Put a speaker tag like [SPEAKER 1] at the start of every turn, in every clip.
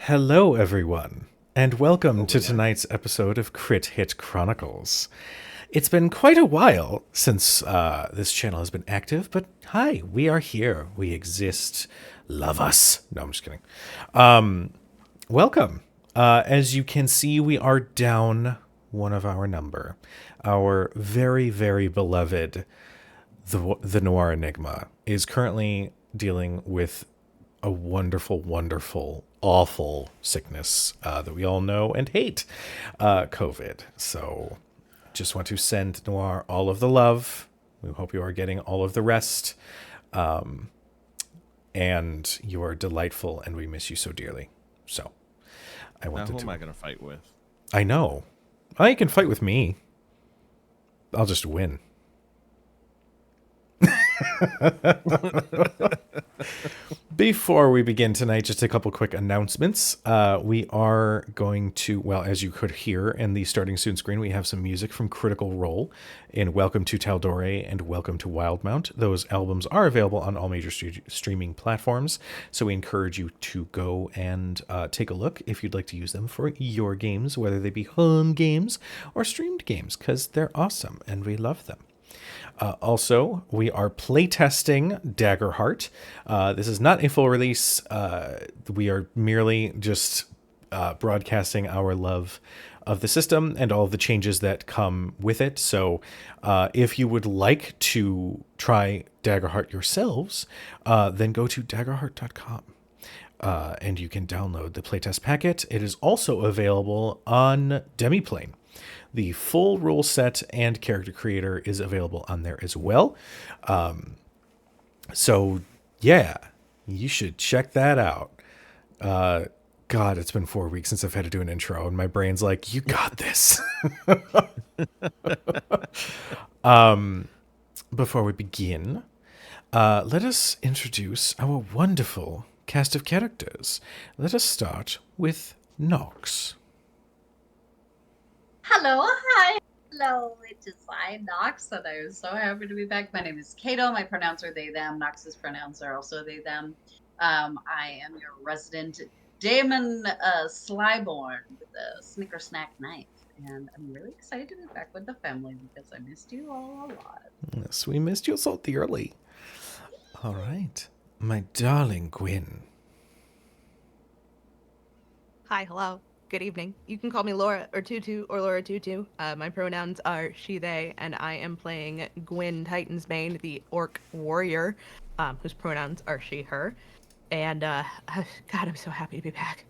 [SPEAKER 1] Hello, everyone, and welcome to tonight's episode of Crit Hit Chronicles. It's been quite a while since this channel has been active, but hi, we are here. We exist. Love us. No, I'm just kidding. Welcome. As you can see, we are down one of our number. Our very, very beloved the Noir Enigma is currently dealing with a wonderful, wonderful, awful sickness that we all know and hate, COVID. So just want to send Noir all of the love. We hope you are getting all of the rest. And you are delightful, and we miss you so dearly. So I wanted
[SPEAKER 2] Who
[SPEAKER 1] to.
[SPEAKER 2] am I going to fight with?
[SPEAKER 1] I know. You can fight with me. I'll just win. Before we begin tonight, just a couple quick announcements. We are going to, well, as you could hear in the starting soon screen, we have some music from Critical Role in Welcome to Taldore and Welcome to Wildmount. Those albums are available on all major streaming platforms, so we encourage you to go and take a look if you'd like to use them for your games, whether they be home games or streamed games, because they're awesome and we love them. Also, we are playtesting Daggerheart. This is not a full release. We are merely just broadcasting our love of the system and all of the changes that come with it. So if you would like to try Daggerheart yourselves, then go to daggerheart.com. And you can download the playtest packet. It is also available on Demiplane. The full rule set and character creator is available on there as well. So, yeah, you should check that out. God, it's been 4 weeks since I've had to do an intro, and my brain's like, you got this. Before we begin, let us introduce our wonderful cast of characters. Let us start with Nox.
[SPEAKER 3] Hello, hi. Hello, it is I, Nox, and I am so happy to be back. My name is Kato. My pronouns are they, them. Nox's pronouns are also they, them. I am your resident Damon Slyborn with a Snicker Snack knife. And I'm really excited to be back with the family because I missed you all a lot.
[SPEAKER 1] Yes, we missed you so dearly. All right. My darling Gwyn.
[SPEAKER 4] Hi, hello. Good evening. You can call me Laura or Tutu or Laura Tutu. My pronouns are she, they, and I am playing Gwyn Titansbane, the orc warrior, whose pronouns are she, her. And, God, I'm so happy to be back.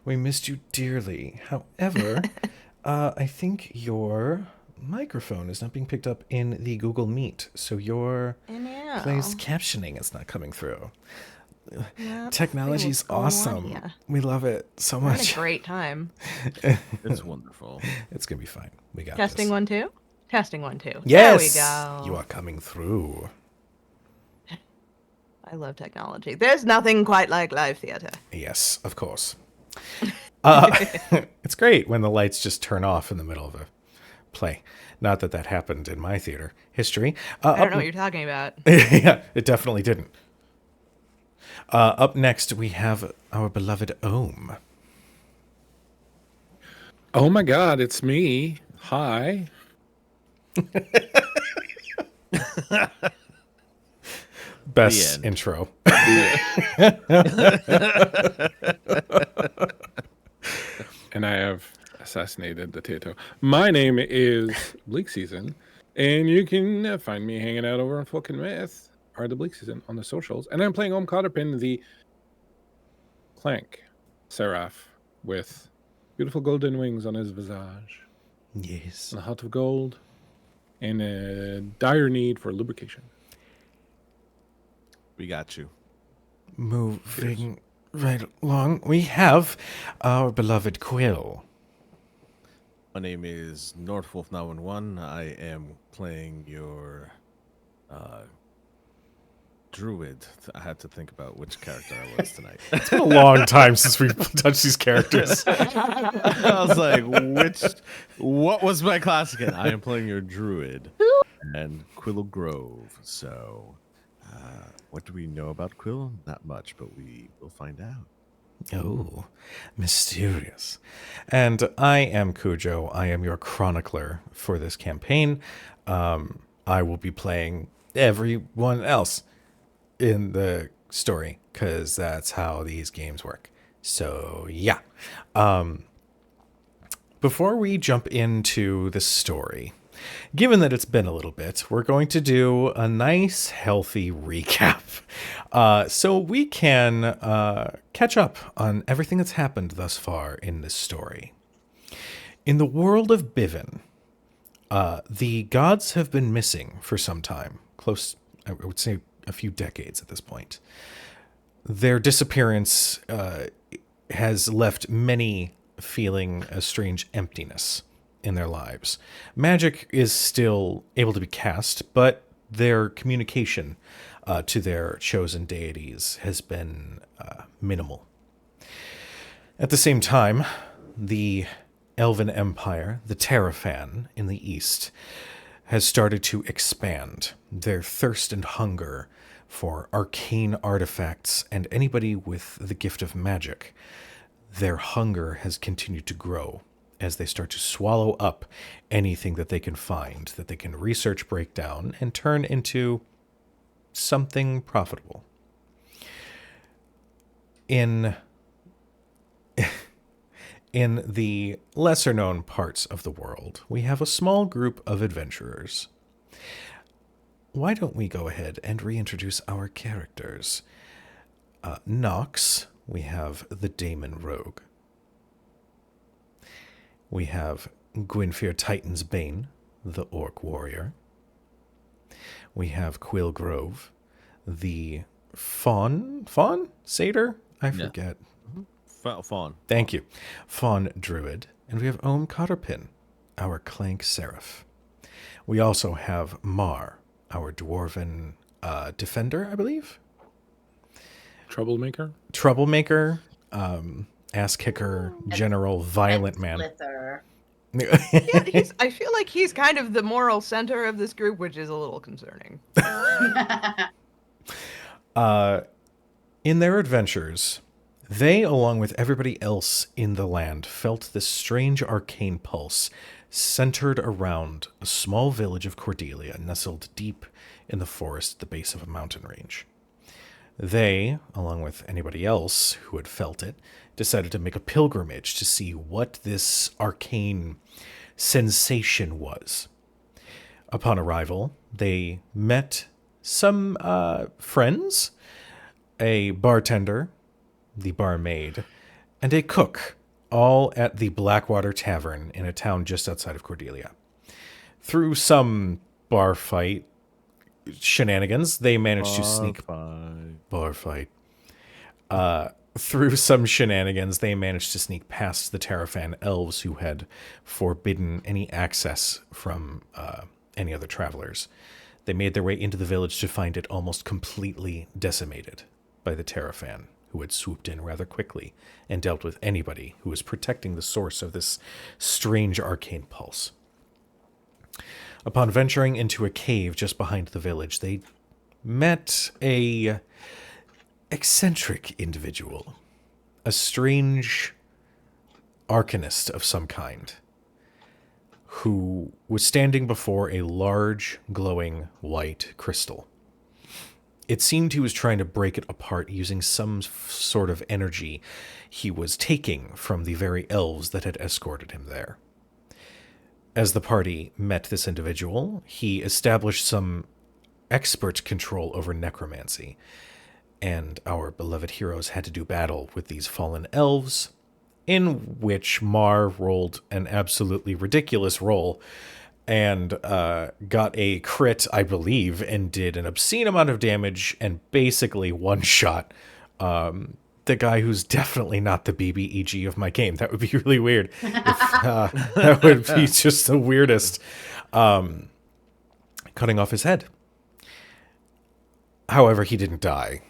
[SPEAKER 1] We missed you dearly. However, I think your microphone is not being picked up in the Google Meet, so your closed captioning is not coming through. Technology's awesome. We love it so much.
[SPEAKER 4] We're having a great time.
[SPEAKER 2] It's wonderful.
[SPEAKER 1] It's gonna be fine. We got
[SPEAKER 4] Testing
[SPEAKER 1] this.
[SPEAKER 4] 1 2. Testing 1 2.
[SPEAKER 1] Yes,
[SPEAKER 4] there we go.
[SPEAKER 1] You are coming through.
[SPEAKER 4] I love technology. There's nothing quite like live theater.
[SPEAKER 1] Yes, of course. It's great when the lights just turn off in the middle of a play. Not that that happened in my theater history.
[SPEAKER 4] I don't know what you're talking about.
[SPEAKER 1] Yeah, it definitely didn't. Up next, we have our beloved Ohm.
[SPEAKER 5] Oh my god, it's me. Hi.
[SPEAKER 1] Best intro.
[SPEAKER 5] And I have assassinated the Tato. My name is Bleak Season, and you can find me hanging out over on Fucking Myth, or the Bleak Season, on the socials. And I'm playing Ohm Cotterpin, the Clank Seraph, with beautiful golden wings on his visage.
[SPEAKER 1] Yes.
[SPEAKER 5] And a heart of gold, and a dire need for lubrication.
[SPEAKER 2] We got you.
[SPEAKER 1] Moving right along, we have our beloved Quill.
[SPEAKER 2] My name is Northwolf911. I am playing your druid. I had to think about which character I was tonight.
[SPEAKER 1] It's been a long time since we've touched these characters.
[SPEAKER 2] I was like, what was my class again? I am playing your druid and Quill Grove. So, what do we know about Quill? Not much, but we will find out.
[SPEAKER 1] Oh, mysterious. And I am Cujo. I am your chronicler for this campaign. I will be playing everyone else in the story because that's how these games work. So, yeah. Before we jump into the story, given that it's been a little bit, we're going to do a nice, healthy recap so we can catch up on everything that's happened thus far in this story. In the world of Biven, the gods have been missing for some time, close, I would say a few decades at this point. Their disappearance has left many feeling a strange emptiness in their lives. Magic is still able to be cast, but their communication to their chosen deities has been minimal. At the same time, the Elven Empire, the Terrafan in the east, has started to expand. Their thirst and hunger for arcane artifacts and anybody with the gift of magic, their hunger has continued to grow as they start to swallow up anything that they can find, that they can research, break down, and turn into something profitable. In the lesser-known parts of the world, we have a small group of adventurers. Why don't we go ahead and reintroduce our characters? Nox, we have the Daemon Rogue. We have Gwynfyr Titan's Bane, the Orc Warrior. We have Quill Grove, the Fawn Satyr? I forget.
[SPEAKER 2] Fawn.
[SPEAKER 1] Thank you. Fawn Druid. And we have Ohm Cotterpin, our Clank Seraph. We also have Mar, our Dwarven Defender, I believe?
[SPEAKER 5] Troublemaker?
[SPEAKER 1] Troublemaker, ass kicker, general, violent man.
[SPEAKER 3] Slither.
[SPEAKER 4] Yeah, I feel like he's kind of the moral center of this group, which is a little concerning.
[SPEAKER 1] In their adventures, they, along with everybody else in the land, felt this strange arcane pulse centered around a small village of Cordelia, nestled deep in the forest at the base of a mountain range. They, along with anybody else who had felt it, decided to make a pilgrimage to see what this arcane sensation was. Upon arrival, they met some friends, a bartender, the barmaid, and a cook, all at the Blackwater Tavern in a town just outside of Cordelia. Through some bar fight shenanigans, they managed to sneak... Bar fight. Through some shenanigans, they managed to sneak past the Terrafan elves who had forbidden any access from any other travelers. They made their way into the village to find it almost completely decimated by the Terrafan, who had swooped in rather quickly and dealt with anybody who was protecting the source of this strange arcane pulse. Upon venturing into a cave just behind the village, they met a eccentric individual, a strange arcanist of some kind, who was standing before a large, glowing white crystal. It seemed he was trying to break it apart using some sort of energy he was taking from the very elves that had escorted him there. As the party met this individual, he established some expert control over necromancy, and our beloved heroes had to do battle with these fallen elves, in which Mar rolled an absolutely ridiculous roll and got a crit, I believe, and did an obscene amount of damage and basically one-shot the guy who's definitely not the BBEG of my game. That would be really weird. That would be just the weirdest. Cutting off his head. However, he didn't die.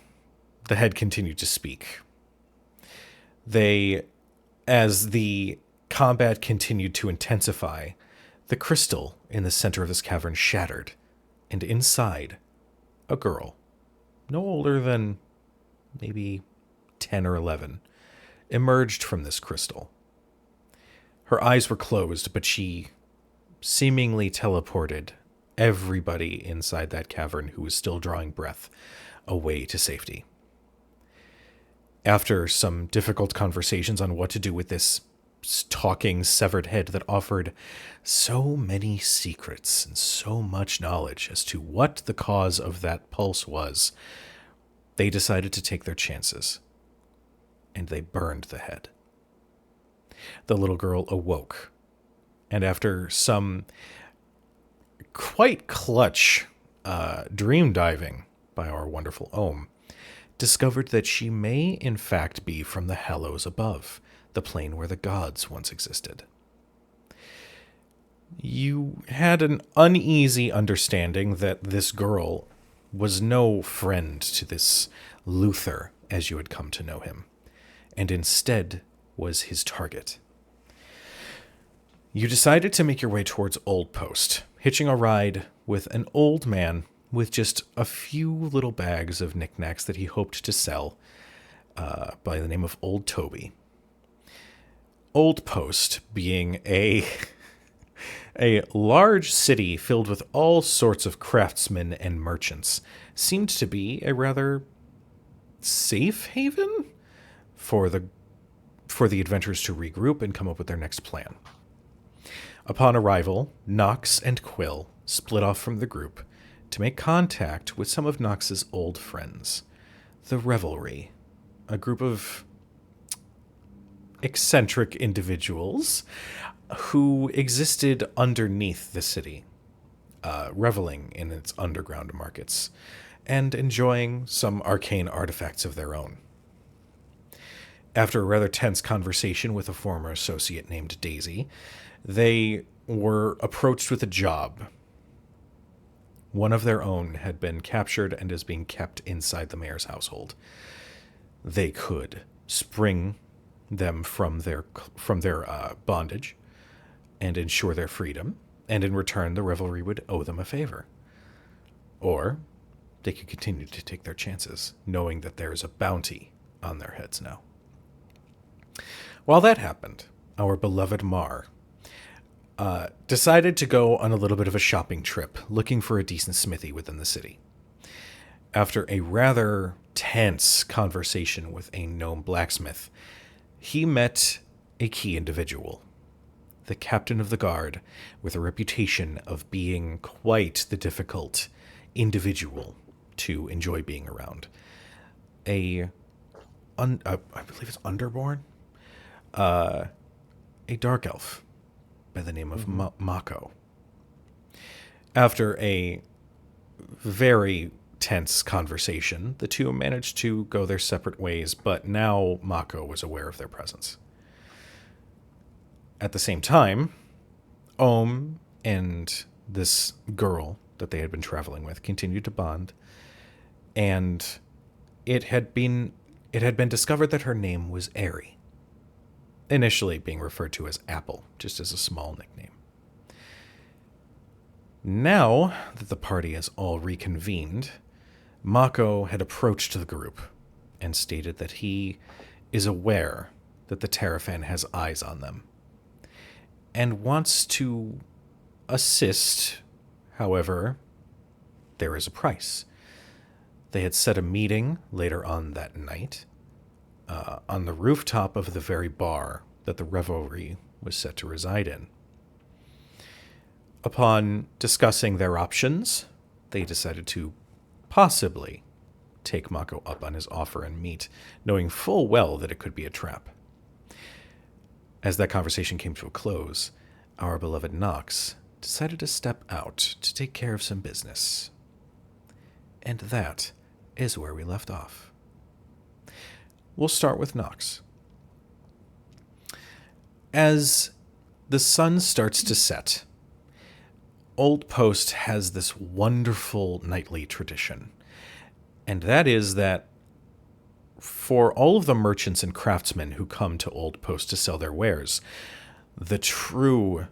[SPEAKER 1] The head continued to speak. As the combat continued to intensify, the crystal in the center of this cavern shattered, and inside, a girl, no older than maybe 10 or 11, emerged from this crystal. Her eyes were closed, but she seemingly teleported everybody inside that cavern who was still drawing breath away to safety. After some difficult conversations on what to do with this talking severed head that offered so many secrets and so much knowledge as to what the cause of that pulse was, they decided to take their chances, and they burned the head. The little girl awoke, and after some quite clutch dream diving by our wonderful Ohm, discovered that she may in fact be from the Hallows above, the plane where the gods once existed. You had an uneasy understanding that this girl was no friend to this Luther as you had come to know him, and instead was his target. You decided to make your way towards Old Post, hitching a ride with an old man with just a few little bags of knickknacks that he hoped to sell by the name of Old Toby. Old Post being a large city filled with all sorts of craftsmen and merchants seemed to be a rather safe haven for the adventurers to regroup and come up with their next plan. Upon arrival, Nox and Quill split off from the group to make contact with some of Nox's old friends, the Revelry, a group of eccentric individuals who existed underneath the city, reveling in its underground markets and enjoying some arcane artifacts of their own. After a rather tense conversation with a former associate named Daisy, they were approached with a job. One of their own had been captured and is being kept inside the mayor's household. They could spring them from their bondage and ensure their freedom, and in return the Revelry would owe them a favor. Or they could continue to take their chances, knowing that there is a bounty on their heads now. While that happened, our beloved Mar decided to go on a little bit of a shopping trip, looking for a decent smithy within the city. After a rather tense conversation with a gnome blacksmith, he met a key individual, the captain of the guard, with a reputation of being quite the difficult individual to enjoy being around. I believe it's Underborn? A dark elf by the name of Mako. After a very tense conversation, the two managed to go their separate ways, but now Mako was aware of their presence. At the same time, Ohm and this girl that they had been traveling with continued to bond, and it had been discovered that her name was Airy, initially being referred to as Apple, just as a small nickname. Now that the party has all reconvened, Mako had approached the group and stated that he is aware that the Terrafan has eyes on them and wants to assist. However, there is a price. They had set a meeting later on that night on the rooftop of the very bar that the Revelry was set to reside in. Upon discussing their options, they decided to possibly take Mako up on his offer and meet, knowing full well that it could be a trap. As that conversation came to a close, our beloved Nox decided to step out to take care of some business. And that is where we left off. We'll start with Nox. As the sun starts to set, Old Post has this wonderful nightly tradition, and that is that for all of the merchants and craftsmen who come to Old Post to sell their wares, the true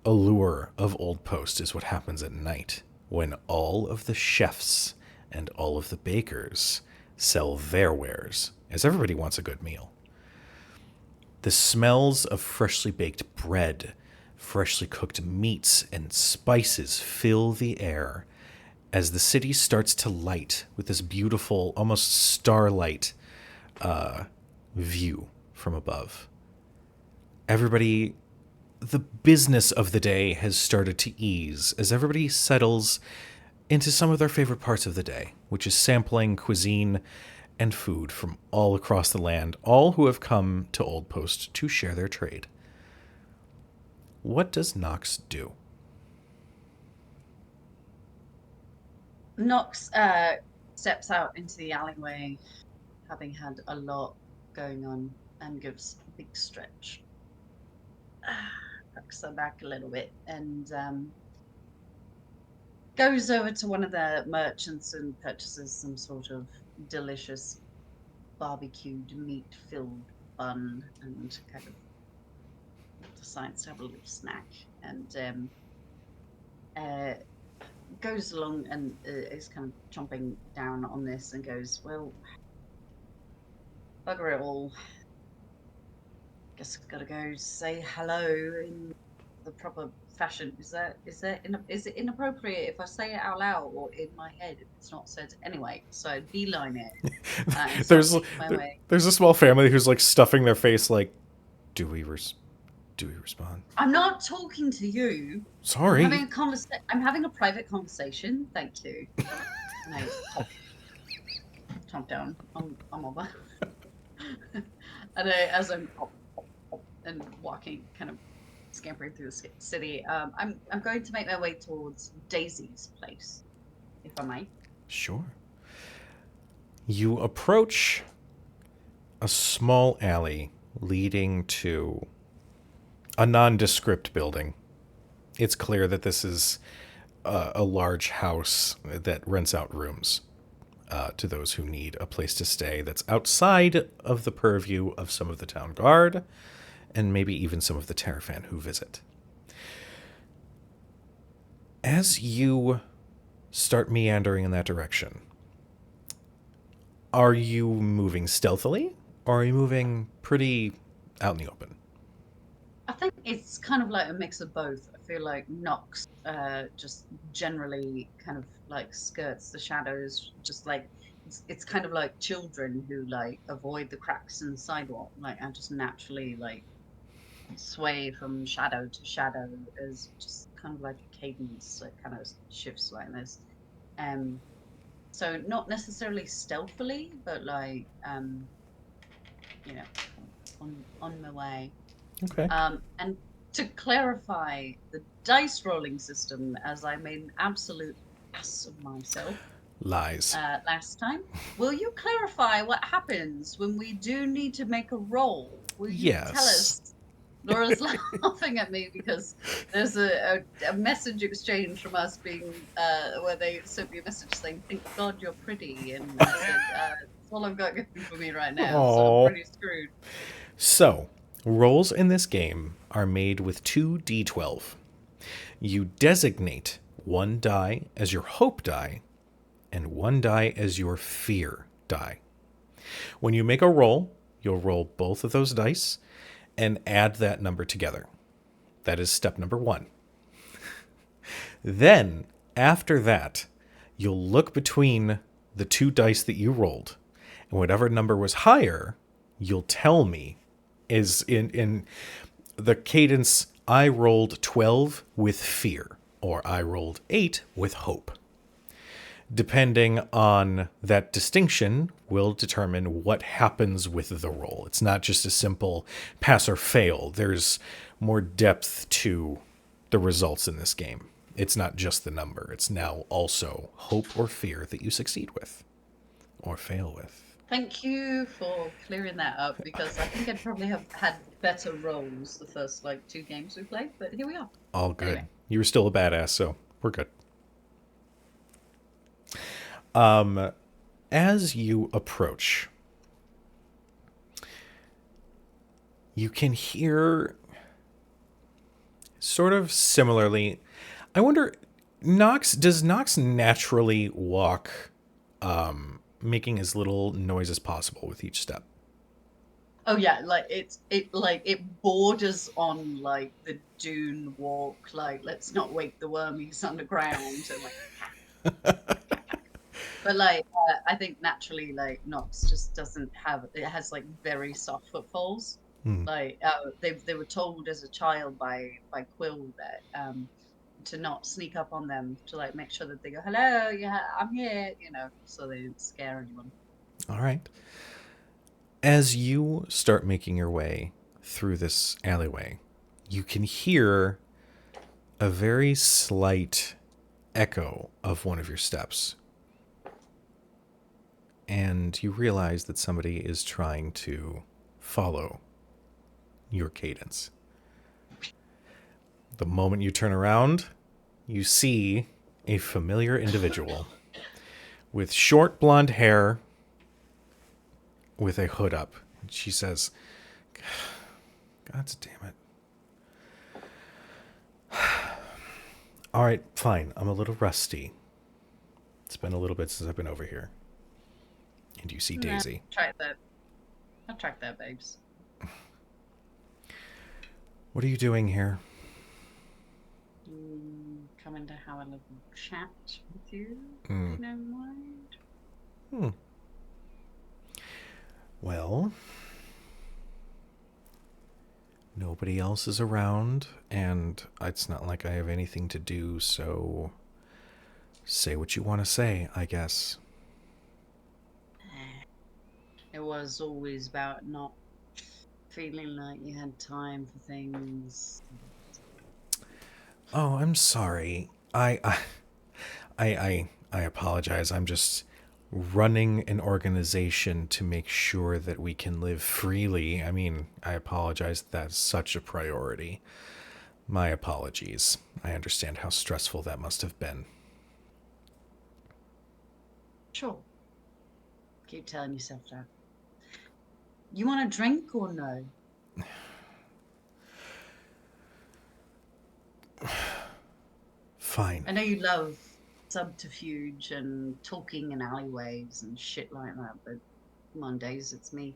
[SPEAKER 1] allure of Old Post is what happens at night, when all of the chefs and all of the bakers sell their wares, as everybody wants a good meal. The smells of freshly baked bread, freshly cooked meats, and spices fill the air as the city starts to light with this beautiful, almost starlight view from above. Everybody, the business of the day has started to ease as everybody settles into some of their favorite parts of the day, which is sampling cuisine and food from all across the land, all who have come to Old Post to share their trade. What does Nox do?
[SPEAKER 3] Nox steps out into the alleyway, having had a lot going on, and gives a big stretch. Tucks her back a little bit and goes over to one of the merchants and purchases some sort of delicious barbecued meat-filled bun and kind of decides to have a little snack and goes along and is kind of chomping down on this and goes, well, bugger it all. Guess I've got to go say hello in the proper fashion. Is it inappropriate if I say it out loud or in my head if it's not said anyway? So beeline it. And so
[SPEAKER 1] there's
[SPEAKER 3] I make my way.
[SPEAKER 1] there's a small family who's like stuffing their face like, do we respond?
[SPEAKER 3] I'm not talking to you.
[SPEAKER 1] Sorry.
[SPEAKER 3] I'm having a private conversation. Thank you. And I chomp down on my and as I'm and walking, kind of scampering through the city, I'm going to make my way towards Daisy's place, if I may.
[SPEAKER 1] Sure. You approach a small alley leading to a nondescript building. It's clear that this is a large house that rents out rooms to those who need a place to stay that's outside of the purview of some of the town guard and maybe even some of the Terrafan who visit. As you start meandering in that direction, are you moving stealthily or are you moving pretty out in the open?
[SPEAKER 3] I think it's kind of like a mix of both. I feel like Nox just generally kind of like skirts the shadows, just like it's kind of like children who like avoid the cracks in the sidewalk. Like I just naturally like sway from shadow to shadow as just kind of like a cadence that kind of shifts like this. So not necessarily stealthily, but like you know, on my way.
[SPEAKER 1] Okay.
[SPEAKER 3] And to clarify the dice rolling system, as I made an absolute ass of myself
[SPEAKER 1] Lies.
[SPEAKER 3] last time, will you clarify what happens when we do need to make a roll? Will you tell
[SPEAKER 1] Yes.
[SPEAKER 3] us? Laura's laughing at me because there's a message exchange from us being where they sent me a message saying, "Thank God you're pretty," and I said, "That's all I've got going for me right now, so I'm pretty screwed."
[SPEAKER 1] So, rolls in this game are made with 2d12. You designate one die as your hope die and one die as your fear die. When you make a roll, you'll roll both of those dice and add that number together. That is step number 1. Then, after that, you'll look between the two dice that you rolled, and whatever number was higher, you'll tell me is in the cadence, I rolled 12 with fear, or I rolled 8 with hope. Depending on that distinction will determine what happens with the roll. It's not just a simple pass or fail. There's more depth to the results in this game. It's not just the number. It's now also hope or fear that you succeed with or fail with.
[SPEAKER 3] Thank you for clearing that up because I think I'd probably have had better rolls the first like 2 games we played, but here we are.
[SPEAKER 1] All good.
[SPEAKER 3] Anyway.
[SPEAKER 1] You were still a badass, so we're good. As you approach, you can hear sort of similarly. I wonder, does Nox naturally walk making as little noise as possible with each step?
[SPEAKER 3] Oh yeah, like it borders on like the dune walk, like let's not wake the wormies underground and like but like I think naturally like Nox just doesn't have it has like very soft footfalls.
[SPEAKER 1] Hmm.
[SPEAKER 3] Like they were told as a child by Quill that to not sneak up on them to like make sure that they go hello yeah I'm here so they didn't scare anyone.
[SPEAKER 1] All right. As you start making your way through this alleyway, you can hear a very slight echo of one of your steps. And you realize that somebody is trying to follow your cadence. The moment you turn around, you see a familiar individual with short blonde hair with a hood up. She says, God damn it. All right, fine. I'm a little rusty. It's been a little bit since I've been over here. And you see Daisy.
[SPEAKER 3] Try that. I'll track that, babes.
[SPEAKER 1] What are you doing here?
[SPEAKER 3] Coming to have a little chat with you, if
[SPEAKER 1] Hmm.
[SPEAKER 3] you don't mind.
[SPEAKER 1] Well, nobody else is around, and it's not like I have anything to do, so say what you want to say, I guess.
[SPEAKER 3] It was always about not feeling like you had time for things.
[SPEAKER 1] Oh, I'm sorry. I apologize. I'm just running an organization to make sure that we can live freely. I mean, I apologize that that's such a priority. My apologies. I understand how stressful that must have been.
[SPEAKER 3] Sure. Keep telling yourself that. You want a drink or no?
[SPEAKER 1] Fine.
[SPEAKER 3] I know you love subterfuge and talking in alleyways and shit like that, but Mondays it's me.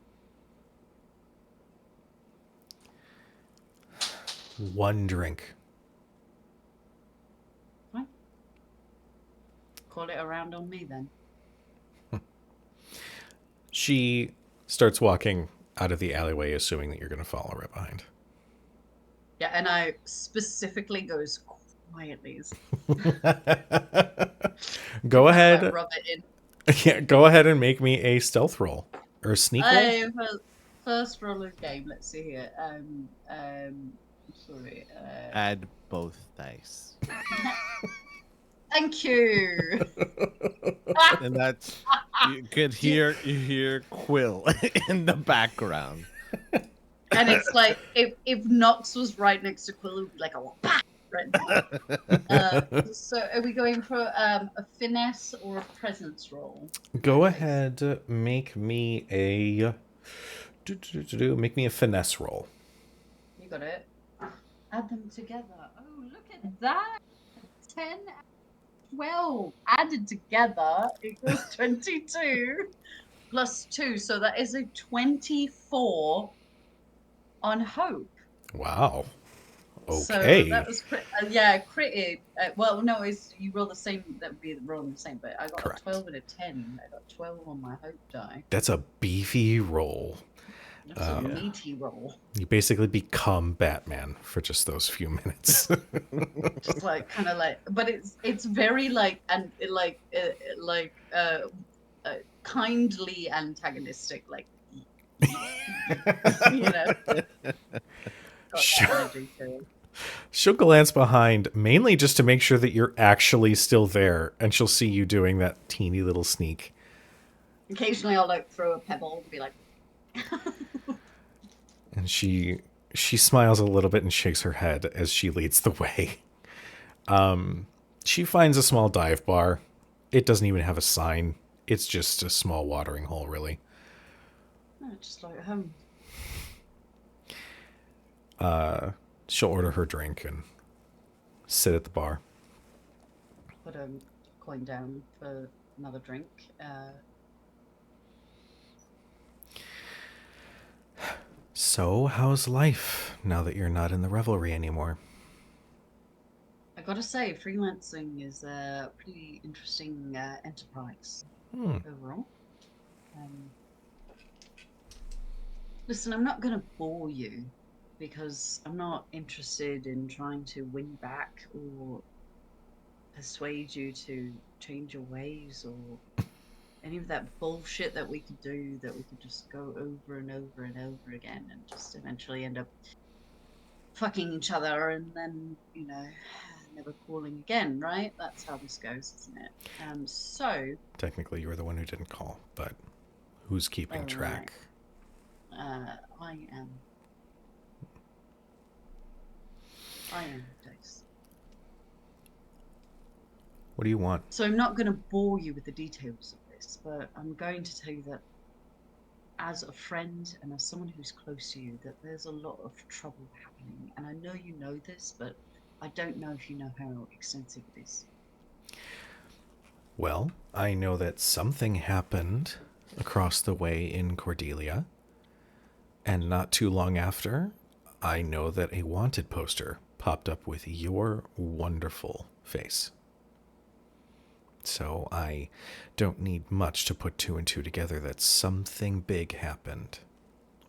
[SPEAKER 1] One drink.
[SPEAKER 3] Fine. Call it around on me then.
[SPEAKER 1] She starts walking out of the alleyway, assuming that you're going to follow right behind.
[SPEAKER 3] Yeah, and I specifically goes quietly.
[SPEAKER 1] Go ahead.
[SPEAKER 3] Like, rub it in.
[SPEAKER 1] Yeah, go ahead and make me a stealth roll or a sneak roll.
[SPEAKER 3] First roll of game. Let's see here. Sorry.
[SPEAKER 2] Add both dice.
[SPEAKER 3] Thank you.
[SPEAKER 2] And that's you hear Quill in the background.
[SPEAKER 3] And it's like if Nox was right next to Quill, it would be like a bah! Right. So are we going for a finesse or a presence roll?
[SPEAKER 1] Go ahead, make me a make me a finesse roll.
[SPEAKER 3] You got it. Add them together. Oh, look at that. 10 12 added together equals 22 plus 2, so that is a 24 on hope.
[SPEAKER 1] Wow.
[SPEAKER 3] So
[SPEAKER 1] Okay.
[SPEAKER 3] that was critted. Well, no, it's you roll the same. That would be rolling the same, but I got
[SPEAKER 1] Correct.
[SPEAKER 3] a 12 and a 10. I got 12 on my hope die.
[SPEAKER 1] That's a beefy roll.
[SPEAKER 3] That's a meaty roll.
[SPEAKER 1] You basically become Batman for just those few minutes.
[SPEAKER 3] Just like kind of like, but it's very like and like kindly antagonistic, like you know.
[SPEAKER 1] Sure. She'll glance behind, mainly just to make sure that you're actually still there, and she'll see you doing that teeny little sneak.
[SPEAKER 3] Occasionally, I'll like throw a pebble and be like,
[SPEAKER 1] And she smiles a little bit and shakes her head as she leads the way. She finds a small dive bar. It doesn't even have a sign. It's just a small watering hole, really.
[SPEAKER 3] oh, just like home.
[SPEAKER 1] She'll order her drink and sit at the bar.
[SPEAKER 3] Put a coin down for another drink.
[SPEAKER 1] So, how's life now that you're not in the revelry anymore?
[SPEAKER 3] I gotta say, freelancing is a pretty interesting enterprise
[SPEAKER 1] Hmm.
[SPEAKER 3] overall. Um, Listen, I'm not gonna bore you because I'm not interested in trying to win back or persuade you to change your ways or any of that bullshit that we could do that we could just go over and over and over again and just eventually end up fucking each other and then, never calling again, right? That's how this goes, isn't it? So,
[SPEAKER 1] Technically, you were the one who didn't call, but who's keeping
[SPEAKER 3] all right.
[SPEAKER 1] track?
[SPEAKER 3] I am. Dice.
[SPEAKER 1] What do you want?
[SPEAKER 3] So I'm not going to bore you with the details of this, but I'm going to tell you that as a friend and as someone who's close to you, that there's a lot of trouble happening. And I know you know this, but I don't know if you know how extensive it is.
[SPEAKER 1] Well, I know that something happened across the way in Cordelia, and not too long after, I know that a wanted poster popped up with your wonderful face. So I don't need much to put two and two together that something big happened.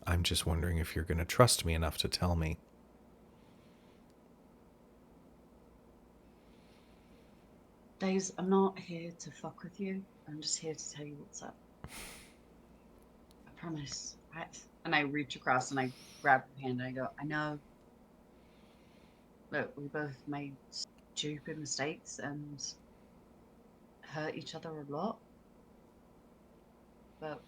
[SPEAKER 1] I'm just wondering if you're going to trust me enough to tell me.
[SPEAKER 3] Days, I'm not here to fuck with you. I'm just here to tell you what's up. I promise. And I reach across and I grab her hand and I go, I know. Look, we both made stupid mistakes and hurt each other a lot. But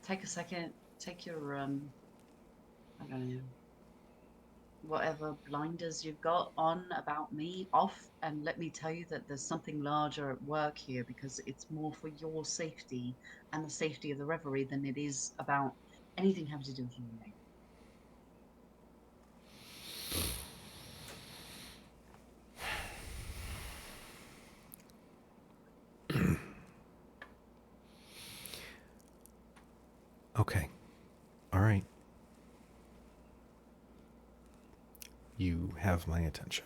[SPEAKER 3] take a second, take your I don't know, whatever blinders you've got on about me off, and let me tell you that there's something larger at work here because it's more for your safety and the safety of the revelry than it is about anything having to do with you and me.
[SPEAKER 1] Okay. All right. You have my attention.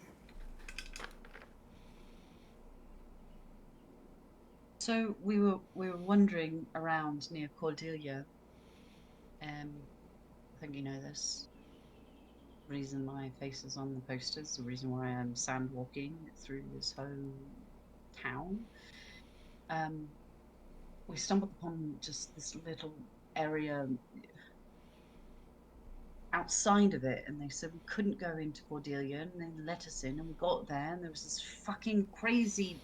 [SPEAKER 3] So we were wandering around near Cordelia. I think you know this. Reason my face is on the posters, the reason why I'm sand walking through this whole town. Um, we stumbled upon just this little area outside of it, and they said we couldn't go into Cordelia, and they let us in, and we got there, and there was this fucking crazy,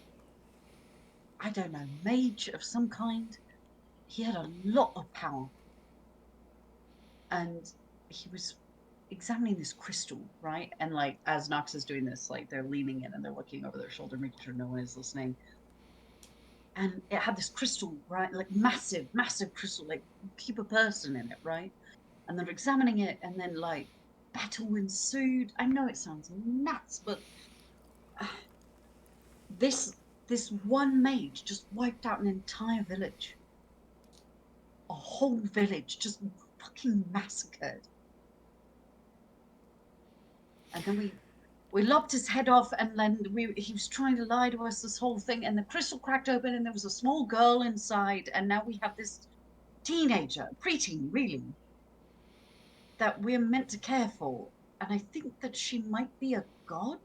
[SPEAKER 3] I don't know, mage of some kind. He had a lot of power, and he was examining this crystal, right? And like as Nox is doing this, like they're leaning in and they're looking over their shoulder, making sure no one is listening. And it had this crystal, right? Like massive, massive crystal, like keep a person in it, right? And they're examining it, and then like battle ensued. I know it sounds nuts, but this this one mage just wiped out an entire village, a whole village, just fucking massacred. And then we lopped his head off, and then he was trying to lie to us, this whole thing, and the crystal cracked open, and there was a small girl inside, and now we have this teenager, preteen, really, that we're meant to care for. And I think that she might be a god.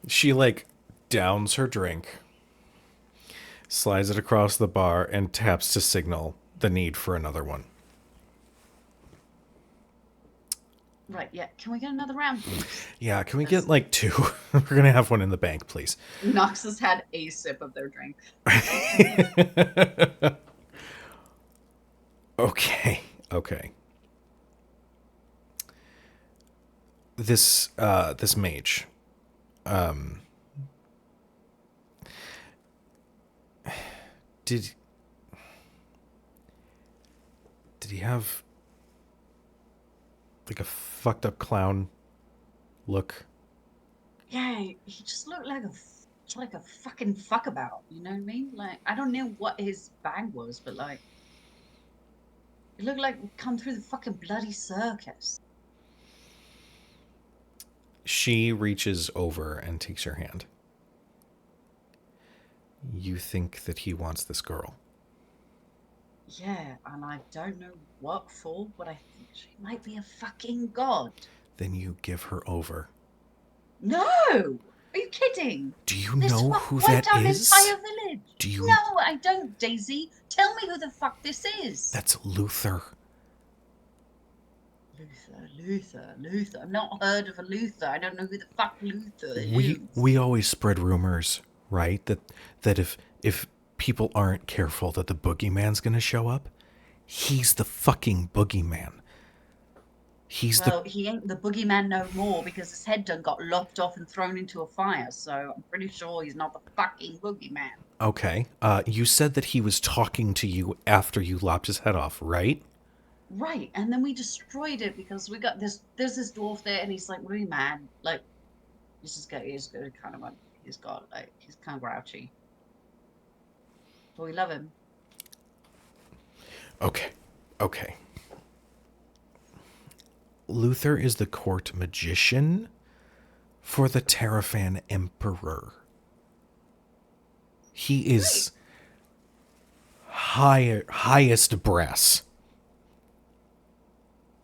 [SPEAKER 1] She, like, downs her drink, slides it across the bar, and taps to signal the need for another one.
[SPEAKER 3] Right, yeah. Can we get another round, please?
[SPEAKER 1] Yeah, can we get, like, two? We're going to have one in the bank, please.
[SPEAKER 3] Nox has had a sip of their drink.
[SPEAKER 1] Okay. This mage, did he have like a fucked up clown look?
[SPEAKER 3] Yeah, he just looked like a it's like a fucking fuck about, you know what I mean? Like, I don't know what his bag was, but like, it looked like we'd come through the fucking bloody circus.
[SPEAKER 1] She reaches over and takes your hand. You think that he wants this girl.
[SPEAKER 3] Yeah, and I don't know what for, but I think she might be a fucking god.
[SPEAKER 1] Then you give her over.
[SPEAKER 3] No! Are you kidding?
[SPEAKER 1] Do you
[SPEAKER 3] This
[SPEAKER 1] know
[SPEAKER 3] fuck
[SPEAKER 1] who
[SPEAKER 3] wiped
[SPEAKER 1] that
[SPEAKER 3] out an
[SPEAKER 1] is?
[SPEAKER 3] entire village.
[SPEAKER 1] Do you...
[SPEAKER 3] No, I don't, Daisy. Tell me who the fuck this is.
[SPEAKER 1] That's Luther.
[SPEAKER 3] Luther. I've not heard of a Luther. I don't know who the fuck Luther is.
[SPEAKER 1] We always spread rumors, right? That if people aren't careful that the boogeyman's gonna show up. He's the fucking boogeyman.
[SPEAKER 3] Well, he ain't the boogeyman no more because his head done got lopped off and thrown into a fire, so I'm pretty sure he's not the fucking boogeyman.
[SPEAKER 1] Okay. You said that he was talking to you after you lopped his head off, right?
[SPEAKER 3] Right, and then we destroyed it because we got this. There's this dwarf there, and he's like really mad. Like, he's kind of like he's kind of grouchy. But we love him.
[SPEAKER 1] Okay. Luther is the court magician for the Terrafan Emperor. He is highest brass.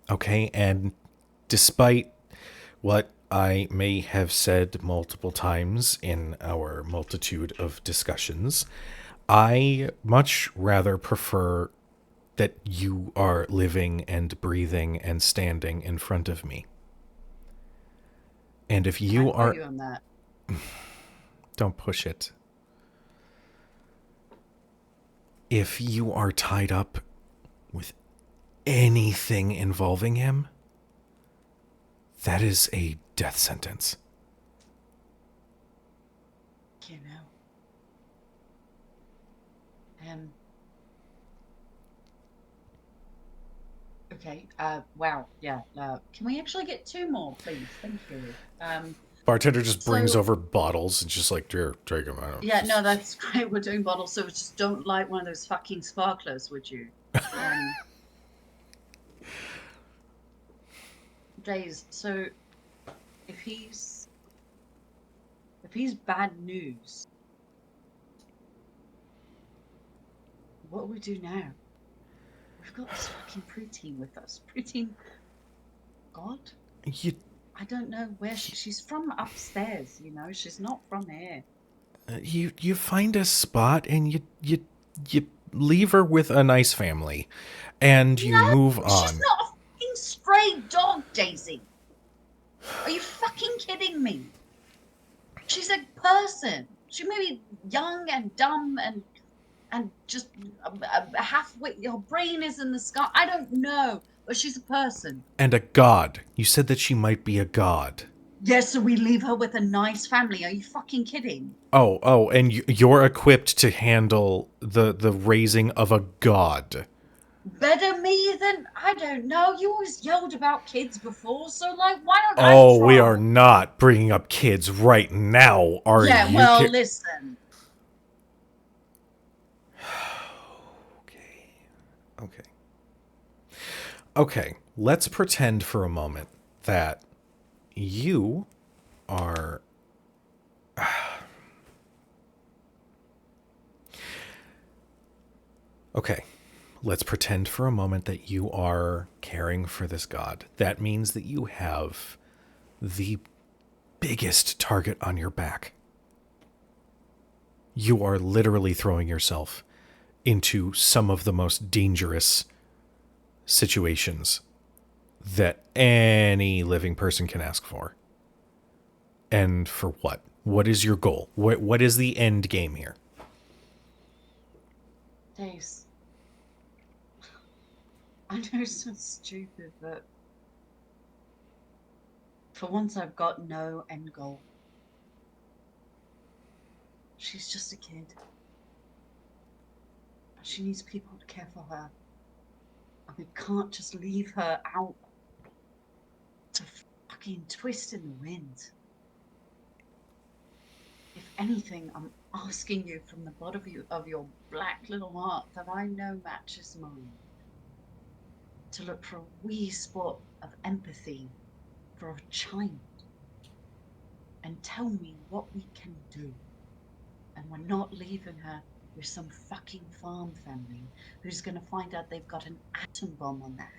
[SPEAKER 1] Okay, and despite what I may have said multiple times in our multitude of discussions, I much rather prefer that you are living and breathing and standing in front of me. And if you are...
[SPEAKER 3] you on that.
[SPEAKER 1] Don't push it. If you are tied up with anything involving him, that is a death sentence.
[SPEAKER 3] You know. Okay. Wow. Yeah. Can we actually get 2 more, please? Thank you.
[SPEAKER 1] Bartender just brings over bottles and just like, here, drink them.
[SPEAKER 3] Yeah, no, that's great. We're doing bottles, so just don't light one of those fucking sparklers, would you? Days. So, if he's bad news, what do we do now? We've got this fucking preteen with us. Preteen God? I don't know where she's from upstairs, you know? She's not from here.
[SPEAKER 1] You find a spot and you leave her with a nice family and you move on.
[SPEAKER 3] She's not a fucking stray dog, Daisy. Are you fucking kidding me? She's a person. She may be young and dumb and just halfway. Her brain is in the sky. I don't know, but she's a person.
[SPEAKER 1] And a god. You said that she might be a god.
[SPEAKER 3] Yes, so we leave her with a nice family. Are you fucking kidding?
[SPEAKER 1] Oh, and you're equipped to handle the raising of a god.
[SPEAKER 3] Better me than, I don't know. You always yelled about kids before, so like, why don't I try?
[SPEAKER 1] We are not bringing up kids right now, are you?
[SPEAKER 3] Yeah, well, listen.
[SPEAKER 1] Okay, let's pretend for a moment that you are... Okay, let's pretend for a moment that you are caring for this god. That means that you have the biggest target on your back. You are literally throwing yourself into some of the most dangerous situations that any living person can ask for. And for what? What is your goal? What is the end game here?
[SPEAKER 3] Days. I know it's so stupid, but for once I've got no end goal. She's just a kid. She needs people to care for her. And we can't just leave her out to fucking twist in the wind. If anything, I'm asking you from the bottom of your black little heart that I know matches mine, to look for a wee spot of empathy for a child and tell me what we can do. And we're not leaving her with some fucking farm family who's going to find out they've got an atom bomb on their head.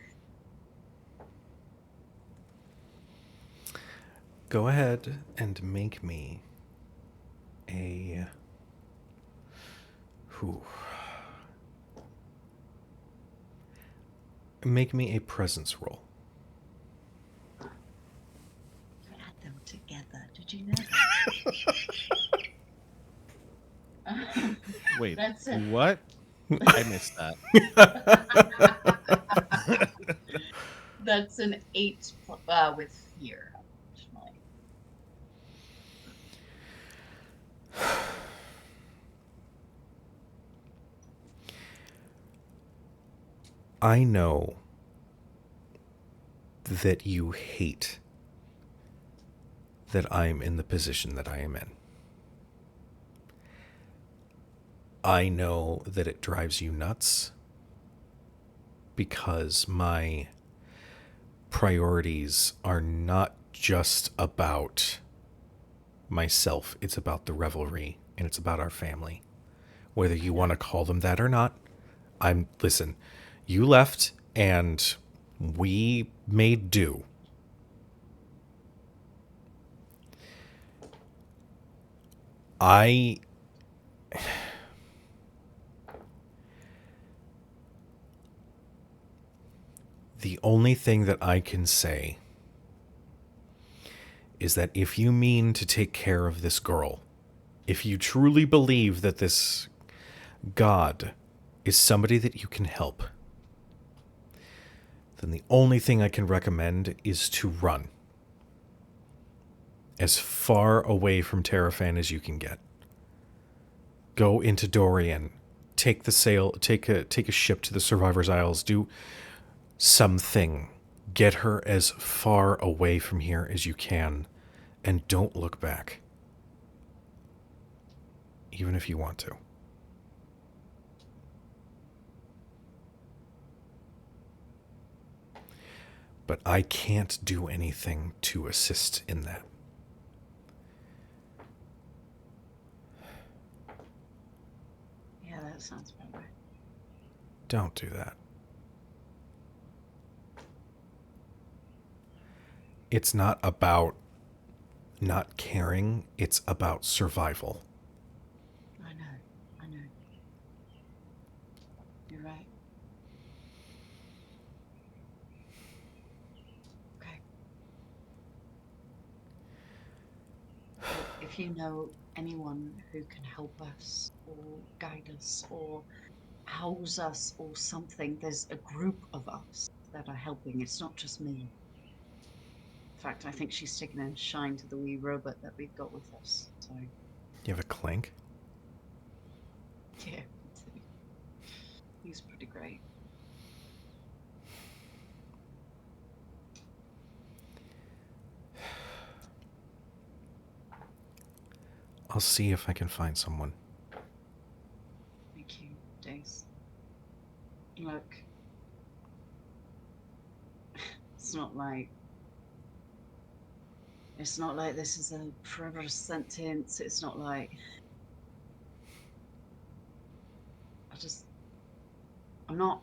[SPEAKER 1] Go ahead and make me a... Whew. Make me a presence roll.
[SPEAKER 3] You add them together. Did you know that?
[SPEAKER 2] Wait,
[SPEAKER 3] That's it.
[SPEAKER 2] what? I missed that.
[SPEAKER 3] That's an 8 with fear, unfortunately.
[SPEAKER 1] I know that you hate that I'm in the position that I am in. I know that it drives you nuts because my priorities are not just about myself, it's about the revelry and it's about our family. Whether you want to call them that or not, listen, you left and we made do. The only thing that I can say is that if you mean to take care of this girl, if you truly believe that this God is somebody that you can help, then the only thing I can recommend is to run as far away from Terrafan as you can get. Go into Dorian, take a ship to the Survivors Isles, do something. Get her as far away from here as you can, and don't look back. Even if you want to. But I can't do anything to assist in that.
[SPEAKER 3] Yeah, that sounds about right.
[SPEAKER 1] Don't do that. It's not about not caring, it's about survival.
[SPEAKER 3] I know. You're right. Okay. Well, if you know anyone who can help us or guide us or house us or something, there's a group of us that are helping. It's not just me. In fact, I think she's taken a shine to the wee robot that we've got with us. So,
[SPEAKER 1] You have a clank?
[SPEAKER 3] yeah, he's pretty great.
[SPEAKER 1] I'll see if I can find someone.
[SPEAKER 3] Thank you, Dace. Look, it's not like this is a forever sentence. It's not like I'm not.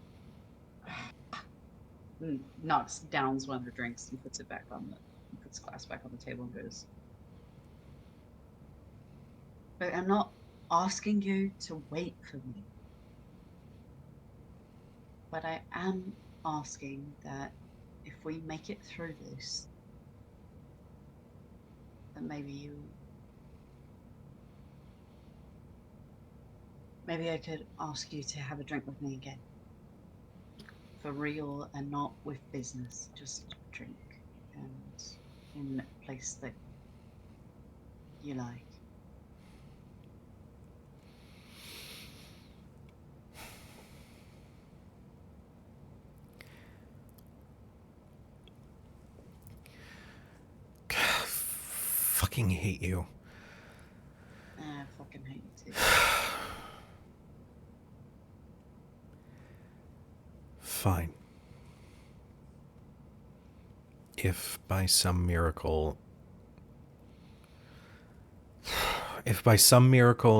[SPEAKER 3] Knocks downs one of the drinks and puts the glass back on the table and goes. But I'm not asking you to wait for me. But I am asking that if we make it through this, then maybe I could ask you to have a drink with me again. For real and not with business, just drink and in a place that you like.
[SPEAKER 1] Fucking hate you. Fine. If by some miracle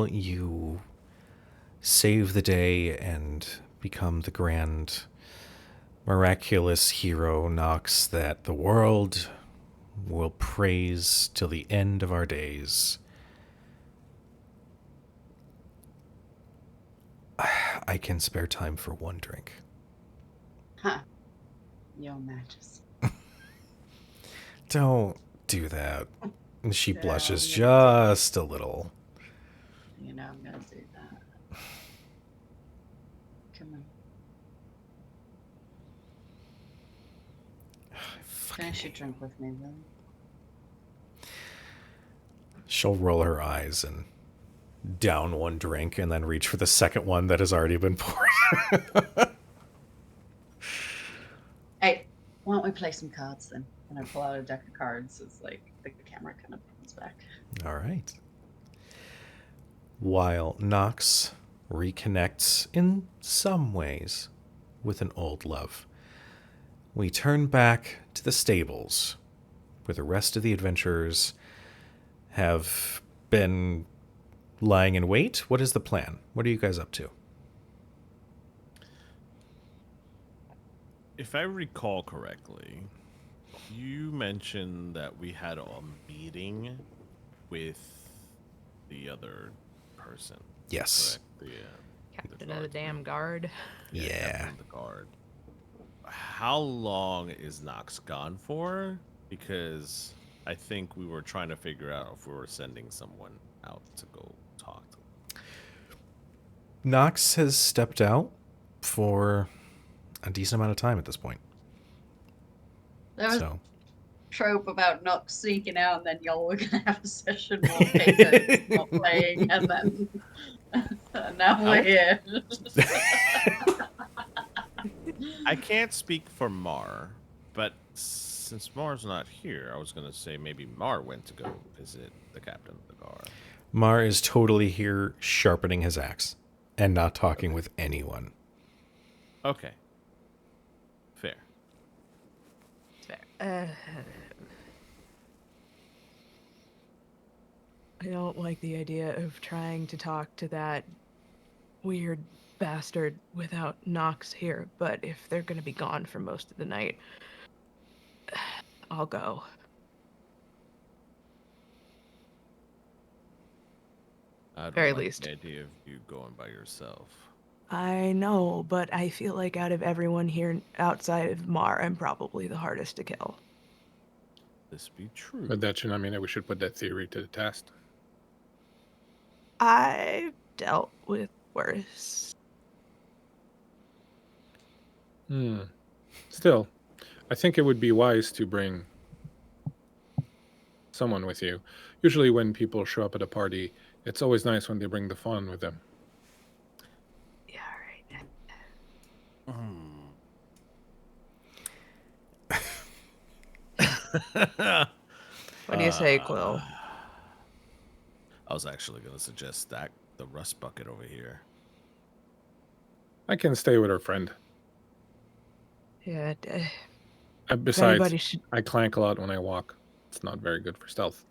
[SPEAKER 1] you save the day and become the grand, miraculous hero, Nox, that the world will praise till the end of our days, I can spare time for one drink.
[SPEAKER 3] Huh. Your Majesty.
[SPEAKER 1] Don't do that. And she
[SPEAKER 3] Yeah,
[SPEAKER 1] blushes
[SPEAKER 3] I'm gonna
[SPEAKER 1] just a little.
[SPEAKER 3] You know I'm gonna do that. Come on. Finish your drink with me, will you?
[SPEAKER 1] She'll roll her eyes and down one drink and then reach for the second one that has already been poured.
[SPEAKER 3] Hey, why don't we play some cards then? And I pull out a deck of cards. It's like the camera kind of pulls back.
[SPEAKER 1] All right. While Nox reconnects in some ways with an old love, we turn back to the stables where the rest of the adventurers have been lying in wait. What is the plan? What are you guys up to?
[SPEAKER 2] If I recall correctly, you mentioned that we had a meeting with the other person.
[SPEAKER 1] Yes.
[SPEAKER 2] Correct?
[SPEAKER 4] Captain of the damn guard.
[SPEAKER 1] Yeah.
[SPEAKER 2] Captain of the guard. How long is Nox gone for? Because I think we were trying to figure out if we were sending someone out to go talk to them.
[SPEAKER 1] Nox has stepped out for a decent amount of time at this point.
[SPEAKER 3] There was
[SPEAKER 1] So
[SPEAKER 3] a trope about not sneaking out, and then y'all were gonna have a session while Peter's not playing, and then now we're here.
[SPEAKER 2] I can't speak for Mar, but since Mar's not here, I was gonna say maybe Mar went to go visit the captain of the guard.
[SPEAKER 1] Mar is totally here sharpening his axe and not talking with anyone.
[SPEAKER 2] Okay. Fair.
[SPEAKER 4] Fair. I don't like the idea of trying to talk to that weird bastard without Nox here, but if they're gonna be gone for most of the night, I'll go.
[SPEAKER 2] I don't
[SPEAKER 4] Very
[SPEAKER 2] like
[SPEAKER 4] least.
[SPEAKER 2] the idea of you going by yourself.
[SPEAKER 4] I know, but I feel like out of everyone here outside of Mar, I'm probably the hardest to kill.
[SPEAKER 2] This be true.
[SPEAKER 5] But that should not mean that we should put that theory to the test.
[SPEAKER 4] I've dealt with worse.
[SPEAKER 5] Still, I think it would be wise to bring someone with you. Usually when people show up at a party, it's always nice when they bring the fun with them.
[SPEAKER 4] Yeah, right. What do you say, Quill?
[SPEAKER 2] I was actually going to suggest stack the rust bucket over here.
[SPEAKER 5] I can stay with her friend.
[SPEAKER 4] Yeah,
[SPEAKER 5] Besides,
[SPEAKER 4] should...
[SPEAKER 5] I clank a lot when I walk. It's not very good for stealth.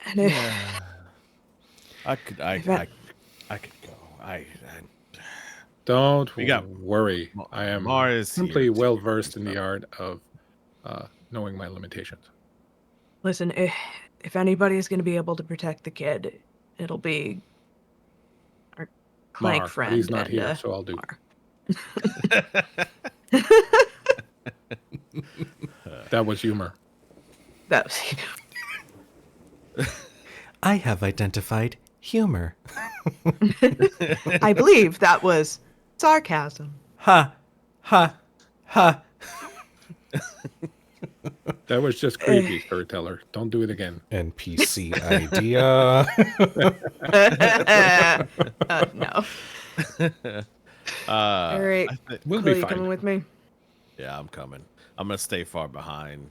[SPEAKER 4] And if,
[SPEAKER 2] I could go.
[SPEAKER 5] Don't
[SPEAKER 2] We got-
[SPEAKER 5] worry. I am
[SPEAKER 2] Mar is
[SPEAKER 5] simply
[SPEAKER 2] here to
[SPEAKER 5] well
[SPEAKER 2] get
[SPEAKER 5] versed in the
[SPEAKER 2] stuff.
[SPEAKER 5] art of knowing my limitations.
[SPEAKER 4] Listen, if anybody's going to be able to protect the kid, it'll be our clank
[SPEAKER 5] Mar,
[SPEAKER 4] friend.
[SPEAKER 5] but he's not
[SPEAKER 4] and,
[SPEAKER 5] here, so I'll do.
[SPEAKER 4] Mar.
[SPEAKER 5] That was humor.
[SPEAKER 4] That was...
[SPEAKER 1] I have identified humor.
[SPEAKER 4] I believe that was sarcasm.
[SPEAKER 1] Ha, ha, ha.
[SPEAKER 5] That was just creepy, storyteller. Don't do it again.
[SPEAKER 1] NPC idea.
[SPEAKER 4] No. All right.
[SPEAKER 5] We'll
[SPEAKER 4] Quill,
[SPEAKER 5] be
[SPEAKER 4] you
[SPEAKER 5] fine.
[SPEAKER 4] coming with me?
[SPEAKER 2] Yeah, I'm coming. I'm going to stay far behind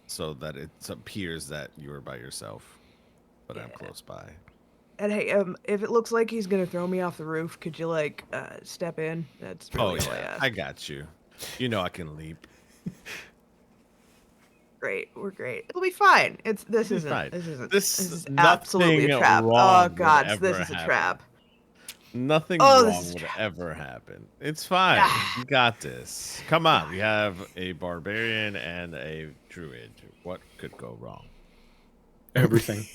[SPEAKER 2] so that it appears that you're by yourself, but I'm close by.
[SPEAKER 4] And hey, if it looks like he's gonna throw me off the roof, could you like step in? That's really all I ask.
[SPEAKER 2] I got you. You know I can leap.
[SPEAKER 4] Great, we're great. It'll be fine. This
[SPEAKER 2] It'll be fine.
[SPEAKER 4] this is absolutely a trap. Oh
[SPEAKER 2] wrong
[SPEAKER 4] god,
[SPEAKER 2] would
[SPEAKER 4] this
[SPEAKER 2] ever
[SPEAKER 4] is a
[SPEAKER 2] happen.
[SPEAKER 4] trap.
[SPEAKER 2] Nothing
[SPEAKER 4] Oh, this
[SPEAKER 2] wrong
[SPEAKER 4] is a
[SPEAKER 2] would
[SPEAKER 4] trap.
[SPEAKER 2] ever happen. It's fine. You got this. Come on. We have a barbarian and a druid. What could go wrong?
[SPEAKER 5] Everything.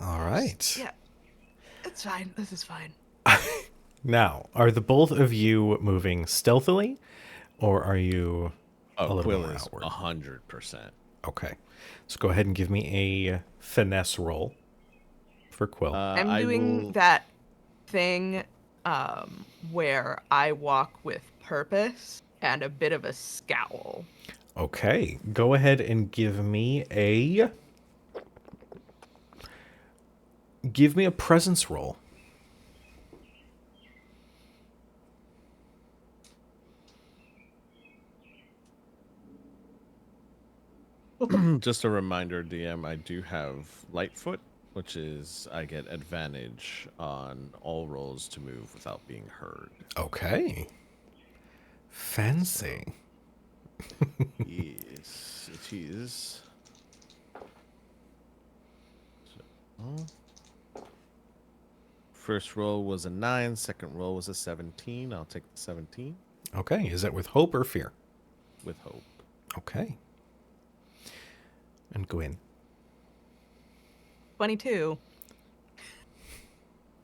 [SPEAKER 1] All right.
[SPEAKER 4] Yeah, it's fine. This is fine.
[SPEAKER 1] Now, are the both of you moving stealthily, or are you a little
[SPEAKER 2] Quill
[SPEAKER 1] more
[SPEAKER 2] is
[SPEAKER 1] outward?
[SPEAKER 2] 100%.
[SPEAKER 1] Okay. So go ahead and give me a finesse roll for Quill.
[SPEAKER 4] I'm doing that thing where I walk with purpose and a bit of a scowl.
[SPEAKER 1] Okay. Go ahead and give me a presence roll.
[SPEAKER 2] Just a reminder, DM, I do have Lightfoot, which is I get advantage on all rolls to move without being heard.
[SPEAKER 1] Okay. Fancy.
[SPEAKER 2] Yes, it is. First roll was a 9, second roll was a 17. I'll take the 17
[SPEAKER 1] Okay. Is that with hope or fear?
[SPEAKER 2] with hope.
[SPEAKER 1] Okay. And Gwyn.
[SPEAKER 4] 22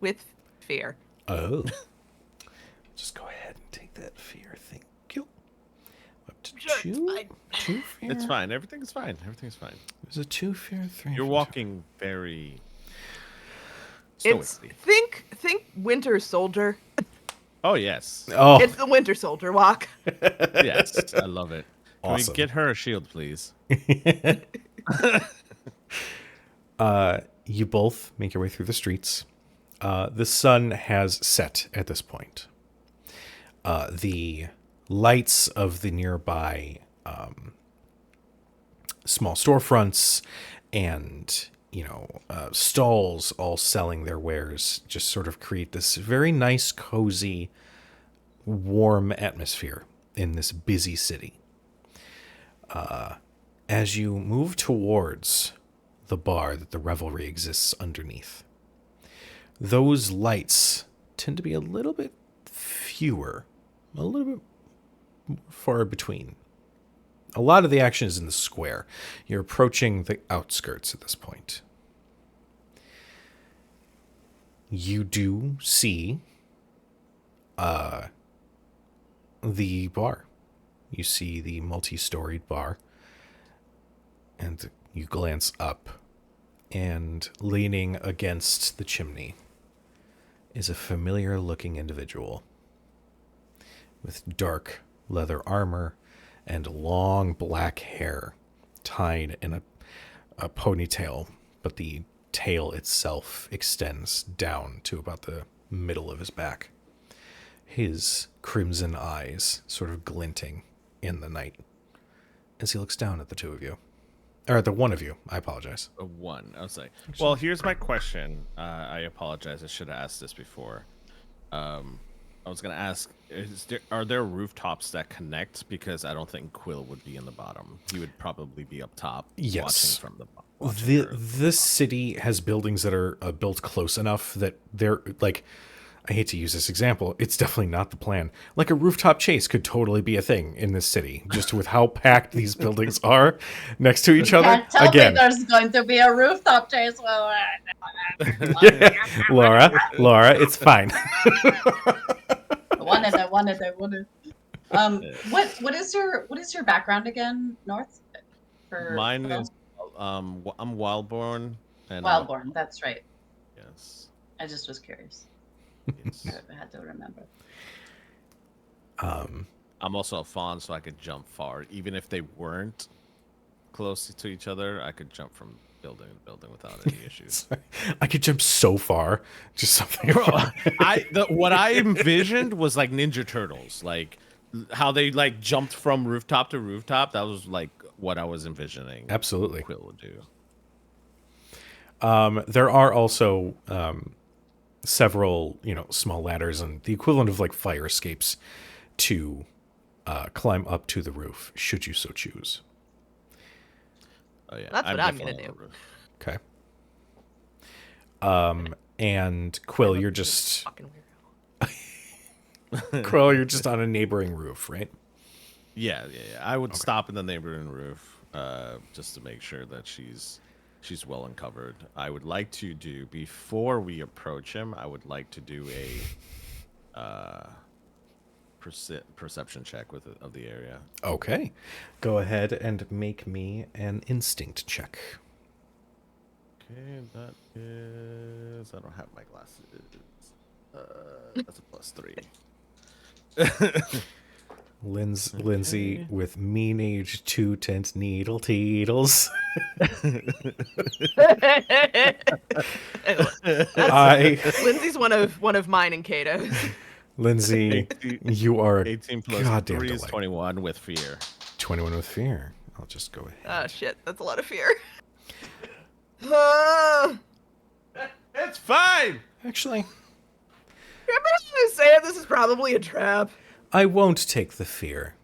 [SPEAKER 4] with fear.
[SPEAKER 1] Oh. Just go ahead and take that fear. Thank you. Up to
[SPEAKER 4] Sure, it's
[SPEAKER 1] 2?
[SPEAKER 4] fine.
[SPEAKER 1] 2 fear?
[SPEAKER 2] It's fine. Everything's fine. Everything's fine.
[SPEAKER 1] Is it 2 fear? 3
[SPEAKER 2] You're
[SPEAKER 1] fear?
[SPEAKER 2] walking very
[SPEAKER 4] It's
[SPEAKER 2] stoically.
[SPEAKER 4] think Winter Soldier.
[SPEAKER 2] Oh, yes.
[SPEAKER 1] Oh,
[SPEAKER 4] It's the Winter Soldier walk.
[SPEAKER 2] Yes. I love it. Can
[SPEAKER 1] Awesome.
[SPEAKER 2] we get her a shield, please?
[SPEAKER 1] you both make your way through the streets. The sun has set at this point. The lights of the nearby small storefronts and stalls all selling their wares just sort of create this very nice, cozy, warm atmosphere in this busy city. As you move towards the bar that the revelry exists underneath, those lights tend to be a little bit fewer, a little bit more far between. A lot of the action is in the square. You're approaching the outskirts at this point. You do see the bar. You see the multi-storied bar. And you glance up, and leaning against the chimney is a familiar-looking individual with dark leather armor and long black hair tied in a ponytail, but the tail itself extends down to about the middle of his back. His crimson eyes sort of glinting in the night as he looks down at the two of you. Or the one of you. I apologize.
[SPEAKER 2] A 1. I was like, well, here's my question. I apologize. I should have asked this before. I was going to ask, are there rooftops that connect? Because I don't think Quill would be in the bottom. He would probably be up top.
[SPEAKER 1] Yes.
[SPEAKER 2] Watching from the bottom.
[SPEAKER 1] This city has buildings that are built close enough that they're like, I hate to use this example. It's definitely not the plan. Like a rooftop chase could totally be a thing in this city, just with how packed these buildings are next to each other.
[SPEAKER 3] Can't tell
[SPEAKER 1] Again,
[SPEAKER 3] me there's going to be a rooftop chase. Well,
[SPEAKER 1] Laura, it's fine.
[SPEAKER 3] I wanted. What is your background again, North?
[SPEAKER 2] Mine is, I'm Wildborn. And
[SPEAKER 3] Wildborn. That's right.
[SPEAKER 2] Yes.
[SPEAKER 3] I just was curious.
[SPEAKER 2] Yes.
[SPEAKER 3] I had to remember.
[SPEAKER 2] I'm also a fawn, so I could jump far. Even if they weren't close to each other, I could jump from building to building without any issues.
[SPEAKER 1] I could jump so far. Just something.
[SPEAKER 2] What I envisioned was like Ninja Turtles, like how they like jumped from rooftop to rooftop. That was like what I was envisioning.
[SPEAKER 1] Absolutely.
[SPEAKER 2] Quill would do.
[SPEAKER 1] There are also several, small ladders and the equivalent of like fire escapes to climb up to the roof, should you so choose.
[SPEAKER 2] Oh yeah,
[SPEAKER 4] That's what I'm
[SPEAKER 2] definitely
[SPEAKER 4] gonna
[SPEAKER 2] on the roof.
[SPEAKER 1] Okay. And Quill, you're just
[SPEAKER 4] Fucking weirdo.
[SPEAKER 1] Quill, you're just on a neighboring roof, right?
[SPEAKER 2] Yeah. I would stop in the neighboring roof, just to make sure that she's well uncovered. I would like to do before we approach him. I would like to do a perception check of the area.
[SPEAKER 1] Okay. Go ahead and make me an instinct check.
[SPEAKER 2] Okay, that is. I don't have my glasses. That's a +3.
[SPEAKER 1] Lindsay with mean age 2 tent needle teetles.
[SPEAKER 4] Lindsay's one of mine and Kato's.
[SPEAKER 1] Lindsay,
[SPEAKER 2] 18
[SPEAKER 1] you are a
[SPEAKER 2] 18 plus
[SPEAKER 1] goddamn
[SPEAKER 2] 3 is
[SPEAKER 1] delight.
[SPEAKER 2] 21 with fear.
[SPEAKER 1] 21 with fear. I'll just go ahead.
[SPEAKER 4] Oh shit, that's a lot of fear. Ah.
[SPEAKER 2] It's fine.
[SPEAKER 1] Actually,
[SPEAKER 4] I'm gonna say it. This is probably a trap.
[SPEAKER 1] I won't take the fear.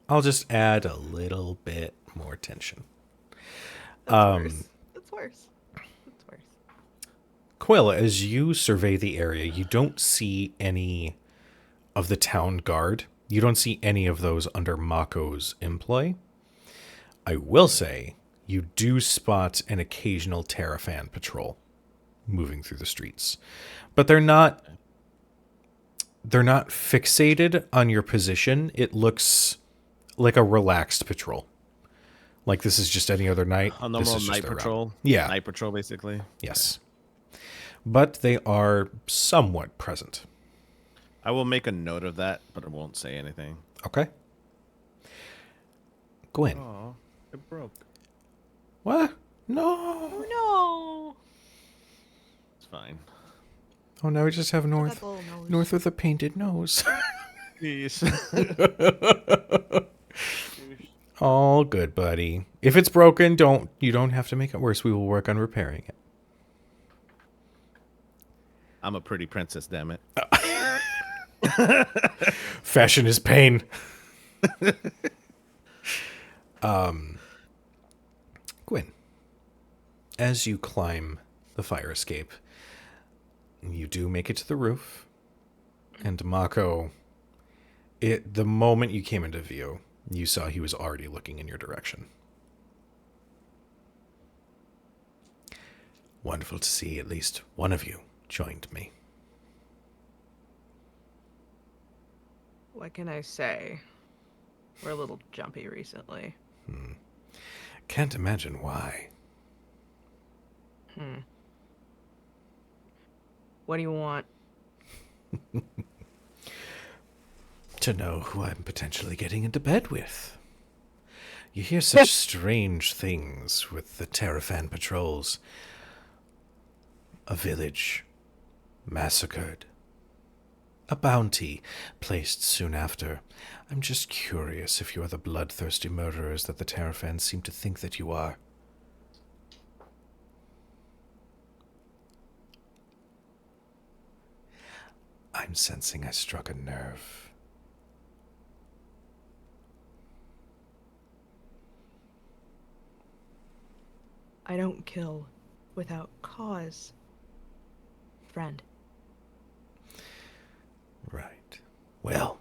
[SPEAKER 1] I'll just add a little bit more tension.
[SPEAKER 4] That's worse. That's worse. That's worse.
[SPEAKER 1] Quill, as you survey the area, you don't see any of the town guard. You don't see any of those under Mako's employ. I will say, you do spot an occasional Terrafan patrol moving through the streets. But they're not fixated on your position. It looks like a relaxed patrol. Like this is just any other night.
[SPEAKER 2] A
[SPEAKER 1] This
[SPEAKER 2] normal
[SPEAKER 1] is just
[SPEAKER 2] night
[SPEAKER 1] their route.
[SPEAKER 2] patrol.
[SPEAKER 1] Yeah.
[SPEAKER 2] Night patrol, basically.
[SPEAKER 1] Yes. But they are somewhat present.
[SPEAKER 2] I will make a note of that, but I won't say anything.
[SPEAKER 1] Okay. Gwyn.
[SPEAKER 2] Oh, it broke.
[SPEAKER 1] What? No.
[SPEAKER 4] No.
[SPEAKER 2] It's fine.
[SPEAKER 1] Oh, now we just have North.
[SPEAKER 4] That little nose.
[SPEAKER 1] North with a painted nose.
[SPEAKER 2] Please.
[SPEAKER 1] All good, buddy. If it's broken, you don't have to make it worse. We will work on repairing it.
[SPEAKER 2] I'm a pretty princess, damn it.
[SPEAKER 1] Fashion is pain. Gwyn, as you climb the fire escape, you do make it to the roof. And Mako, the moment you came into view, you saw he was already looking in your direction. Wonderful to see at least one of you joined me.
[SPEAKER 4] What can I say? We're a little jumpy recently.
[SPEAKER 1] Can't imagine why.
[SPEAKER 4] What do you want?
[SPEAKER 1] To know who I'm potentially getting into bed with. You hear such strange things with the Terrafan patrols. A village massacred. A bounty placed soon after. I'm just curious if you are the bloodthirsty murderers that the Terrafans seem to think that you are. I'm sensing I struck a nerve.
[SPEAKER 4] I don't kill without cause, friend.
[SPEAKER 1] Right. Well,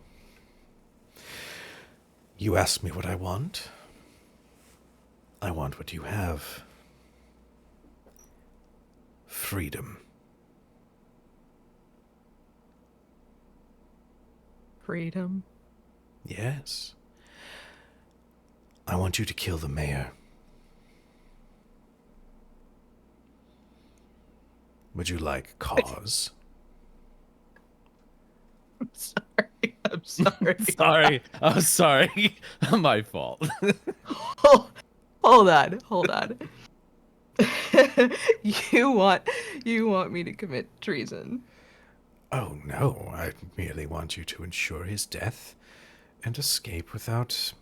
[SPEAKER 1] you ask me what I want. I want what you have. Freedom.
[SPEAKER 4] Freedom.
[SPEAKER 1] Yes. I want you to kill the mayor. Would you like cause?
[SPEAKER 4] I'm sorry. I'm sorry.
[SPEAKER 2] Sorry. I'm sorry. My fault.
[SPEAKER 4] Hold on. You want me to commit treason?
[SPEAKER 1] Oh, no. I merely want you to ensure his death and escape without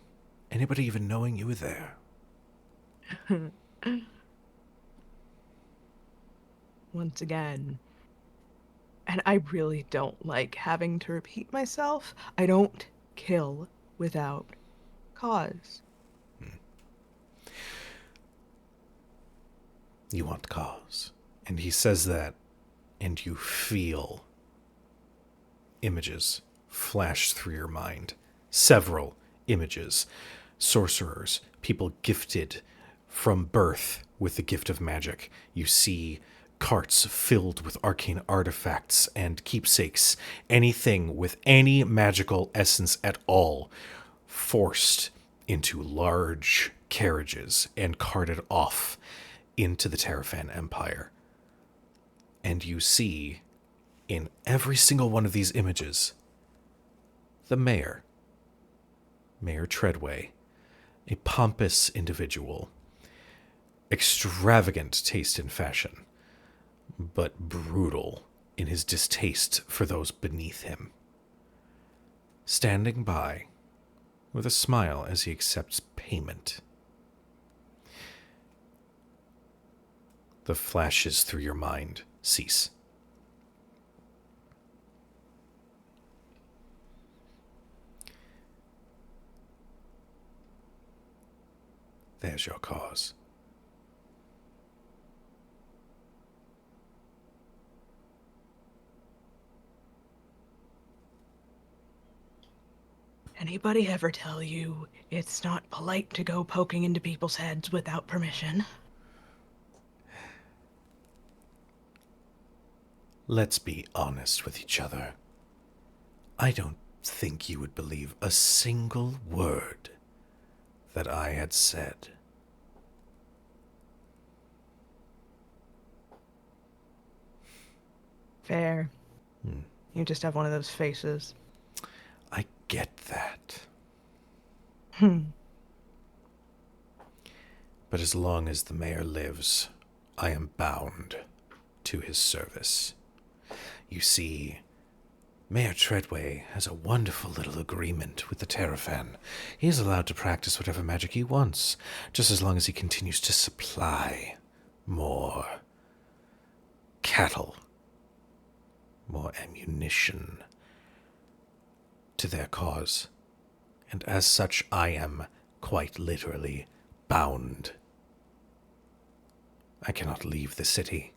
[SPEAKER 1] anybody even knowing you were there.
[SPEAKER 4] once again. And I really don't like having to repeat myself. I don't kill without cause.
[SPEAKER 1] You want cause. And he says that, and you feel images flash through your mind. Several images. Sorcerers, people gifted from birth with the gift of magic. You see carts filled with arcane artifacts and keepsakes, anything with any magical essence at all, forced into large carriages and carted off into the Terrafan Empire. And you see, in every single one of these images, the mayor, Mayor Treadway, a pompous individual, extravagant taste in fashion, but brutal in his distaste for those beneath him. Standing by with a smile as he accepts payment. The flashes through your mind cease. There's your cause.
[SPEAKER 4] Anybody ever tell you it's not polite to go poking into people's heads without permission?
[SPEAKER 1] Let's be honest with each other. I don't think you would believe a single word that I had said.
[SPEAKER 4] Fair. You just have one of those faces.
[SPEAKER 1] I get that. But as long as the mayor lives, I am bound to his service. You see, Mayor Treadway has a wonderful little agreement with the Terrafan. He is allowed to practice whatever magic he wants, just as long as he continues to supply more cattle, more ammunition to their cause. And as such, I am quite literally bound. I cannot leave the city.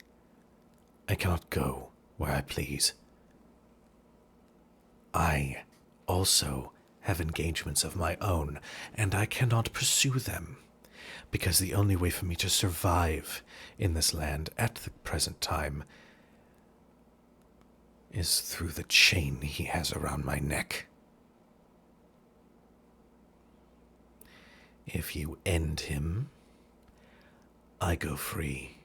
[SPEAKER 1] I cannot go where I please. I also have engagements of my own, and I cannot pursue them, because the only way for me to survive in this land at the present time is through the chain he has around my neck. If you end him, I go free.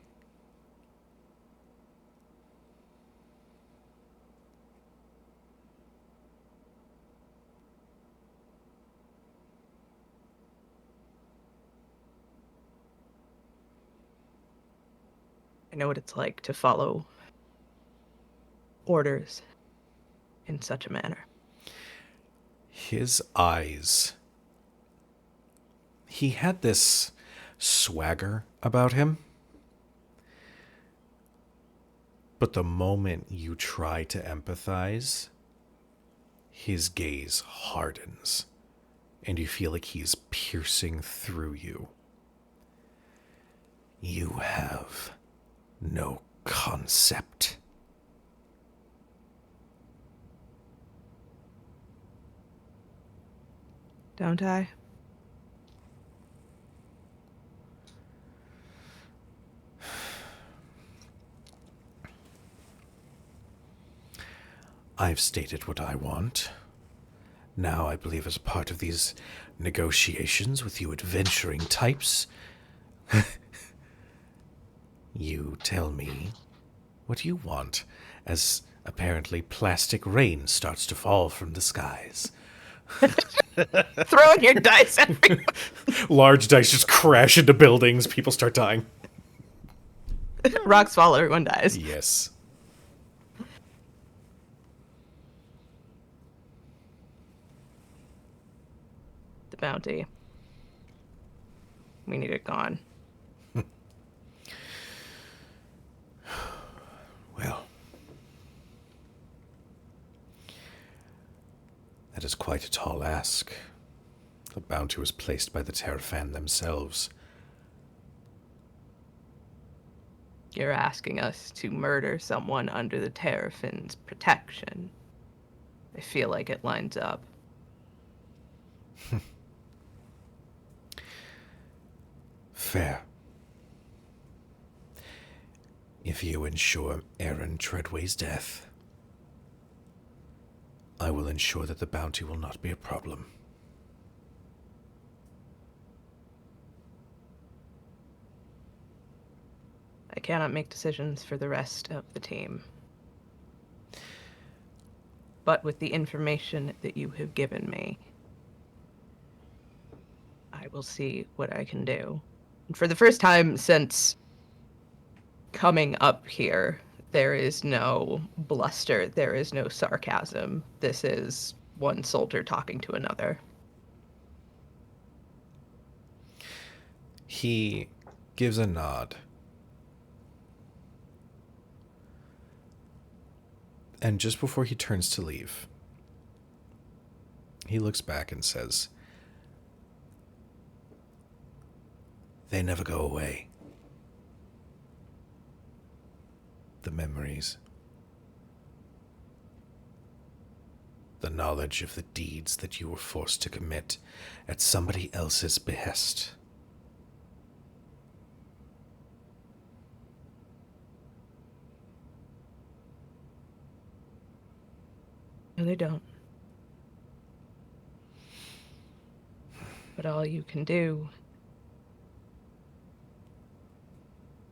[SPEAKER 4] I know what it's like to follow orders in such a manner.
[SPEAKER 1] His eyes. He had this swagger about him. But the moment you try to empathize, his gaze hardens, and you feel like he's piercing through you. You have no concept.
[SPEAKER 4] Don't I?
[SPEAKER 1] I've stated what I want. Now, I believe as a part of these negotiations with you adventuring types, you tell me what you want, as apparently plastic rain starts to fall from the skies.
[SPEAKER 4] Throwing your dice everywhere.
[SPEAKER 1] Large dice just crash into buildings. People start dying.
[SPEAKER 4] Rocks fall, everyone dies.
[SPEAKER 1] Yes.
[SPEAKER 4] The bounty. We need it gone.
[SPEAKER 1] That is quite a tall ask. The bounty was placed by the Terrafan themselves.
[SPEAKER 4] You're asking us to murder someone under the Terrafin's protection. I feel like it lines up.
[SPEAKER 1] Fair. If you ensure Aaron Treadway's death, I will ensure that the bounty will not be a problem.
[SPEAKER 4] I cannot make decisions for the rest of the team. But with the information that you have given me, I will see what I can do. And for the first time since coming up here, there is no bluster, there is no sarcasm. This is one soldier talking to another.
[SPEAKER 1] He gives a nod. And just before he turns to leave, he looks back and says, "They never go away. The memories. The knowledge of the deeds that you were forced to commit at somebody else's behest.
[SPEAKER 4] No, they don't. But all you can do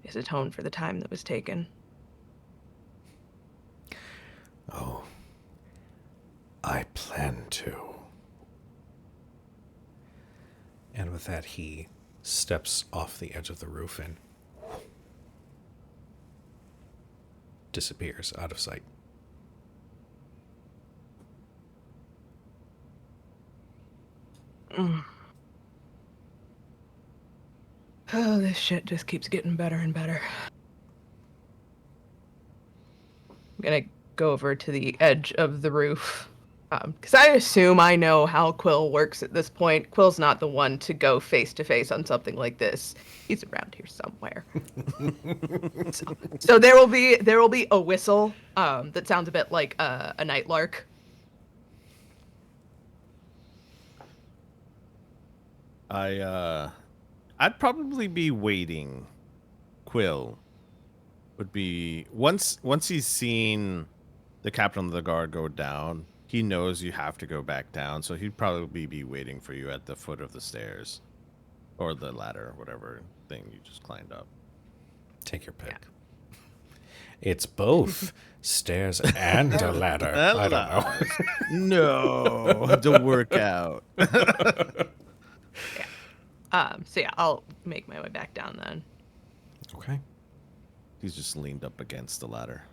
[SPEAKER 4] is atone for the time that was taken.
[SPEAKER 1] Oh, I plan to." And with that, he steps off the edge of the roof and disappears out of sight.
[SPEAKER 4] Oh, this shit just keeps getting better and better. I'm gonna go over to the edge of the roof. Because I assume I know how Quill works at this point. Quill's not the one to go face to face on something like this. He's around here somewhere. So there will be a whistle that sounds a bit like a night lark.
[SPEAKER 2] I'd probably be waiting. Quill would be once he's seen the captain of the guard go down, he knows you have to go back down, so he'd probably be waiting for you at the foot of the stairs or the ladder, whatever thing you just climbed up.
[SPEAKER 1] Take your pick. It's both stairs and a ladder. I don't know.
[SPEAKER 2] No, the workout.
[SPEAKER 4] So yeah, I'll make my way back down then.
[SPEAKER 1] Okay.
[SPEAKER 2] He's just leaned up against the ladder.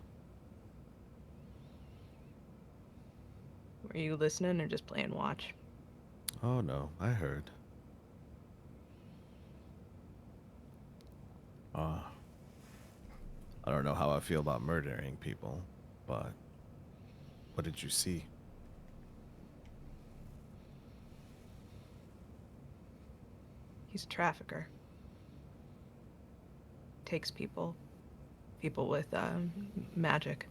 [SPEAKER 4] Were you listening or just playing watch?
[SPEAKER 2] Oh no, I heard. I don't know how I feel about murdering people, but what did you see?
[SPEAKER 4] He's a trafficker. Takes people with magic,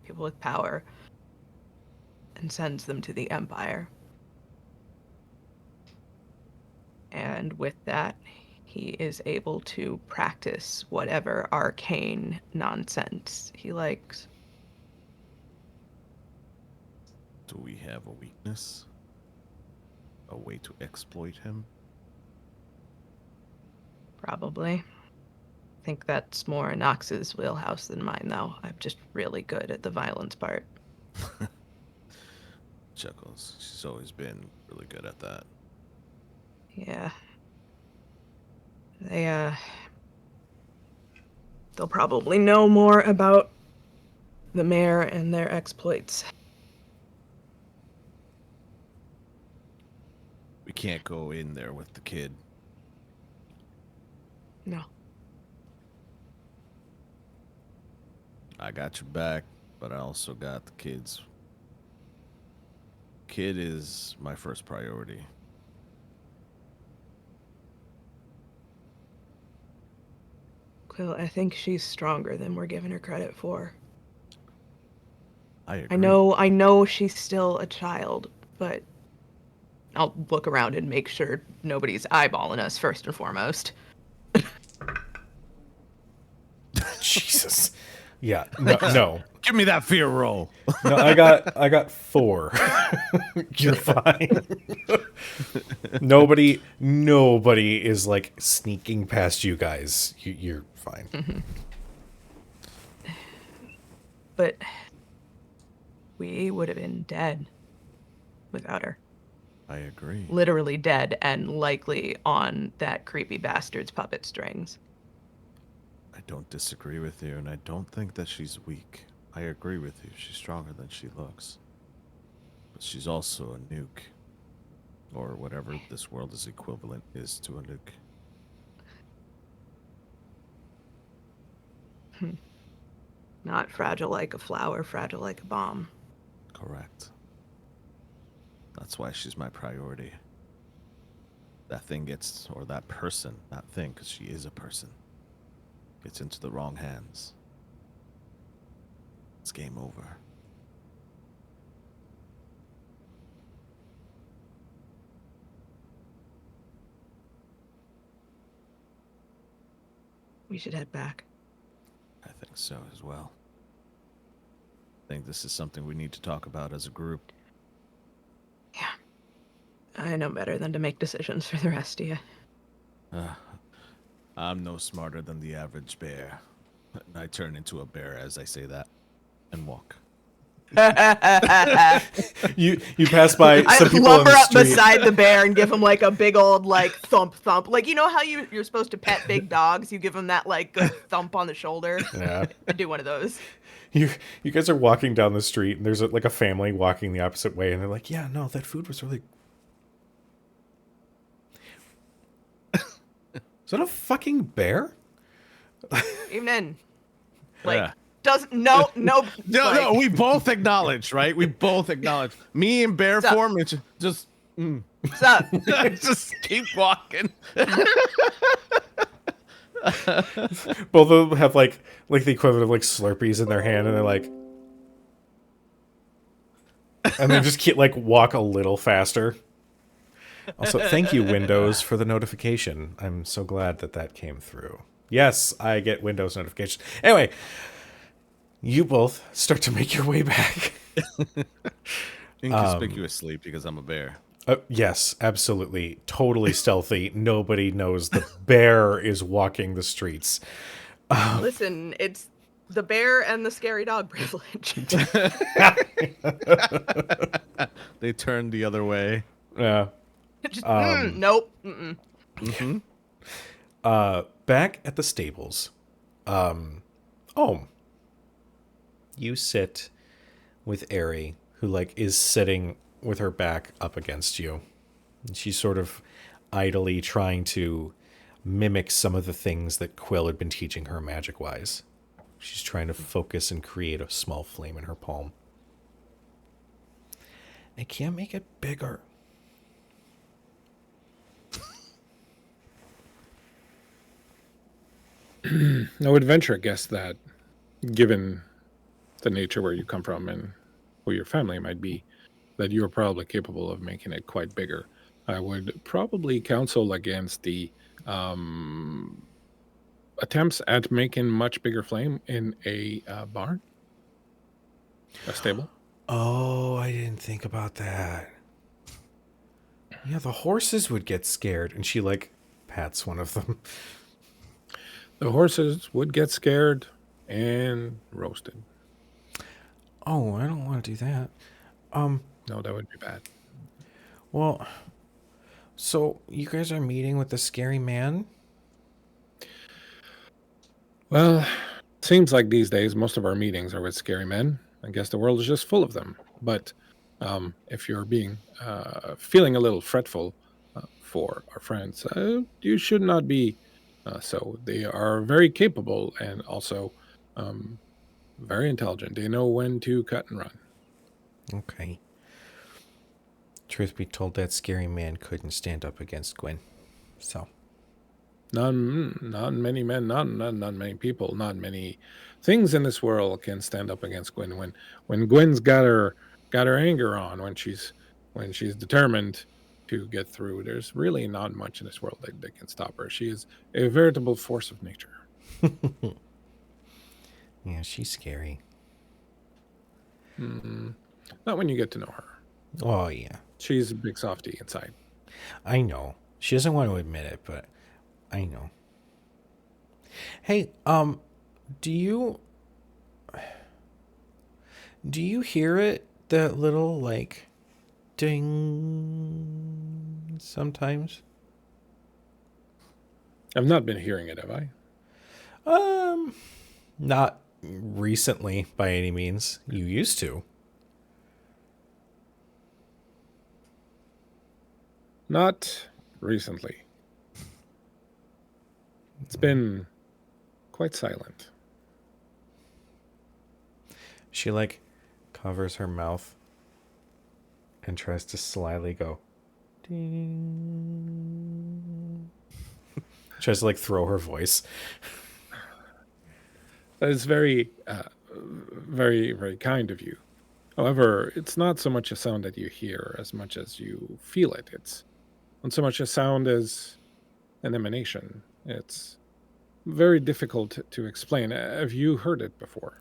[SPEAKER 4] people with power, and sends them to the Empire. And with that, he is able to practice whatever arcane nonsense he likes.
[SPEAKER 2] Do we have a weakness? A way to exploit him?
[SPEAKER 4] Probably. I think that's more Nox's wheelhouse than mine, though. I'm just really good at the violence part.
[SPEAKER 2] Chuckles. She's always been really good at that.
[SPEAKER 4] Yeah. They'll probably know more about the mayor and their exploits.
[SPEAKER 2] We can't go in there with the kid.
[SPEAKER 4] No.
[SPEAKER 2] I got your back, but I also got the kids. kid is my first priority.
[SPEAKER 4] Quill, I think she's stronger than we're giving her credit for.
[SPEAKER 2] I agree.
[SPEAKER 4] I know she's still a child, but I'll look around and make sure nobody's eyeballing us first and foremost.
[SPEAKER 1] Jesus. Yeah. No.
[SPEAKER 2] Give me that fear roll.
[SPEAKER 1] No, I got 4. You're fine. Nobody is like sneaking past you guys. You're fine.
[SPEAKER 4] But we would have been dead without her.
[SPEAKER 2] I agree.
[SPEAKER 4] Literally dead and likely on that creepy bastard's puppet strings.
[SPEAKER 2] I don't disagree with you, and I don't think that she's weak. I agree with you. She's stronger than she looks. But she's also a nuke. Or whatever this world is equivalent is to a nuke.
[SPEAKER 4] Not fragile like a flower, fragile like a bomb.
[SPEAKER 2] Correct. That's why she's my priority. That thing gets, or that person, not thing, because she is a person, gets into the wrong hands. It's game over.
[SPEAKER 4] We should head back.
[SPEAKER 2] I think so as well. I think this is something we need to talk about as a group.
[SPEAKER 4] Yeah. I know better than to make decisions for the rest of you.
[SPEAKER 2] I'm no smarter than the average bear. I turn into a bear as I say that and walk.
[SPEAKER 1] You pass by some
[SPEAKER 4] I
[SPEAKER 1] people
[SPEAKER 4] lumber
[SPEAKER 1] on the
[SPEAKER 4] up
[SPEAKER 1] street.
[SPEAKER 4] beside the bear and give him like a big old like thump. Like, you know how you're supposed to pet big dogs? You give them that like good thump on the shoulder.
[SPEAKER 1] Yeah.
[SPEAKER 4] I do one of those.
[SPEAKER 1] You guys are walking down the street and there's like a family walking the opposite way and they're like, "Yeah, no, that food was really." Is that a fucking bear?
[SPEAKER 4] Evening. Like,
[SPEAKER 2] Yeah.
[SPEAKER 4] no.
[SPEAKER 2] No,
[SPEAKER 4] like,
[SPEAKER 2] we both acknowledge, right? We both acknowledge. Me in bear
[SPEAKER 4] Sup?
[SPEAKER 2] form, it's just
[SPEAKER 4] What's up?
[SPEAKER 2] just keep walking.
[SPEAKER 1] Both of them have like the equivalent of like Slurpees in their hand and they're like, and then just keep like walk a little faster. Also, thank you, Windows, for the notification. I'm so glad that came through. Yes, I get Windows notifications. Anyway, you both start to make your way back.
[SPEAKER 2] Inconspicuously because I'm a bear.
[SPEAKER 1] Yes, absolutely. Totally stealthy. Nobody knows the bear is walking the streets.
[SPEAKER 4] Listen, it's the bear and the scary dog privilege.
[SPEAKER 2] They turned the other way.
[SPEAKER 1] Yeah.
[SPEAKER 4] Just, nope. Mm-mm.
[SPEAKER 2] Mm-hmm.
[SPEAKER 1] Back at the stables. You sit with Aerie, who like is sitting with her back up against you. And she's sort of idly trying to mimic some of the things that Quill had been teaching her magic-wise. She's trying to focus and create a small flame in her palm. I can't make it bigger.
[SPEAKER 5] I would venture a guess that, given the nature where you come from and who your family might be, that you are probably capable of making it quite bigger. I would probably counsel against the attempts at making much bigger flame in a barn, a stable.
[SPEAKER 1] Oh, I didn't think about that. Yeah, the horses would get scared. And she like pats one of them.
[SPEAKER 5] The horses would get scared and roasted.
[SPEAKER 1] Oh, I don't want to do that.
[SPEAKER 5] No, that would be bad.
[SPEAKER 1] Well, so you guys are meeting with the scary man?
[SPEAKER 5] Well, seems like these days most of our meetings are with scary men. I guess the world is just full of them. But if you're being feeling a little fretful for our friends, you should not be so. They are very capable and also very intelligent. They know when to cut and run.
[SPEAKER 1] Okay. Truth be told, that scary man couldn't stand up against Gwyn. So,
[SPEAKER 5] Not many men, not many people, not many things in this world can stand up against Gwyn. When Gwyn's got her anger on, when she's determined to get through, there's really not much in this world that can stop her. She is a veritable force of nature.
[SPEAKER 1] yeah, she's scary.
[SPEAKER 5] Not when you get to know her.
[SPEAKER 1] Oh, yeah.
[SPEAKER 5] She's a big softie inside.
[SPEAKER 1] I know. She doesn't want to admit it, but I know. Hey, do you hear it? That little like ding sometimes?
[SPEAKER 5] I've not been hearing it, have I?
[SPEAKER 1] Not recently by any means. You used to.
[SPEAKER 5] Not recently. It's been quite silent.
[SPEAKER 1] She like covers her mouth and tries to slyly go ding. Tries to like throw her voice.
[SPEAKER 5] That is very, very, very kind of you. However, it's not so much a sound that you hear as much as you feel it. It's not so much a sound as an emanation. It's very difficult to explain. Have you heard it before?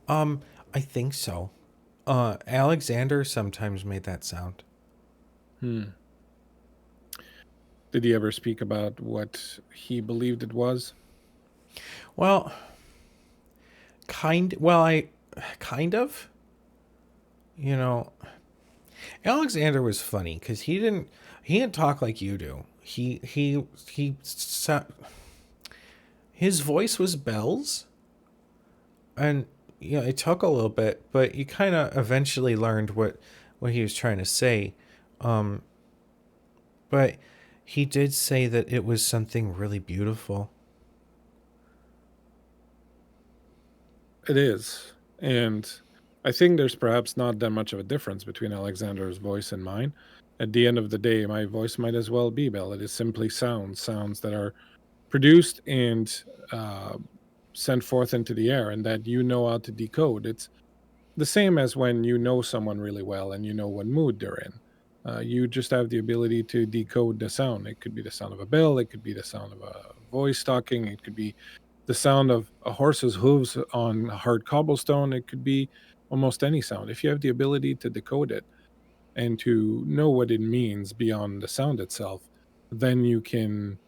[SPEAKER 1] I think so. Alexander sometimes made that sound.
[SPEAKER 5] Did he ever speak about what he believed it was?
[SPEAKER 1] Well, kind of. You know, Alexander was funny because he didn't talk like you do. His voice was bells, and you know, it took a little bit, but you kind of eventually learned what he was trying to say. But he did say that it was something really beautiful.
[SPEAKER 5] It is. And I think there's perhaps not that much of a difference between Alexander's voice and mine. At the end of the day, my voice might as well be Bell. It is simply sounds that are produced and sent forth into the air and that you know how to decode. It's the same as when you know someone really well and you know what mood they're in. You just have the ability to decode the sound. It could be the sound of a bell, it could be the sound of a voice talking, it could be the sound of a horse's hooves on hard cobblestone, it could be almost any sound. If you have the ability to decode it and to know what it means beyond the sound itself, then you can,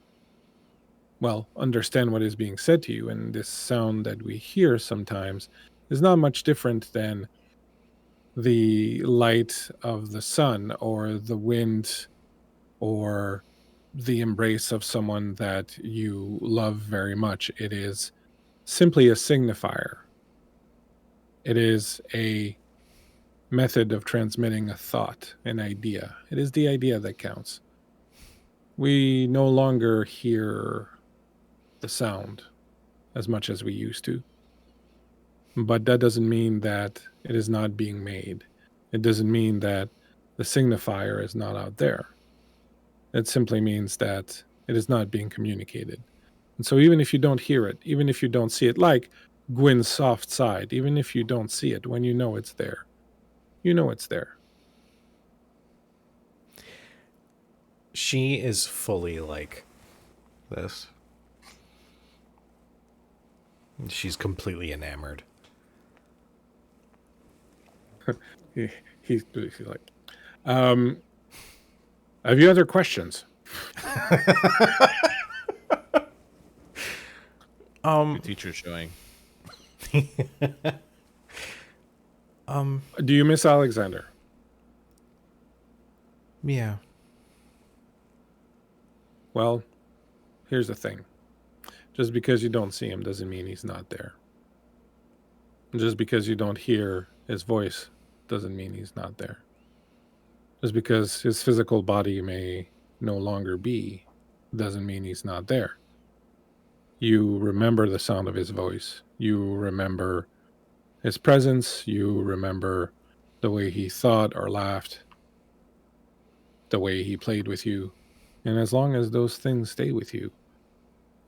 [SPEAKER 5] well, understand what is being said to you. And this sound that we hear sometimes is not much different than the light of the sun or the wind or the embrace of someone that you love very much. It is simply a signifier. It is a method of transmitting a thought, an idea. It is the idea that counts. We no longer hear the sound as much as we used to. But that doesn't mean that it is not being made. It doesn't mean that the signifier is not out there. It simply means that it is not being communicated. And so even if you don't hear it, even if you don't see it, like Gwyn's soft side, even if you don't see it, when you know it's there, you know it's there.
[SPEAKER 1] She is fully like this. She's completely enamored.
[SPEAKER 5] He's like, have you other questions?
[SPEAKER 2] Your teacher's showing.
[SPEAKER 5] Do you miss Alexander?
[SPEAKER 1] Yeah.
[SPEAKER 5] Well, here's the thing. Just because you don't see him doesn't mean he's not there. Just because you don't hear his voice doesn't mean he's not there. Just because his physical body may no longer be doesn't mean he's not there. You remember the sound of his voice. You remember his presence. You remember the way he thought or laughed. the way he played with you. And as long as those things stay with you,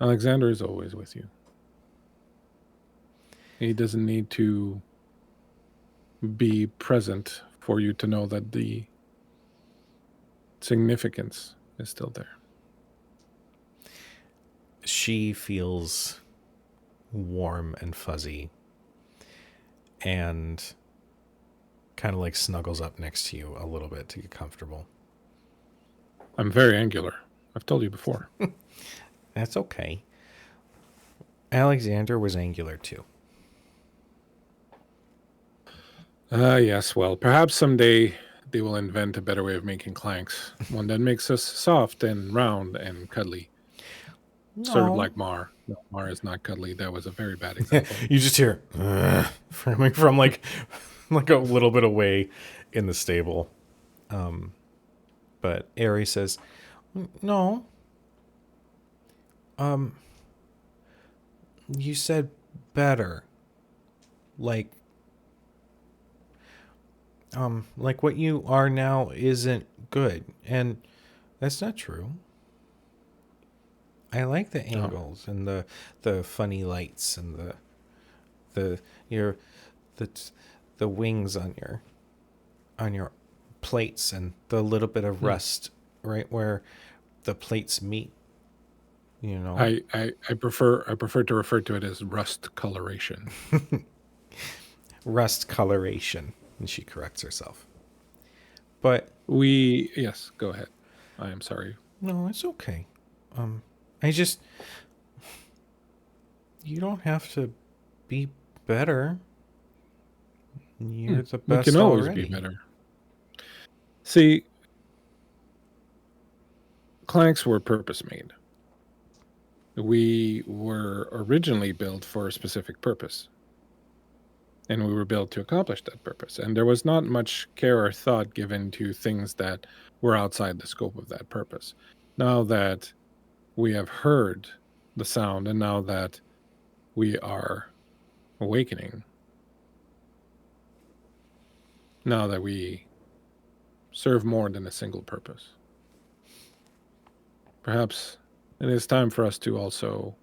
[SPEAKER 5] Alexander is always with you. He doesn't need to be present for you to know that the significance is still there.
[SPEAKER 1] She feels warm and fuzzy and kind of like snuggles up next to you a little bit to get comfortable.
[SPEAKER 5] I'm very angular. I've told you before.
[SPEAKER 1] That's okay. Alexander was angular too.
[SPEAKER 5] Yes, well, perhaps someday they will invent a better way of making clanks. One that makes us soft and round and cuddly. Sort of like Mar. No, Mar is not cuddly. That was a very bad example.
[SPEAKER 1] You just hear from like like a little bit away in the stable. But Aerie says, "No. You said better. Like what you are now isn't good. And that's not true. I like the angles and the funny lights and the wings on your plates and the little bit of rust right where the plates meet. You know,
[SPEAKER 5] I prefer to refer to it as rust coloration.
[SPEAKER 1] rust coloration, and she corrects herself. But
[SPEAKER 5] yes, go ahead. I am sorry.
[SPEAKER 1] no, it's okay. You don't have to be better. You're the best.
[SPEAKER 5] We can always
[SPEAKER 1] already.
[SPEAKER 5] be better. See, clanks were purpose made. We were originally built for a specific purpose. And we were built to accomplish that purpose. And there was not much care or thought given to things that were outside the scope of that purpose. Now that we have heard the sound and now that we are awakening, now that we serve more than a single purpose, perhaps it is time for us to also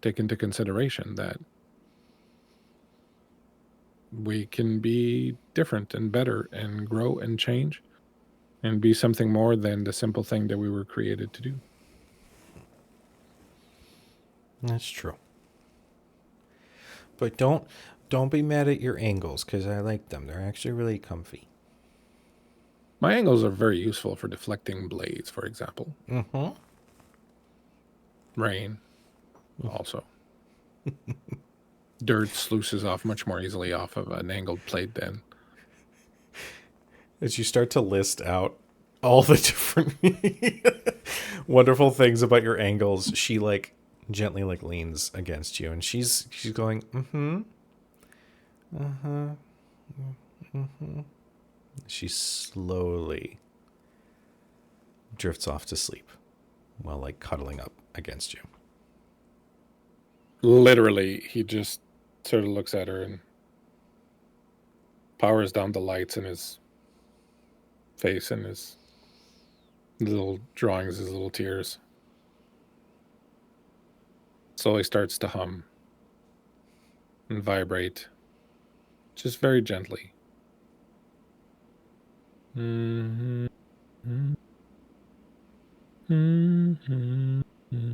[SPEAKER 5] take into consideration that we can be different and better and grow and change and be something more than the simple thing that we were created to do.
[SPEAKER 1] That's true. But don't be mad at your angles because I like them. They're actually really comfy.
[SPEAKER 5] My angles are very useful for deflecting blades, for example.
[SPEAKER 1] Mm-hmm.
[SPEAKER 5] Rain, also. Dirt sluices off much more easily off of an angled plate than.
[SPEAKER 1] As you start to list out all the different wonderful things about your angles, she like gently like leans against you and she's going, She slowly drifts off to sleep while like cuddling up against you.
[SPEAKER 5] Literally, he just sort of looks at her and powers down the lights in his face and his little drawings, his little tears. Slowly starts to hum and vibrate, just very gently. Mm-hmm. Mm-hmm. Mm-hmm.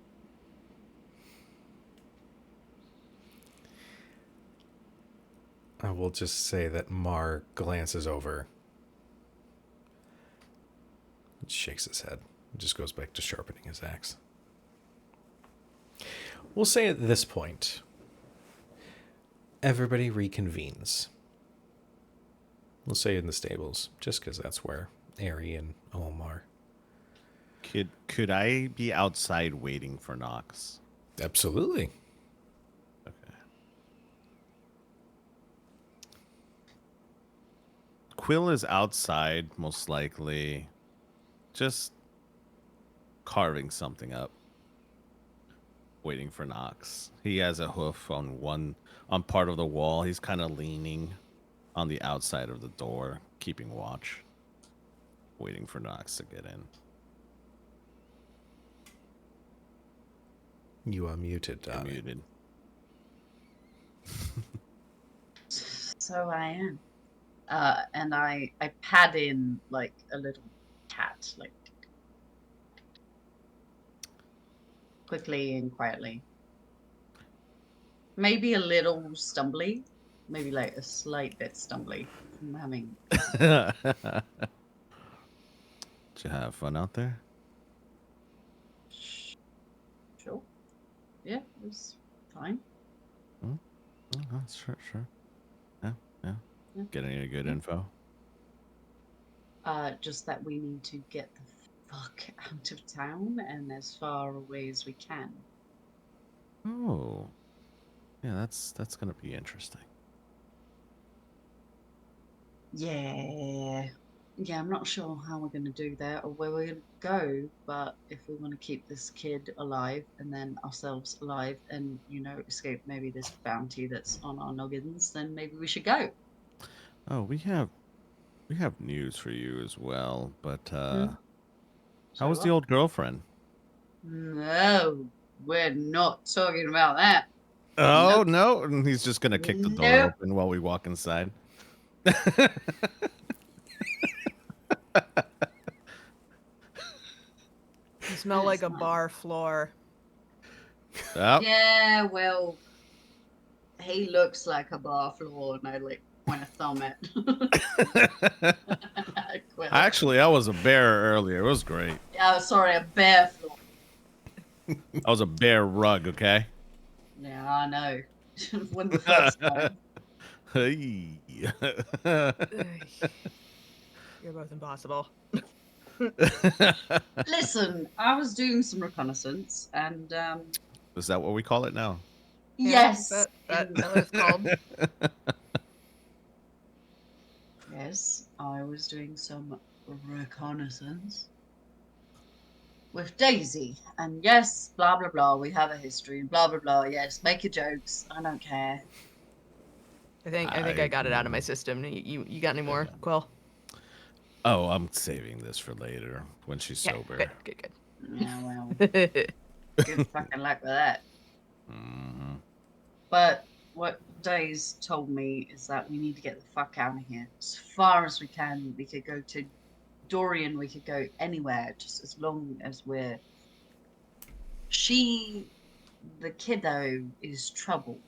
[SPEAKER 1] I will just say that Mar glances over, shakes his head, and just goes back to sharpening his axe. We'll say at this point, everybody reconvenes. We'll say in the stables, just because that's where Aerie and Olm are.
[SPEAKER 2] Could I be outside waiting for Nox?
[SPEAKER 1] Absolutely.
[SPEAKER 2] Okay. Quill is outside, most likely, just carving something up, waiting for Nox. He has a hoof on part of the wall. He's kind of leaning on the outside of the door, keeping watch. waiting for Nox to get in.
[SPEAKER 1] You are muted,
[SPEAKER 2] You're
[SPEAKER 1] darling.
[SPEAKER 2] muted.
[SPEAKER 3] So I am. And I pad in like a little cat, like quickly and quietly. Maybe a little stumbly, maybe like a slight bit stumbly from having.
[SPEAKER 2] Did you have fun out there?
[SPEAKER 3] Sure. Yeah, it was fine.
[SPEAKER 2] Sure, sure. Yeah, yeah.
[SPEAKER 3] Yeah.
[SPEAKER 2] Getting any good
[SPEAKER 3] Yeah.
[SPEAKER 2] info?
[SPEAKER 3] Just that we need to get the fuck out of town and as far away as we can.
[SPEAKER 2] Oh, yeah. That's gonna be interesting.
[SPEAKER 3] Yeah. Yeah, I'm not sure how we're going to do that or where we're going to go, but if we want to keep this kid alive and then ourselves alive and, escape maybe this bounty that's on our noggins, then maybe we should go.
[SPEAKER 2] Oh, we have news for you as well. But
[SPEAKER 3] Hmm?
[SPEAKER 2] how
[SPEAKER 3] So
[SPEAKER 2] was the
[SPEAKER 3] what?
[SPEAKER 2] old girlfriend?
[SPEAKER 3] No, we're not talking about that.
[SPEAKER 2] Oh
[SPEAKER 3] Nope.
[SPEAKER 2] no! And he's just gonna kick the door
[SPEAKER 3] Nope.
[SPEAKER 2] open while we walk inside.
[SPEAKER 4] You smell like
[SPEAKER 3] It's
[SPEAKER 4] a
[SPEAKER 3] not.
[SPEAKER 4] bar floor.
[SPEAKER 2] Oh,
[SPEAKER 3] Yeah, well, he looks like a bar floor, and I like point a thumb at Quill.
[SPEAKER 2] actually, I was a bear earlier. It was great.
[SPEAKER 3] Oh, sorry, a bear floor.
[SPEAKER 2] I was a bear rug. Okay.
[SPEAKER 3] Yeah, I know. When the first time.
[SPEAKER 2] Hey.
[SPEAKER 4] You're both impossible.
[SPEAKER 3] Listen, I was doing some reconnaissance, and
[SPEAKER 2] Is that what we call it now?
[SPEAKER 4] Yeah,
[SPEAKER 3] yes,
[SPEAKER 4] that what it's called.
[SPEAKER 3] yes, I was doing some reconnaissance with Daisy, and yes, blah blah blah. We have a history, blah blah blah. Yes, make your jokes. I don't care.
[SPEAKER 4] I think I got it out of my system. You got any more, Quill?
[SPEAKER 2] Oh, I'm saving this for later when she's
[SPEAKER 4] Yeah,
[SPEAKER 2] sober.
[SPEAKER 4] good.
[SPEAKER 3] Yeah, well,
[SPEAKER 4] Good.
[SPEAKER 3] good fucking luck with that.
[SPEAKER 2] Hmm.
[SPEAKER 3] But what Days told me is that we need to get the fuck out of here as far as we can. We could go to Dorian, we could go anywhere, just as long as we're. The kiddo, is trouble.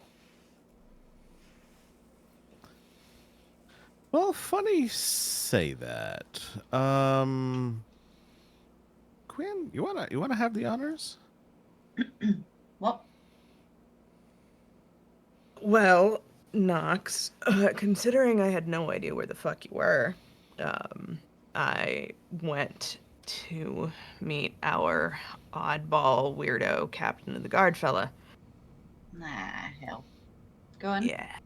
[SPEAKER 2] Well, funny you say that. Quinn, you wanna have the honors?
[SPEAKER 3] What?
[SPEAKER 4] Well, Nox, considering I had no idea where the fuck you were, I went to meet our oddball weirdo captain of the guard fella.
[SPEAKER 3] Nah, hell. Go on.
[SPEAKER 4] Yeah.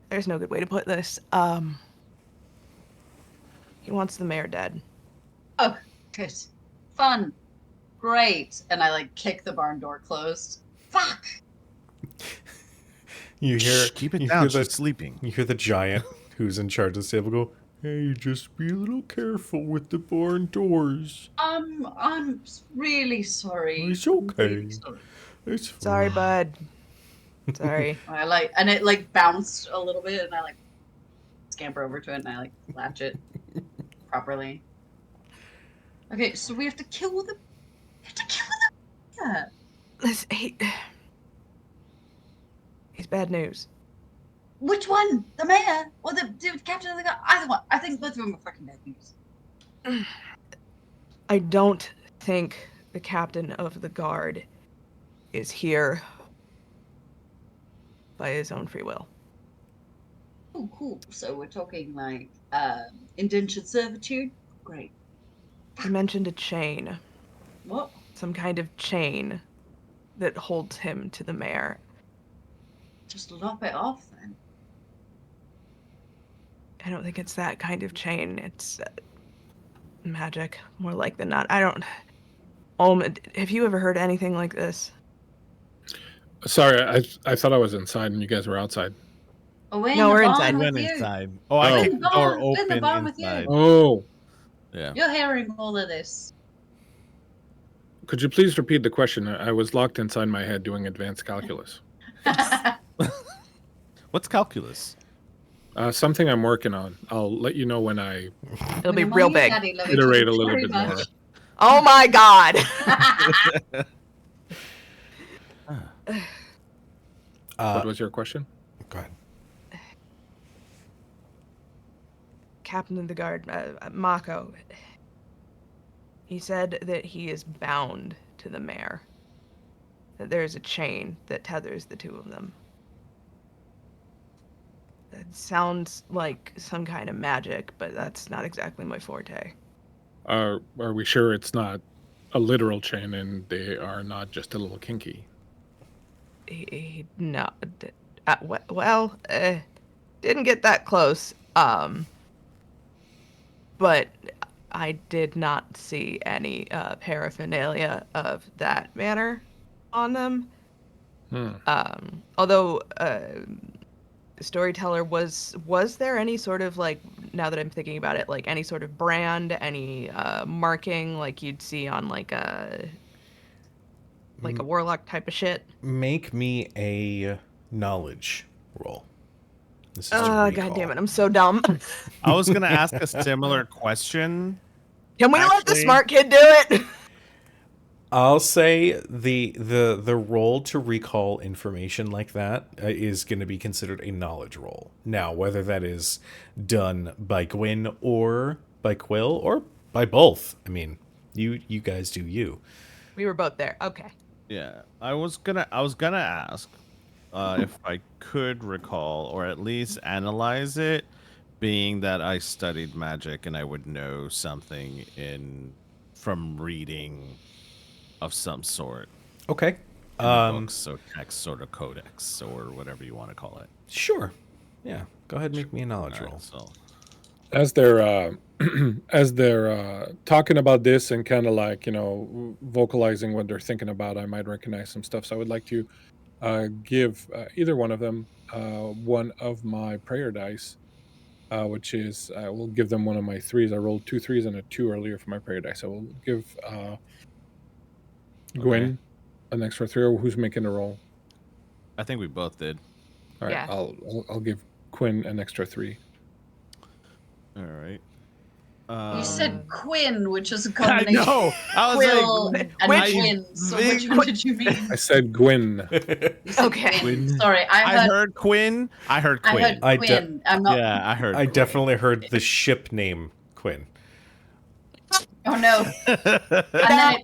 [SPEAKER 4] There's no good way to put this. He wants the mayor dead.
[SPEAKER 3] Oh, good. Fun. Great. And I like kick the barn door closed. Fuck.
[SPEAKER 1] You hear,
[SPEAKER 2] Shh, keep it
[SPEAKER 1] you
[SPEAKER 2] down.
[SPEAKER 1] hear
[SPEAKER 2] She's
[SPEAKER 1] the,
[SPEAKER 2] sleeping.
[SPEAKER 1] you hear the giant who's in charge of the stable go, "Hey, just be a little careful with the barn doors.
[SPEAKER 3] I'm really sorry.
[SPEAKER 1] It's
[SPEAKER 3] I'm
[SPEAKER 1] okay.
[SPEAKER 3] really sorry.
[SPEAKER 1] It's fine."
[SPEAKER 4] Sorry, bud. Sorry.
[SPEAKER 3] And it like bounced a little bit, and I like scamper over to it, and I like latch it properly. Okay, so we have to kill the. Yeah.
[SPEAKER 4] Listen, he's bad news.
[SPEAKER 3] Which one? The mayor or the captain of the guard? Either one. I think both of them are fucking bad news.
[SPEAKER 4] I don't think the captain of the guard is here by his own free will.
[SPEAKER 3] Oh, cool. So we're talking like indentured servitude. Great.
[SPEAKER 4] He mentioned a chain,
[SPEAKER 3] What?
[SPEAKER 4] some kind of chain that holds him to the mayor.
[SPEAKER 3] Just lop it off then.
[SPEAKER 4] I don't think it's that kind of chain. It's magic, more like than not. I don't. Have you ever heard anything like this?
[SPEAKER 5] Sorry, I thought I was inside and you guys were outside.
[SPEAKER 3] Oh, we're
[SPEAKER 4] No,
[SPEAKER 3] in
[SPEAKER 4] we're
[SPEAKER 3] the
[SPEAKER 4] inside.
[SPEAKER 3] barn
[SPEAKER 2] We
[SPEAKER 3] with
[SPEAKER 2] went
[SPEAKER 3] you.
[SPEAKER 2] inside. Oh, I
[SPEAKER 5] Oh.
[SPEAKER 2] kicked the door
[SPEAKER 3] We're in the
[SPEAKER 2] open
[SPEAKER 3] barn with you.
[SPEAKER 2] inside.
[SPEAKER 5] Oh,
[SPEAKER 2] Yeah.
[SPEAKER 3] You're hearing all of this.
[SPEAKER 5] could you please repeat the question? I was locked inside my head doing advanced calculus.
[SPEAKER 2] What's calculus?
[SPEAKER 5] Something I'm working on. I'll let you know when I
[SPEAKER 4] It'll be real big.
[SPEAKER 5] iterate a little bit more.
[SPEAKER 4] Oh my god.
[SPEAKER 5] What was your question?
[SPEAKER 1] Go ahead.
[SPEAKER 4] Captain of the guard, Mako. He said that he is bound to the mayor. That there is a chain that tethers the two of them. It sounds like some kind of magic, but that's not exactly my forte.
[SPEAKER 5] Are we sure it's not a literal chain and they are not just a little kinky?
[SPEAKER 4] No. Well, didn't get that close. But I did not see any paraphernalia of that manner on them. Although storyteller was there any sort of, like, now that I'm thinking about it, like any sort of brand, any marking like you'd see on like a warlock type of shit?
[SPEAKER 1] Make me a knowledge roll. This is to
[SPEAKER 4] Oh,
[SPEAKER 1] recall.
[SPEAKER 4] god damn it, I'm so dumb.
[SPEAKER 2] I was gonna ask a similar question.
[SPEAKER 4] Can we let the
[SPEAKER 2] Actually-
[SPEAKER 4] smart kid do it?
[SPEAKER 1] I'll say the roll to recall information like that is going to be considered a knowledge roll. Now, whether that is done by Gwyn or by Quill or by both, I mean, you guys do you.
[SPEAKER 4] We were both there. Okay.
[SPEAKER 2] Yeah, I was gonna ask if I could recall or at least analyze it, being that I studied magic and I would know something from reading of some sort.
[SPEAKER 1] Okay.
[SPEAKER 2] In the books, so text sort of codex or whatever you want to call it.
[SPEAKER 1] Sure. Yeah. Go ahead and make me a knowledge roll.
[SPEAKER 2] So
[SPEAKER 5] As they're talking about this and kind of like, you know, vocalizing what they're thinking about, I might recognize some stuff. So I would like to give either one of them one of my prayer dice, which is I will give them one of my threes. I rolled 2 3s and a 2 earlier for my prayer dice. I will give Gwyn an extra 3. Or who's making the roll?
[SPEAKER 2] I think we both did.
[SPEAKER 5] All right,
[SPEAKER 4] Yeah.
[SPEAKER 5] I'll give Quinn an extra 3.
[SPEAKER 2] All right.
[SPEAKER 3] You said Quinn, which is a
[SPEAKER 2] I
[SPEAKER 3] combination
[SPEAKER 2] know. I was
[SPEAKER 3] Quill
[SPEAKER 2] like,
[SPEAKER 3] and
[SPEAKER 4] which-
[SPEAKER 3] Gwyn. So which one did you mean?
[SPEAKER 5] I said Gwyn.
[SPEAKER 3] You said
[SPEAKER 4] Okay.
[SPEAKER 3] Gwyn. Sorry,
[SPEAKER 2] I heard Quinn. I heard
[SPEAKER 3] I
[SPEAKER 2] Quinn.
[SPEAKER 3] heard
[SPEAKER 1] I
[SPEAKER 3] Quinn. I'm not.
[SPEAKER 2] Yeah, I heard.
[SPEAKER 1] I
[SPEAKER 2] Quinn.
[SPEAKER 1] definitely heard the ship name Quinn.
[SPEAKER 3] Oh no! And then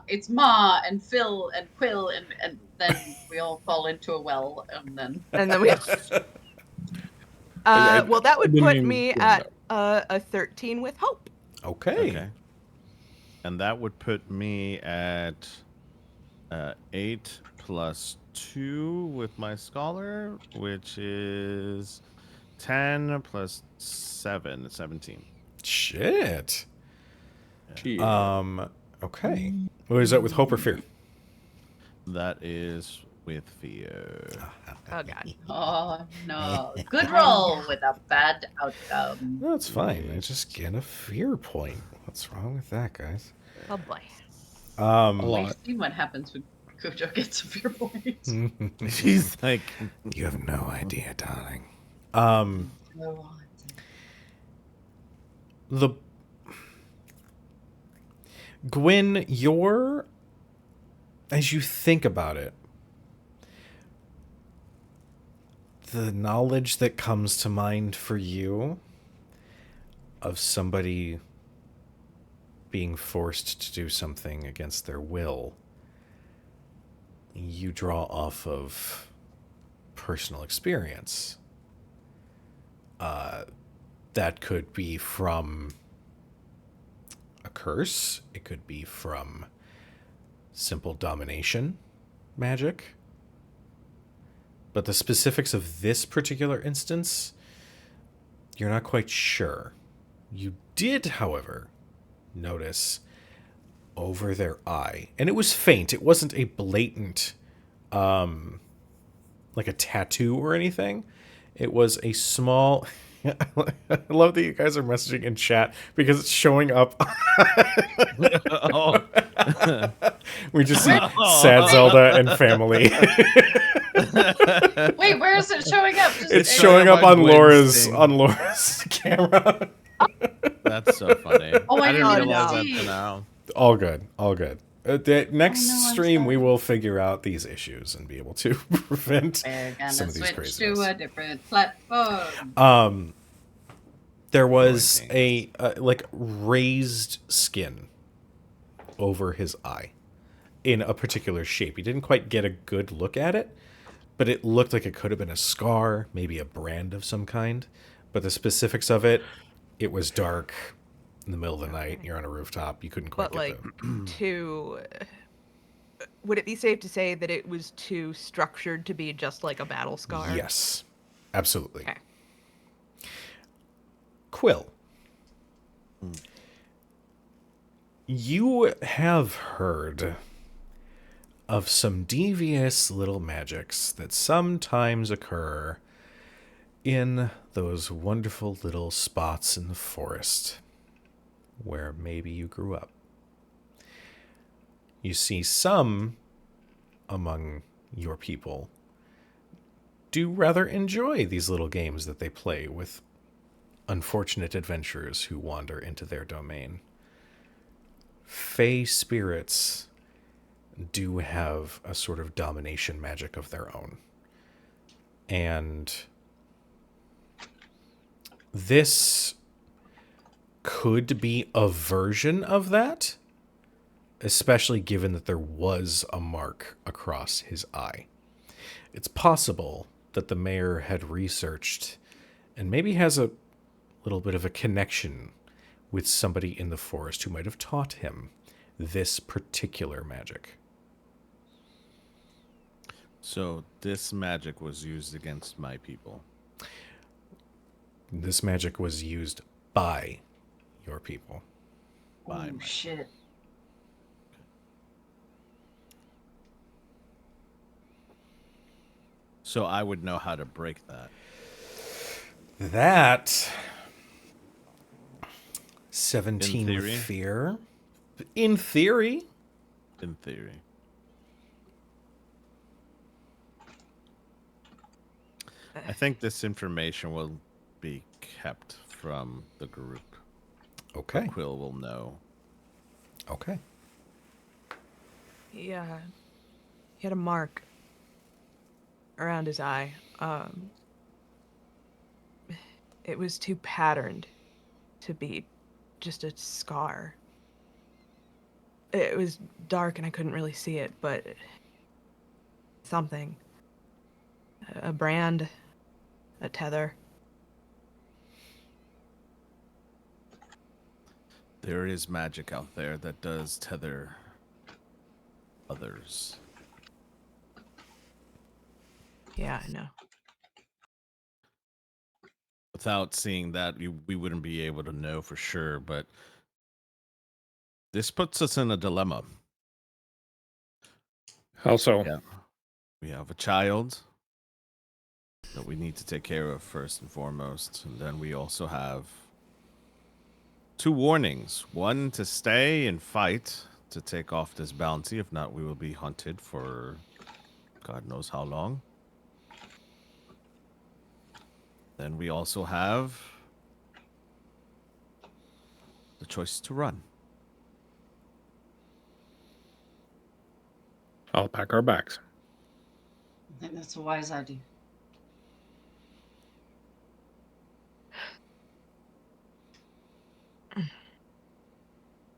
[SPEAKER 3] it's Ma and Phil and Quill and then we all fall into a well and then.
[SPEAKER 4] And then we. Well, that would
[SPEAKER 5] didn't
[SPEAKER 4] put
[SPEAKER 5] mean
[SPEAKER 4] me
[SPEAKER 5] Gwyn,
[SPEAKER 4] at a 13 with hope.
[SPEAKER 1] Okay.
[SPEAKER 2] Okay. And that would put me at 8 plus 2 with my scholar, which is 10 plus 7, 17.
[SPEAKER 1] Shit.
[SPEAKER 5] Gee.
[SPEAKER 1] Okay. Well, is that with hope or fear?
[SPEAKER 2] That is with fear.
[SPEAKER 4] Oh god.
[SPEAKER 3] Oh no! Good roll with a bad outcome.
[SPEAKER 1] That's fine. I just get a fear point. What's wrong with that, guys?
[SPEAKER 4] Oh boy.
[SPEAKER 5] A
[SPEAKER 3] We've
[SPEAKER 5] lot.
[SPEAKER 3] seen what happens when Cujo gets a fear point.
[SPEAKER 2] She's like,
[SPEAKER 1] You have no idea, darling.
[SPEAKER 3] No.
[SPEAKER 1] The Gwyn, as you think about it, the knowledge that comes to mind for you of somebody being forced to do something against their will, you draw off of personal experience. That could be from a curse. It could be from simple domination magic. But the specifics of this particular instance, you're not quite sure. You did, however, notice over their eye, and it was faint. It wasn't a blatant, like a tattoo or anything. It was a small. I love that you guys are messaging in chat because it's showing up.
[SPEAKER 2] Oh.
[SPEAKER 1] We just see sad Zelda and family.
[SPEAKER 3] Wait, where is it showing up? Just
[SPEAKER 1] It's
[SPEAKER 3] it-
[SPEAKER 1] showing up on
[SPEAKER 2] Gwyn's
[SPEAKER 1] Laura's camera.
[SPEAKER 2] That's so funny.
[SPEAKER 3] Oh, I
[SPEAKER 2] didn't
[SPEAKER 3] didn't
[SPEAKER 2] realize
[SPEAKER 3] even
[SPEAKER 2] that
[SPEAKER 3] see.
[SPEAKER 2] till now.
[SPEAKER 1] All good, all good. The next
[SPEAKER 3] Oh, no, I'm
[SPEAKER 1] stream, we
[SPEAKER 3] sorry.
[SPEAKER 1] will figure out these issues and be able to prevent
[SPEAKER 3] We're gonna
[SPEAKER 1] some of these
[SPEAKER 3] switch
[SPEAKER 1] craziness.
[SPEAKER 3] to a different platform.
[SPEAKER 1] There was
[SPEAKER 2] Joy
[SPEAKER 1] a like raised skin over his eye in a particular shape. You didn't quite get a good look at it, but it looked like it could have been a scar, maybe a brand of some kind. But the specifics of it, it was dark in the middle of the night. You're on a rooftop. You couldn't quite
[SPEAKER 4] But
[SPEAKER 1] get
[SPEAKER 4] like, would it be safe to say that it was too structured to be just like a battle scar?
[SPEAKER 1] Yes, absolutely.
[SPEAKER 4] Okay.
[SPEAKER 1] Quill, you have heard of some devious little magics that sometimes occur in those wonderful little spots in the forest where maybe you grew up. You see, some among your people do rather enjoy these little games that they play with unfortunate adventurers who wander into their domain. Fey spirits do have a sort of domination magic of their own. And this could be a version of that, especially given that there was a mark across his eye. It's possible that the mayor had researched and maybe has a little bit of a connection with somebody in the forest who might have taught him this particular magic.
[SPEAKER 2] So this magic was used against my people.
[SPEAKER 1] This magic was used by your people.
[SPEAKER 2] By
[SPEAKER 3] Oh
[SPEAKER 2] my
[SPEAKER 3] shit.
[SPEAKER 2] So I would know how to break that.
[SPEAKER 1] That 17
[SPEAKER 2] In
[SPEAKER 1] with
[SPEAKER 2] theory?
[SPEAKER 1] fear. In theory.
[SPEAKER 2] In theory. I think this information will be kept from the group.
[SPEAKER 1] Okay.
[SPEAKER 2] Quill will know.
[SPEAKER 1] Okay.
[SPEAKER 4] He had a mark around his eye. It was too patterned to be just a scar. It was dark and I couldn't really see it, but something. A brand, a tether.
[SPEAKER 2] There is magic out there that does tether others.
[SPEAKER 4] Yeah, I know.
[SPEAKER 2] Without seeing that, we wouldn't be able to know for sure, but this puts us in a dilemma.
[SPEAKER 5] How so?
[SPEAKER 2] Yeah. We have a child that we need to take care of first and foremost. And then we also have two warnings. One, to stay and fight to take off this bounty. If not, we will be hunted for God knows how long. Then we also have the choice to run.
[SPEAKER 5] I'll pack our bags.
[SPEAKER 3] I think that's a wise idea.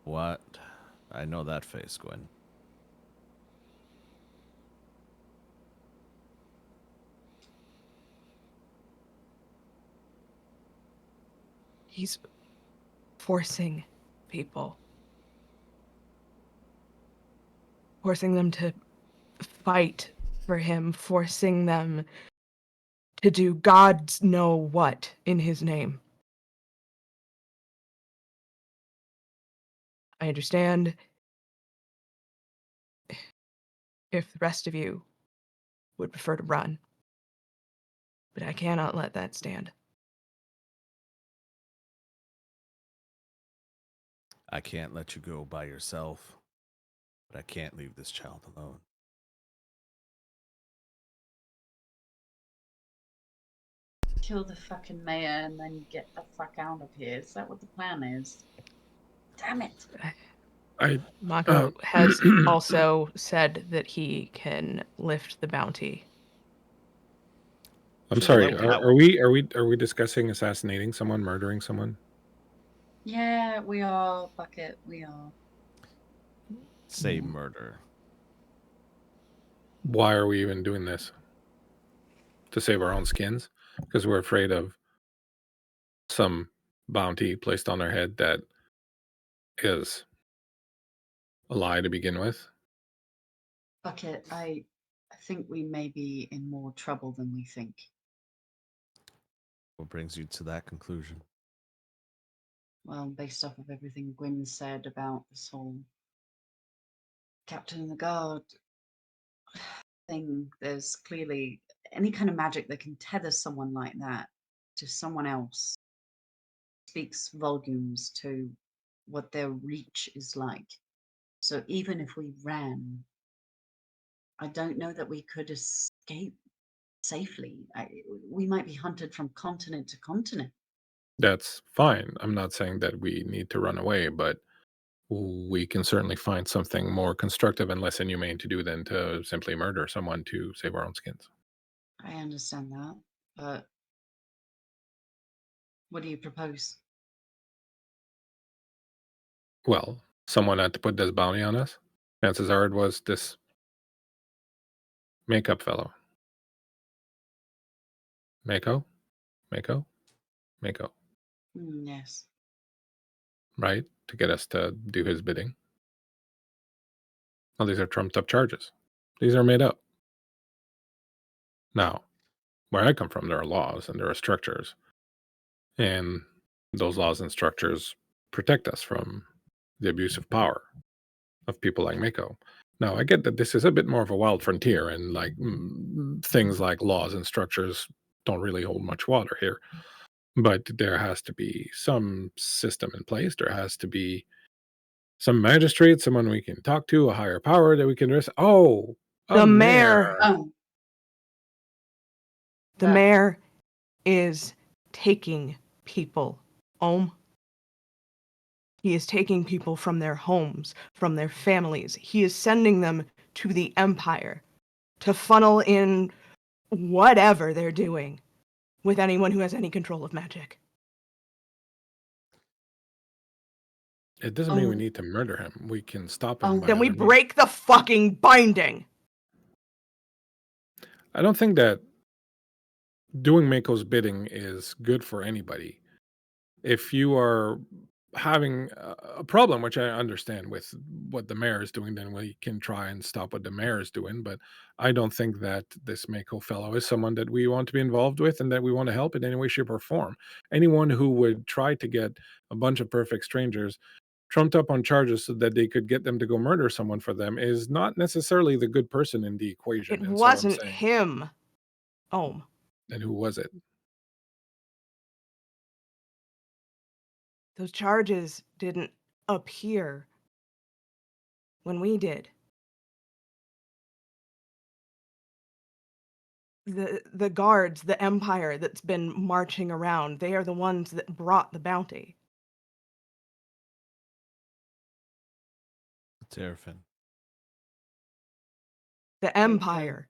[SPEAKER 2] What? I know that face, Gwyn.
[SPEAKER 4] He's forcing people. Forcing them to fight for him, forcing them to do God's know what in his name. I understand if the rest of you would prefer to run. But I cannot let that stand.
[SPEAKER 2] I can't let you go by yourself, but I can't leave this child alone.
[SPEAKER 3] Kill the fucking mayor and then get the fuck out of here. Is that what the plan is? Damn it.
[SPEAKER 5] I
[SPEAKER 4] Mako has also said that he can lift the bounty.
[SPEAKER 5] I'm
[SPEAKER 2] Just
[SPEAKER 5] sorry.
[SPEAKER 2] let that
[SPEAKER 5] Are we discussing assassinating someone, murdering someone?
[SPEAKER 3] Yeah, we are, Bucket. We are.
[SPEAKER 2] say murder.
[SPEAKER 5] Why are we even doing this? To save our own skins? Because we're afraid of some bounty placed on our head that is a lie to begin with?
[SPEAKER 3] Bucket, I think we may be in more trouble than we think.
[SPEAKER 2] What brings you to that conclusion?
[SPEAKER 3] Well, based off of everything Gwyn said about this whole Captain of the Guard thing, there's clearly any kind of magic that can tether someone like that to someone else speaks volumes to what their reach is like. So even if we ran, I don't know that we could escape safely. We might be hunted from continent to continent.
[SPEAKER 5] That's fine. I'm not saying that we need to run away, but we can certainly find something more constructive and less inhumane to do than to simply murder someone to save our own skins.
[SPEAKER 3] I understand that, but what do you propose?
[SPEAKER 5] Well, someone had to put this bounty on us. Chances are it was this makeup fellow. Mako? Mako? Mako.
[SPEAKER 3] Yes.
[SPEAKER 5] Right? To get us to do his bidding. Well, these are trumped up charges. These are made up. Now, where I come from, there are laws and there are structures. And those laws and structures protect us from the abuse of power of people like Mako. Now, I get that this is a bit more of a wild frontier, and like things like laws and structures don't really hold much water here. But there has to be some system in place. There has to be some magistrate, someone we can talk to, a higher power that we can address. Oh, a
[SPEAKER 4] The
[SPEAKER 5] mayor.
[SPEAKER 4] mayor.
[SPEAKER 3] Oh,
[SPEAKER 4] The mayor is taking people. He is taking people from their homes, from their families. He is sending them to the Empire to funnel in whatever they're doing with anyone who has any control of magic.
[SPEAKER 5] It doesn't mean we need to murder him. We can stop him by
[SPEAKER 4] Then we
[SPEAKER 5] other means.
[SPEAKER 4] break the fucking binding.
[SPEAKER 5] I don't think that doing Mako's bidding is good for anybody. If you are having a problem, which I understand with what the mayor is doing, then we can try and stop what the mayor is doing. But I don't think that this Mako fellow is someone that we want to be involved with and that we want to help in any way, shape, or form. Anyone who would try to get a bunch of perfect strangers trumped up on charges so that they could get them to go murder someone for them is not necessarily the good person in the equation.
[SPEAKER 4] It
[SPEAKER 5] And so I'm
[SPEAKER 4] wasn't
[SPEAKER 5] saying,
[SPEAKER 4] him.
[SPEAKER 5] and who was it?
[SPEAKER 4] Those charges didn't appear when we did. The guards, the Empire that's been marching around, they are the ones that brought the bounty.
[SPEAKER 2] Terrafin.
[SPEAKER 4] The Empire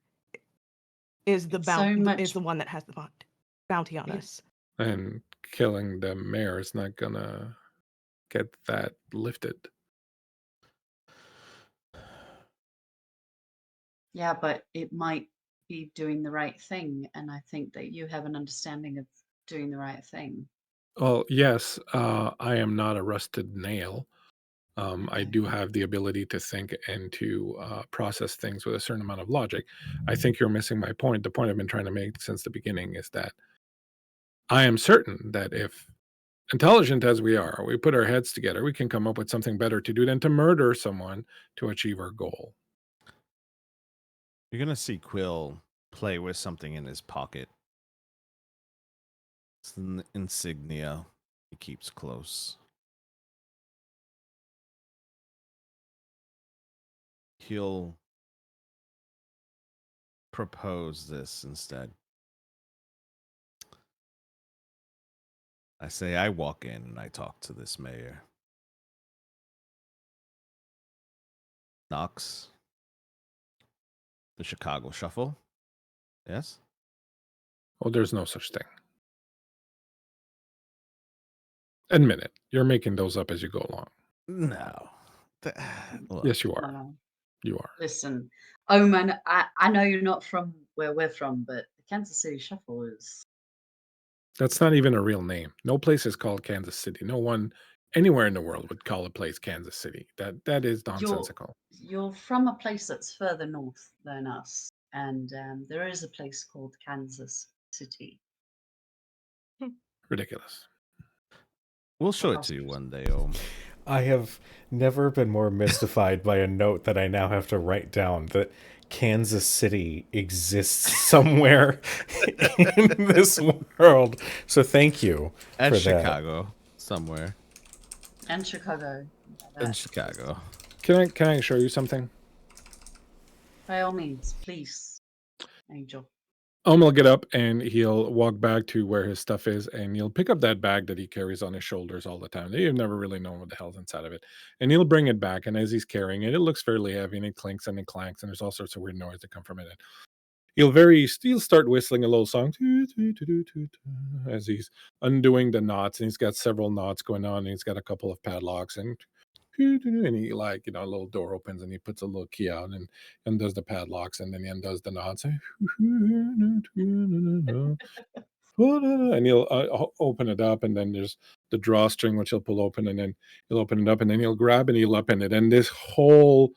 [SPEAKER 4] is the
[SPEAKER 3] It's so much-
[SPEAKER 4] is the one that has the bounty on
[SPEAKER 3] It's-
[SPEAKER 4] us.
[SPEAKER 5] And killing the mayor is not gonna get that lifted.
[SPEAKER 3] Yeah, but it might be doing the right thing, and I think that you have an understanding of doing the right thing.
[SPEAKER 5] Well, yes, I am not a rusted nail. I
[SPEAKER 3] Okay.
[SPEAKER 5] do have the ability to think and to process things with a certain amount of logic. I think you're missing my point. The point I've been trying to make since the beginning is that I am certain that if intelligent as we are, we put our heads together, we can come up with something better to do than to murder someone to achieve our goal.
[SPEAKER 2] You're gonna see Quill play with something in his pocket, It's an insignia he keeps close. He'll propose this instead. I say I walk in and I talk to this mayor. Knox. The Chicago Shuffle. Yes?
[SPEAKER 5] Oh, there's no such thing. Admit it. You're making those up as you go along.
[SPEAKER 2] No. Look,
[SPEAKER 5] Yes, you are.
[SPEAKER 3] No.
[SPEAKER 5] You are.
[SPEAKER 3] Listen, oh man, I know you're not from where we're from, but the Kansas City Shuffle is.
[SPEAKER 5] That's not even a real name. No place is called Kansas City. No one anywhere in the world would call a place Kansas City. That is nonsensical.
[SPEAKER 3] You're from a place that's further north than us, and there is a place called Kansas City.
[SPEAKER 5] Ridiculous.
[SPEAKER 2] we'll show it to you one day, Ohm.
[SPEAKER 1] I have never been more mystified by a note that I now have to write down that Kansas City exists somewhere in this world. So thank you
[SPEAKER 2] And
[SPEAKER 1] for that.
[SPEAKER 2] Chicago, somewhere.
[SPEAKER 3] And Chicago.
[SPEAKER 2] In Chicago.
[SPEAKER 5] Can I show you something?
[SPEAKER 3] By all means, please, Angel.
[SPEAKER 5] Will get up and he'll walk back to where his stuff is, and he'll pick up that bag that he carries on his shoulders all the time. You've never really known what the hell's inside of it. And he'll bring it back, and as he's carrying it, it looks fairly heavy, and it clinks and it clanks, and there's all sorts of weird noise that come from it. He'll start whistling a little song as he's undoing the knots, and he's got several knots going on, and he's got a couple of padlocks, and he a little door opens and he puts a little key out and undoes the padlocks, and then he undoes the knots and he'll open it up, and then there's the drawstring which he'll pull open, and then he'll open it up, and then he'll grab and he'll open it, and this whole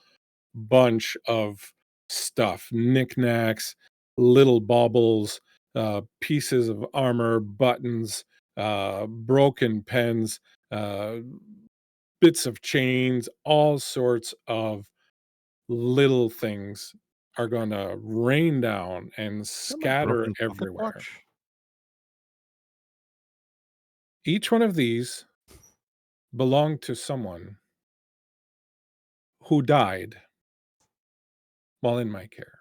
[SPEAKER 5] bunch of stuff, knickknacks, little baubles, pieces of armor, buttons, broken pens, bits of chains, all sorts of little things are going to rain down and scatter
[SPEAKER 2] Broken pocket
[SPEAKER 5] everywhere.
[SPEAKER 2] watch?
[SPEAKER 5] Each one of these belonged to someone who died while in my care.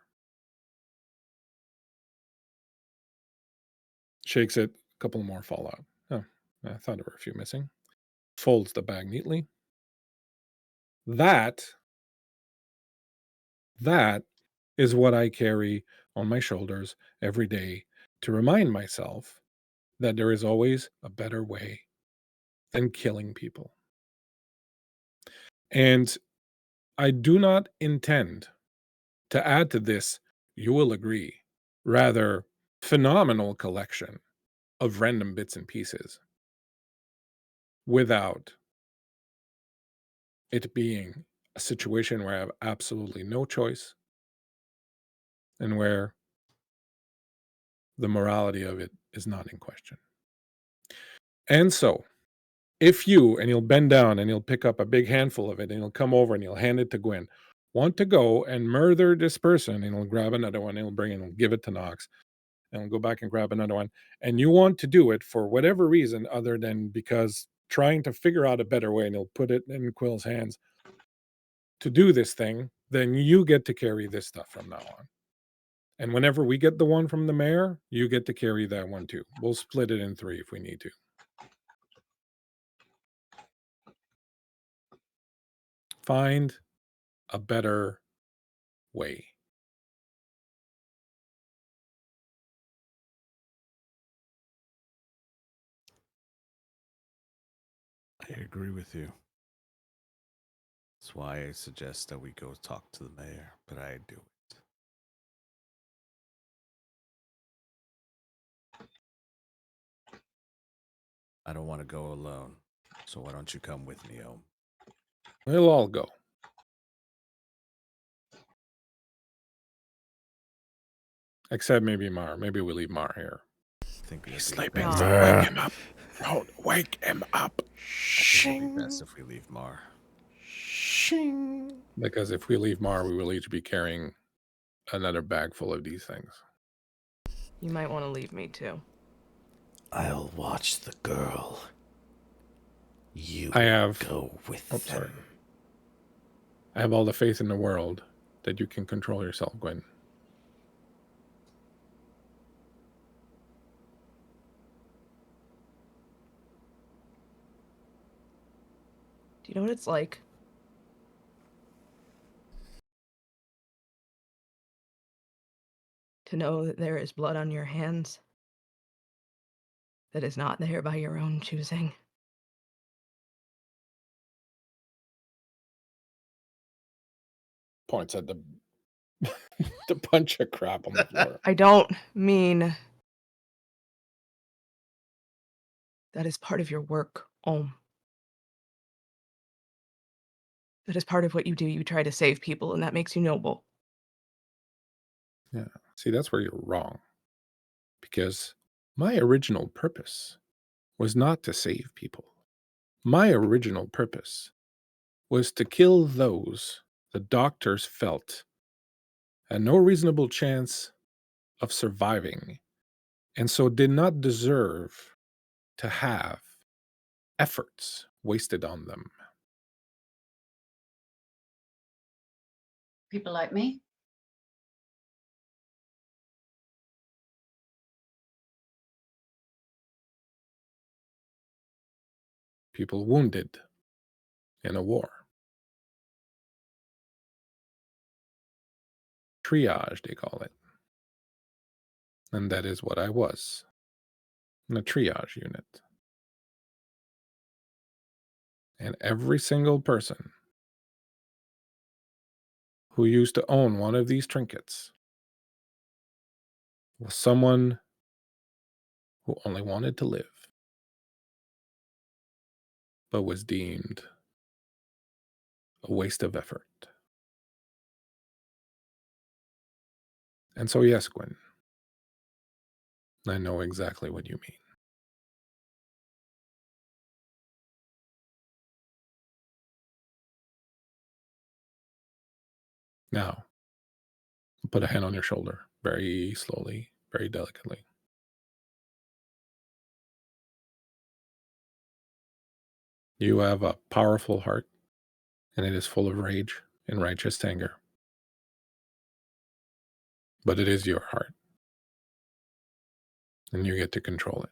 [SPEAKER 5] Shakes it, a couple more fall out. Oh, I thought there were a few missing. Folds the bag neatly. That is what I carry on my shoulders every day to remind myself that there is always a better way than killing people. And I do not intend to add to this, you will agree, rather phenomenal collection of random bits and pieces without it being a situation where I have absolutely no choice and where the morality of it is not in question. And so, if you, and he'll bend down and he'll pick up a big handful of it and he'll come over and he'll hand it to Gwyn, want to go and murder this person, and he'll grab another one, and he'll bring it and he'll give it to Knox, and he'll go back and grab another one, and you want to do it for whatever reason other than because trying to figure out a better way, and he'll put it in Quill's hands to do this thing, then you get to carry this stuff from now on. And whenever we get the one from the mayor, you get to carry that one too. We'll split it in 3 if we need to. Find a better way.
[SPEAKER 2] I agree with you. That's why I suggest that we go talk to the mayor, but I do it. I don't want to go alone, so why don't you come with me, Ohm?
[SPEAKER 5] We'll all go. Except maybe Mar. Maybe we leave Mar here.
[SPEAKER 2] I think
[SPEAKER 5] He's
[SPEAKER 2] that'd
[SPEAKER 5] sleeping.
[SPEAKER 2] be
[SPEAKER 5] So
[SPEAKER 1] Ah.
[SPEAKER 5] wake him up. Don't wake him up.
[SPEAKER 2] best if we leave Mar.
[SPEAKER 1] Shing.
[SPEAKER 5] Because if we leave Mar, we will each be carrying another bag full of these things.
[SPEAKER 4] You might want to leave me too.
[SPEAKER 1] I'll watch the girl. You
[SPEAKER 5] I have.
[SPEAKER 1] go with
[SPEAKER 5] Oh,
[SPEAKER 1] them.
[SPEAKER 5] sorry. I have all the faith in the world that you can control yourself, Gwyn.
[SPEAKER 4] Do you know what it's like? To know that there is blood on your hands that is not there by your own choosing.
[SPEAKER 5] Points at the the bunch of crap on the floor.
[SPEAKER 4] I don't mean that is part of your work, That is part of what you do. You try to save people, and that makes you noble.
[SPEAKER 5] Yeah. See, that's where you're wrong. Because my original purpose was not to save people. My original purpose was to kill those the doctors felt had no reasonable chance of surviving, and so did not deserve to have efforts wasted on them.
[SPEAKER 3] People like me.
[SPEAKER 5] People wounded in a war. Triage, they call it. And that is what I was, in a triage unit. And every single person who used to own one of these trinkets was someone who only wanted to live, but was deemed a waste of effort. And so, yes, Gwyn, I know exactly what you mean. Now, put a hand on your shoulder, very slowly, very delicately. You have a powerful heart, and it is full of rage and righteous anger. But it is your heart, and you get to control it.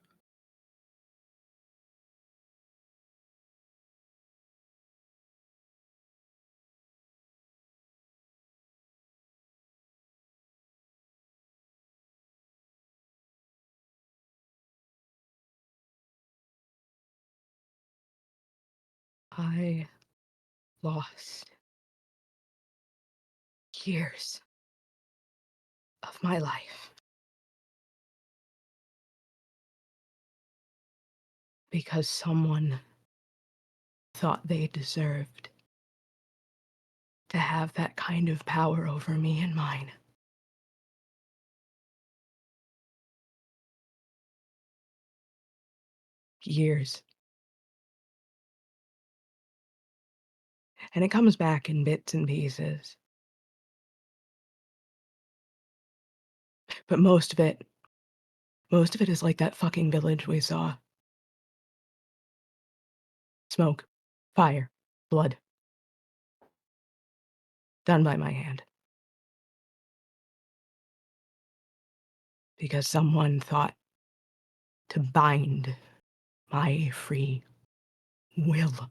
[SPEAKER 4] I lost years of my life because someone thought they deserved to have that kind of power over me and mine. Years. And it comes back in bits and pieces. But most of it is like that fucking village we saw. Smoke, fire, blood. Done by my hand. Because someone thought to bind my free will.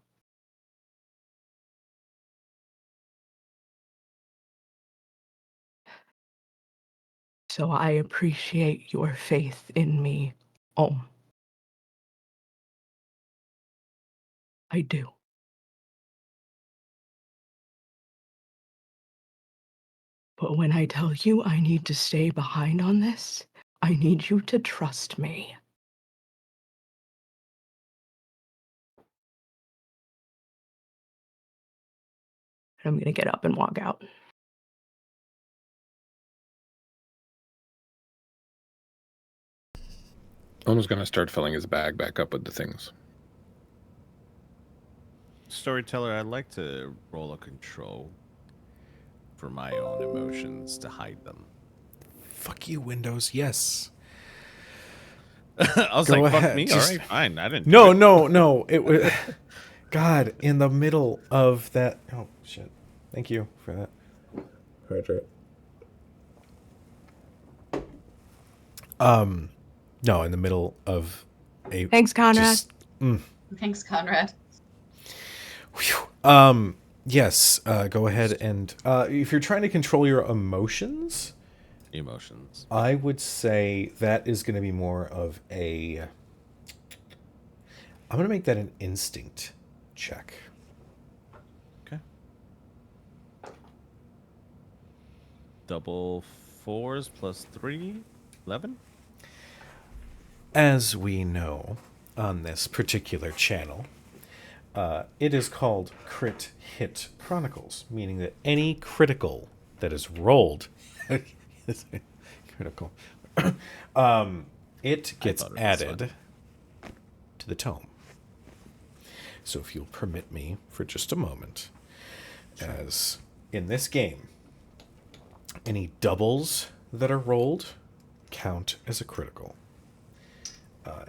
[SPEAKER 4] So I appreciate your faith in me, I do. But when I tell you I need to stay behind on this, I need you to trust me. And I'm gonna get up and walk out.
[SPEAKER 5] Almost going to start filling his bag back up with the things.
[SPEAKER 2] Storyteller, I'd like to roll a control for my own emotions to hide them.
[SPEAKER 1] Fuck you, Windows. Yes.
[SPEAKER 2] I was
[SPEAKER 1] Go
[SPEAKER 2] like, fuck
[SPEAKER 1] ahead,
[SPEAKER 2] me.
[SPEAKER 1] just-
[SPEAKER 2] All right, fine. I didn't.
[SPEAKER 1] No,
[SPEAKER 2] do it.
[SPEAKER 1] no. It was God in the middle of that. Oh shit! Thank you for that. Hydrate. No, in the middle of a.
[SPEAKER 4] Thanks, Conrad.
[SPEAKER 3] Thanks, Conrad.
[SPEAKER 1] Yes. Go ahead and if you're trying to control your emotions,
[SPEAKER 2] Emotions.
[SPEAKER 1] I would say that is going to be more of a. I'm going to make that an instinct check.
[SPEAKER 2] Okay. Double 4s plus 3, 11.
[SPEAKER 1] As we know on this particular channel, it is called Crit Hit Chronicles, meaning that any critical that is rolled is critical. It gets
[SPEAKER 2] thought it was
[SPEAKER 1] added to the tome. So if you'll permit me for just a moment, as in this game, any doubles that are rolled count as a critical.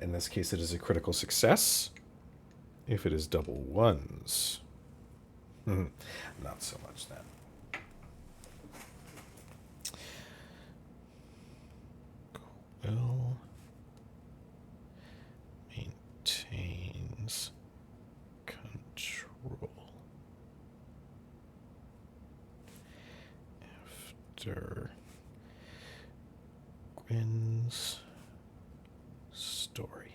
[SPEAKER 1] In this case, it is a critical success. If it is double ones, not so much that. Will maintains control after Gwyn's story.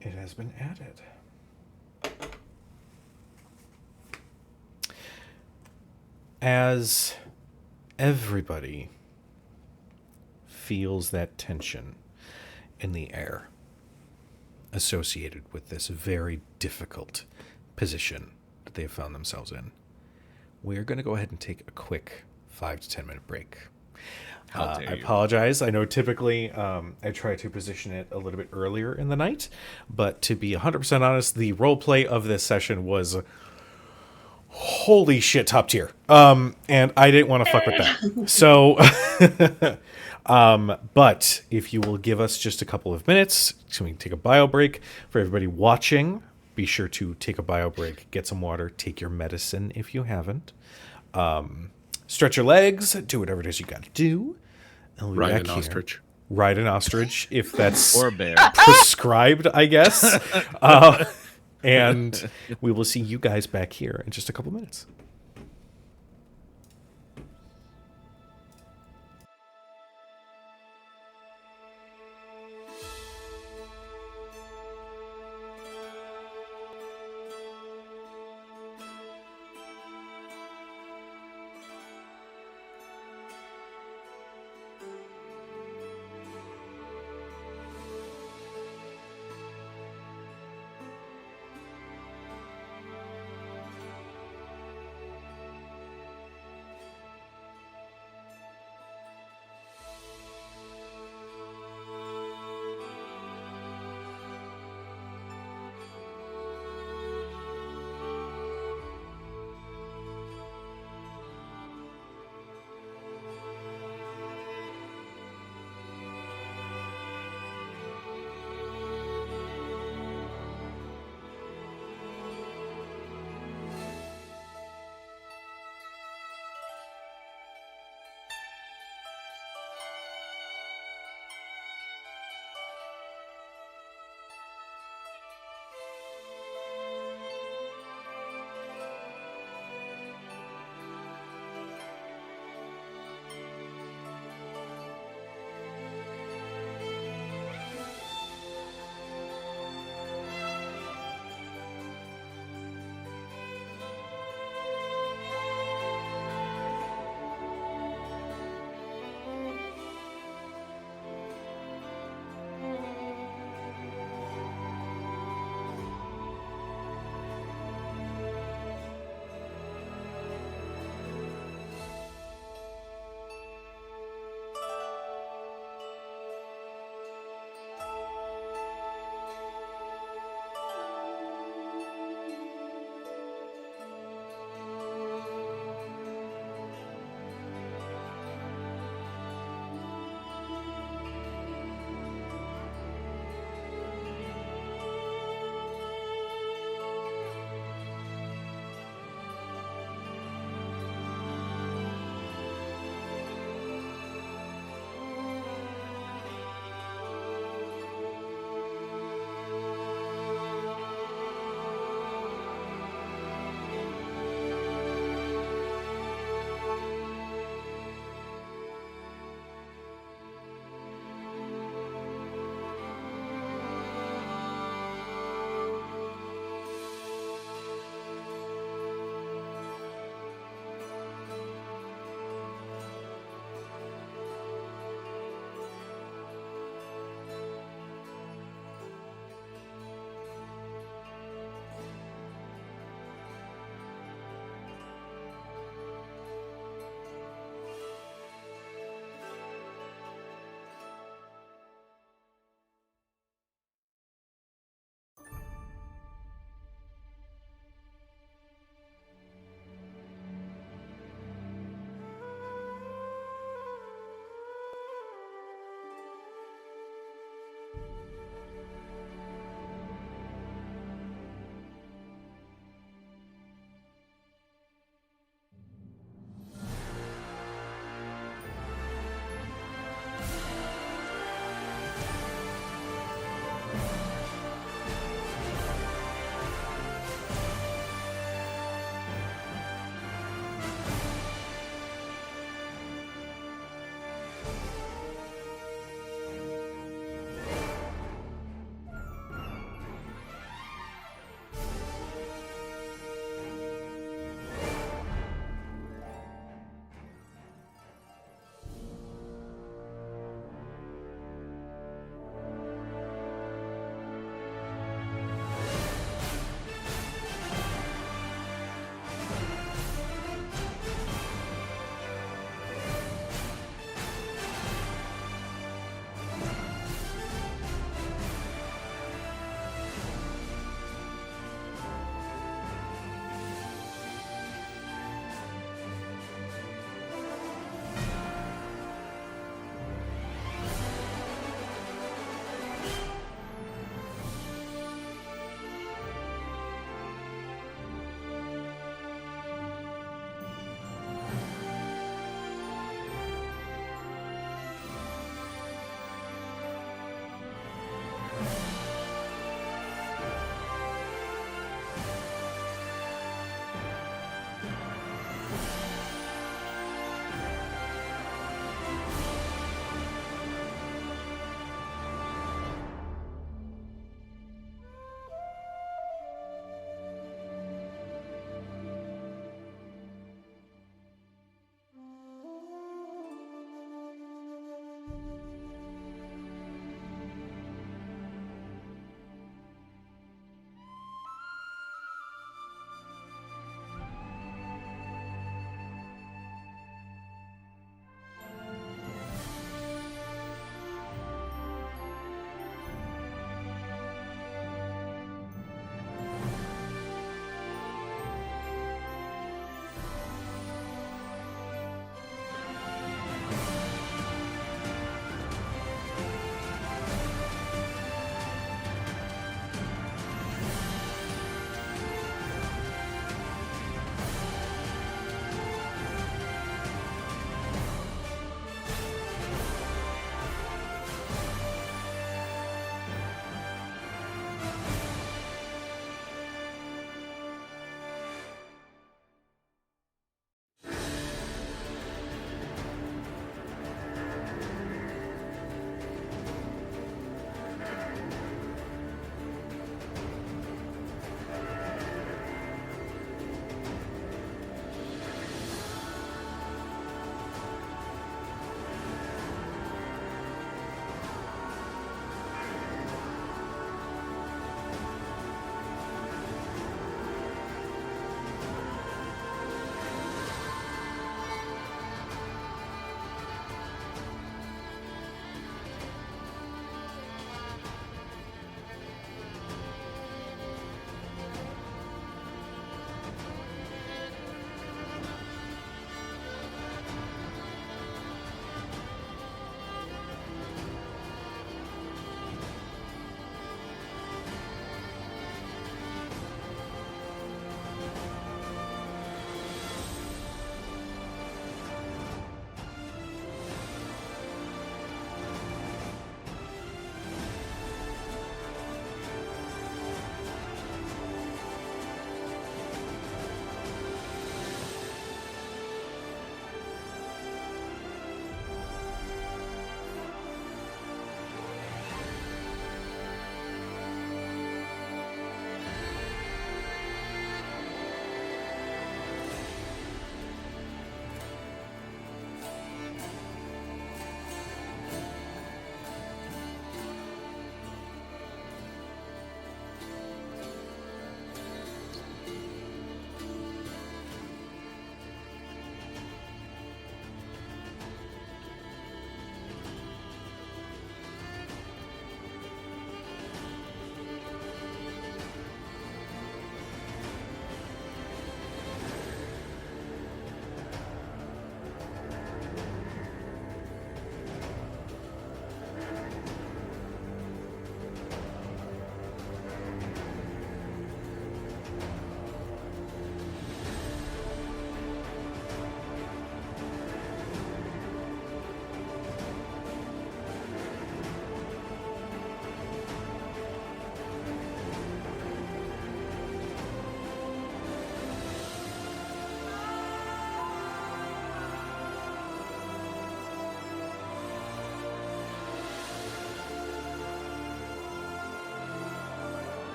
[SPEAKER 1] It has been added. As everybody feels that tension in the air associated with this very difficult position that they have found themselves in, we're going to go ahead and take a quick 5 to 10 minute break.
[SPEAKER 2] How dare
[SPEAKER 1] I
[SPEAKER 2] you.
[SPEAKER 1] apologize. I know typically I try to position it a little bit earlier in the night, but to be 100% honest, the role play of this session was holy shit top tier. And I didn't want to fuck with that. So, but if you will give us just a couple of minutes, so we can take a bio break. For everybody watching, be sure to take a bio break, get some water, take your medicine if you haven't. Stretch your legs, do whatever it is you got to do. And we'll be
[SPEAKER 5] Ride
[SPEAKER 1] back
[SPEAKER 5] an
[SPEAKER 1] here.
[SPEAKER 5] ostrich.
[SPEAKER 1] Ride an ostrich, if that's
[SPEAKER 2] Or a bear.
[SPEAKER 1] prescribed, I guess. And we will see you guys back here in just a couple minutes.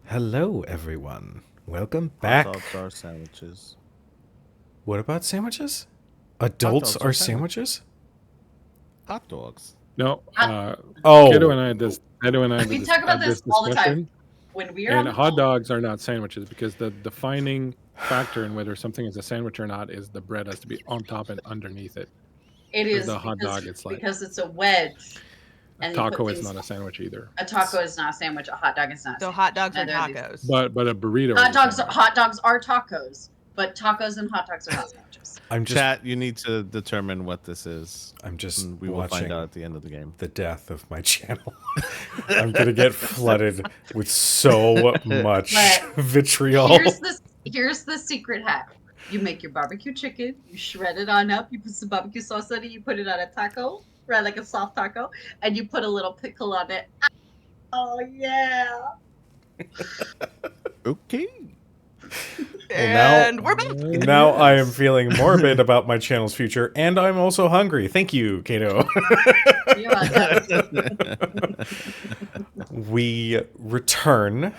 [SPEAKER 1] Hello, everyone. Welcome
[SPEAKER 2] Hot
[SPEAKER 1] back.
[SPEAKER 2] dogs are sandwiches.
[SPEAKER 1] What about sandwiches? Adults
[SPEAKER 2] dogs
[SPEAKER 1] are
[SPEAKER 2] are
[SPEAKER 1] sandwiches?
[SPEAKER 2] Hot dogs.
[SPEAKER 5] No,
[SPEAKER 1] Oh,
[SPEAKER 5] Kato and I had this. Kato and I
[SPEAKER 3] We talk about
[SPEAKER 5] had
[SPEAKER 3] this
[SPEAKER 5] this
[SPEAKER 3] all the time.
[SPEAKER 5] discussion.
[SPEAKER 3] When we are
[SPEAKER 5] And
[SPEAKER 3] on the
[SPEAKER 5] hot
[SPEAKER 3] phone,
[SPEAKER 5] dogs are not sandwiches because the defining factor in whether something is a sandwich or not is the bread has to be on top and underneath it.
[SPEAKER 3] it
[SPEAKER 5] With
[SPEAKER 3] is
[SPEAKER 5] the hot dog, it's like
[SPEAKER 3] because it's a wedge,
[SPEAKER 5] a
[SPEAKER 3] and you put
[SPEAKER 5] taco is
[SPEAKER 3] things.
[SPEAKER 5] not a sandwich either.
[SPEAKER 3] A taco is not a sandwich. A hot dog is not. A
[SPEAKER 4] So
[SPEAKER 3] sandwich.
[SPEAKER 4] hot dogs are
[SPEAKER 3] Neither are these.
[SPEAKER 4] tacos.
[SPEAKER 5] But a burrito
[SPEAKER 3] Hot
[SPEAKER 5] is a
[SPEAKER 3] dogs.
[SPEAKER 5] sandwich.
[SPEAKER 3] Hot dogs are tacos, but tacos and hot dogs are not sandwiches.
[SPEAKER 1] I'm just
[SPEAKER 2] Chat, you need to determine what this is.
[SPEAKER 1] I'm just
[SPEAKER 2] And we will
[SPEAKER 1] watching
[SPEAKER 2] find out at the end of the game.
[SPEAKER 1] the death of my channel. I'm gonna get flooded with so much
[SPEAKER 3] But
[SPEAKER 1] vitriol.
[SPEAKER 3] Here's the secret hack. You make your barbecue chicken, you shred it on up, you put some barbecue sauce on it, you put it on a taco, right, like a soft taco, and you put a little pickle on it. Oh yeah.
[SPEAKER 2] Okay.
[SPEAKER 4] And we're back.
[SPEAKER 1] Now I am feeling morbid about my channel's future, and I'm also hungry. Thank you, Kato.
[SPEAKER 3] You're welcome.
[SPEAKER 1] We return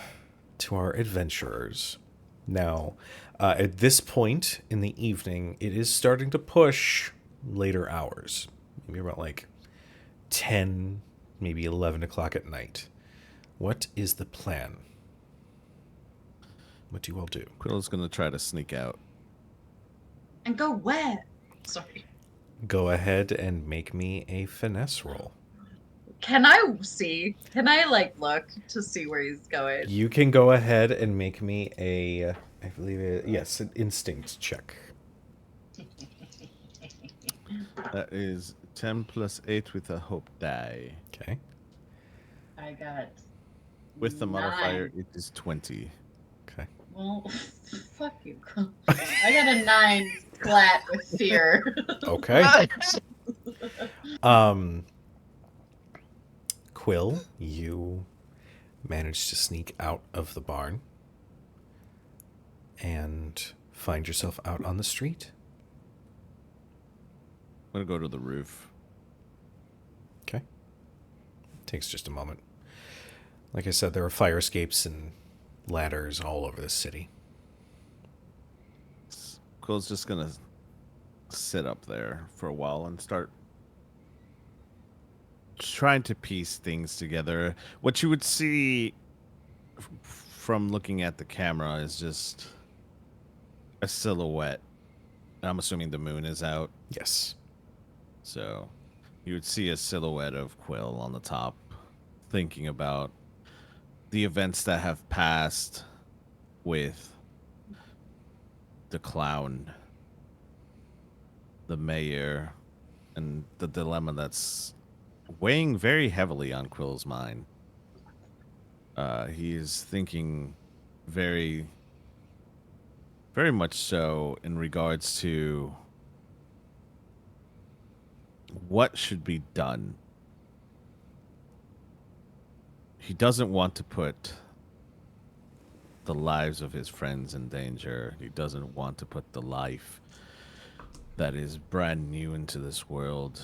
[SPEAKER 1] to our adventurers. Now, at this point in the evening, it is starting to push later hours. Maybe about like 10, maybe 11 o'clock at night. What is the plan? What do you all do?
[SPEAKER 2] Quill's gonna try to sneak out.
[SPEAKER 3] And go where? Sorry.
[SPEAKER 1] Go ahead and make me a finesse roll.
[SPEAKER 3] Can I see? Can I like look to see where he's going?
[SPEAKER 1] You can go ahead and make me a, I believe yes, an instinct check.
[SPEAKER 2] That is 10 plus 8 with a hope die.
[SPEAKER 1] Okay.
[SPEAKER 3] I got.
[SPEAKER 2] With the modifier,
[SPEAKER 3] 9.
[SPEAKER 2] it is 20.
[SPEAKER 1] Okay.
[SPEAKER 3] Well, fuck you. I got a 9 flat with fear.
[SPEAKER 1] Okay. Quill, you managed to sneak out of the barn and find yourself out on the street.
[SPEAKER 2] I'm gonna go to the roof.
[SPEAKER 1] Okay. Takes just a moment. Like I said, there are fire escapes and ladders all over the city.
[SPEAKER 2] Quill's just gonna sit up there for a while and start trying to piece things together. What you would see from looking at the camera is just a silhouette. I'm assuming the moon is out,
[SPEAKER 1] Yes.
[SPEAKER 2] so you would see a silhouette of Quill on the top, thinking about the events that have passed with the clown, the mayor, and the dilemma that's weighing very heavily on Quill's mind. He is thinking very, very much so in regards to what should be done. He doesn't want to put the lives of his friends in danger. He doesn't want to put the life that is brand new into this world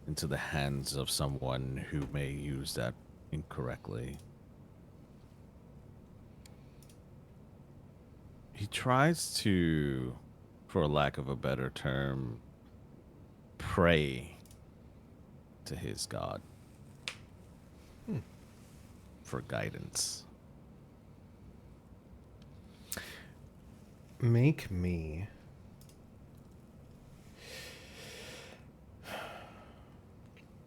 [SPEAKER 2] into the hands of someone who may use that incorrectly. He tries to, for lack of a better term, pray to his god for guidance.
[SPEAKER 1] Make me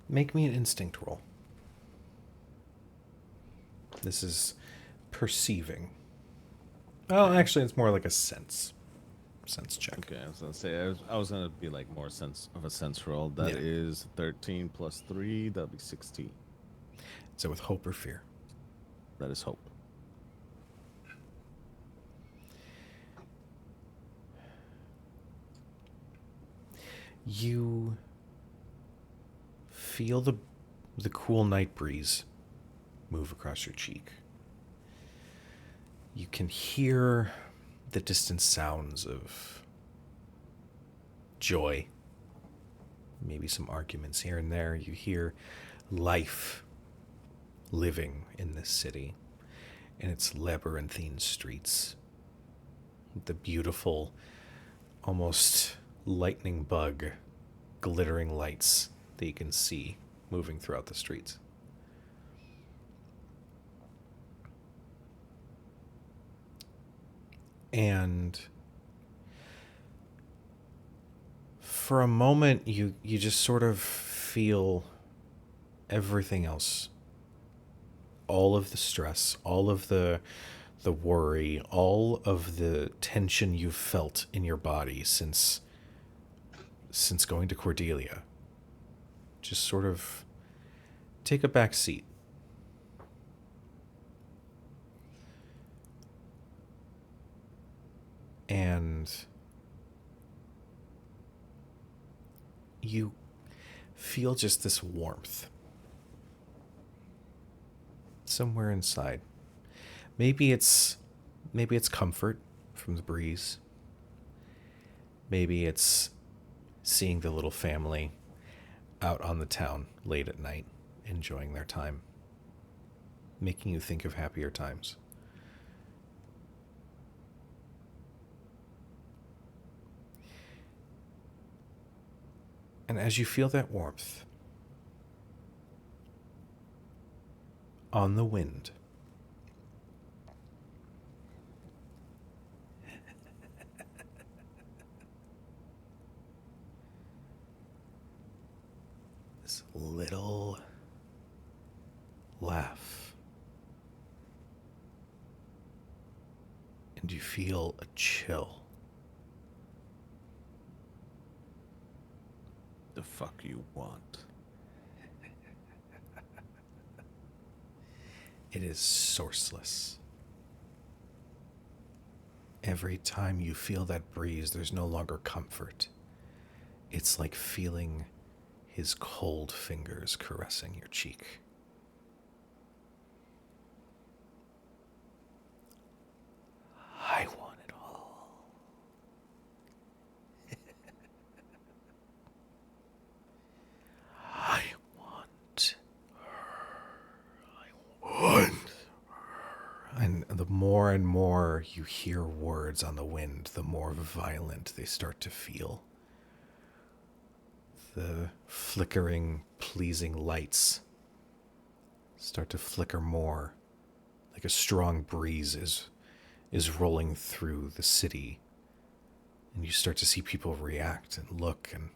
[SPEAKER 1] an instinct roll. This is perceiving. Well, actually, it's more like a sense check.
[SPEAKER 2] Okay, I was gonna say I was gonna be like more sense of a sense roll. That
[SPEAKER 1] Yeah.
[SPEAKER 2] is 13 plus 3. That'll be 16.
[SPEAKER 1] Is it with hope or fear?
[SPEAKER 2] That is hope.
[SPEAKER 1] You feel the cool night breeze move across your cheek. You can hear the distant sounds of joy. Maybe some arguments here and there. You hear life living in this city. in its labyrinthine streets. The beautiful, almost lightning bug, glittering lights that you can see moving throughout the streets. And for a moment, you just sort of feel everything else. All of the stress, all of the worry, all of the tension you've felt in your body since going to Cordelia. Just sort of take a back seat. And you feel just this warmth somewhere inside. Maybe it's comfort from the breeze. Maybe it's seeing the little family out on the town late at night, enjoying their time, making you think of happier times. And as you feel that warmth on the wind, this little laugh, and you feel a chill.
[SPEAKER 2] The fuck you want?
[SPEAKER 1] It is sourceless. Every time you feel that breeze, there's no longer comfort. It's like feeling his cold fingers caressing your cheek. I want it all. I want her. I want her. And the more and more you hear words on the wind, the more violent they start to feel. The flickering, pleasing lights start to flicker more, like a strong breeze is rolling through the city. And you start to see people react and look and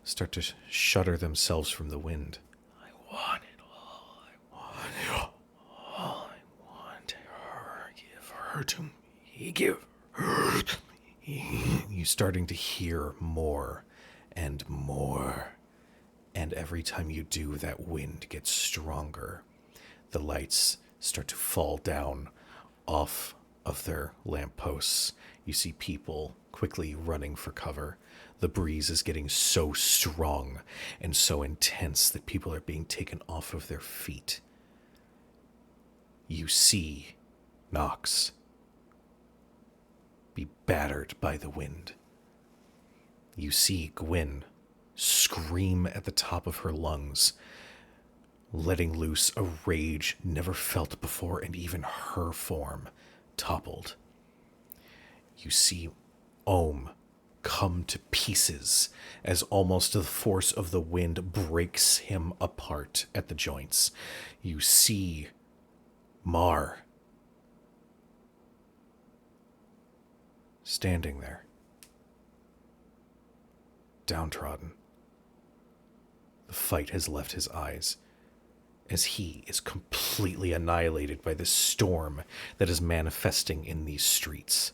[SPEAKER 1] start to shudder themselves from the wind. I want it all. I want it all. I want her. Give her to me. Give her to me. You're starting to hear more and more. And every time you do, that wind gets stronger. The lights start to fall down off of their lampposts. You see people quickly running for cover. The breeze is getting so strong and so intense that people are being taken off of their feet. You see Nox be battered by the wind. You see Gwyn scream at the top of her lungs, letting loose a rage never felt before, and even her form toppled. You see Ohm come to pieces as almost the force of the wind breaks him apart at the joints. You see Mar standing there, downtrodden. The fight has left his eyes as he is completely annihilated by this storm that is manifesting in these streets.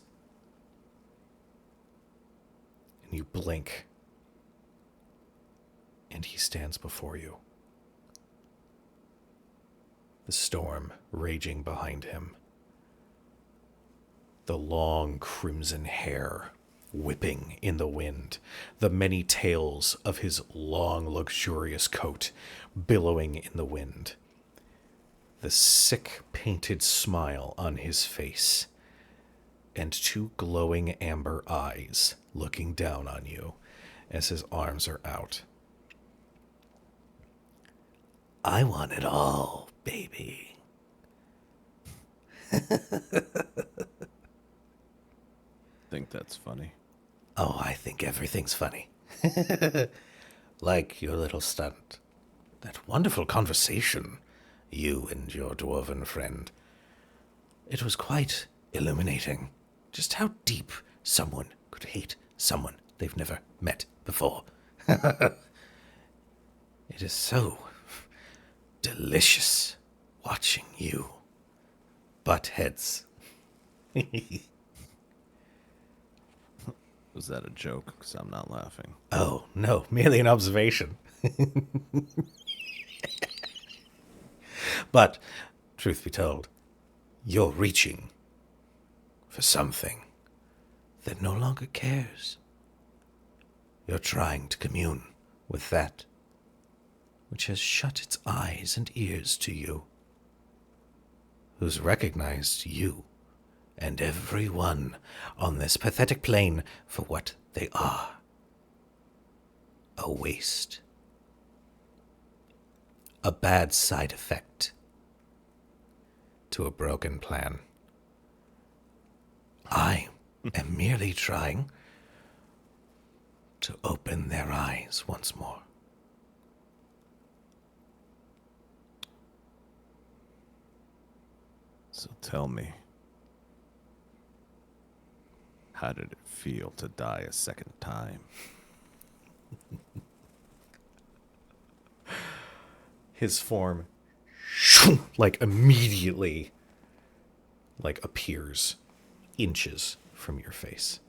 [SPEAKER 1] And you blink, and he stands before you. The storm raging behind him. The long crimson hair whipping in the wind. The many tails of his long, luxurious coat billowing in the wind. The sick, painted smile on his face. And two glowing amber eyes looking down on you as his arms are out. I want it all, baby.
[SPEAKER 2] Think that's funny.
[SPEAKER 1] Oh, I think everything's funny. Like your little stunt. That wonderful conversation, you and your dwarven friend. It was quite illuminating. Just how deep someone could hate someone they've never met before. It is so delicious watching you butt heads.
[SPEAKER 2] Was that a joke? Because I'm not laughing.
[SPEAKER 1] Oh, no, merely an observation. But, truth be told, you're reaching for something that no longer cares. You're trying to commune with that which has shut its eyes and ears to you, who's recognized you and everyone on this pathetic plane for what they are. A waste. A bad side effect to a broken plan. I am merely trying to open their eyes once more.
[SPEAKER 2] So tell me, how did it feel to die a second time?
[SPEAKER 1] His form, like immediately, like appears inches from your face.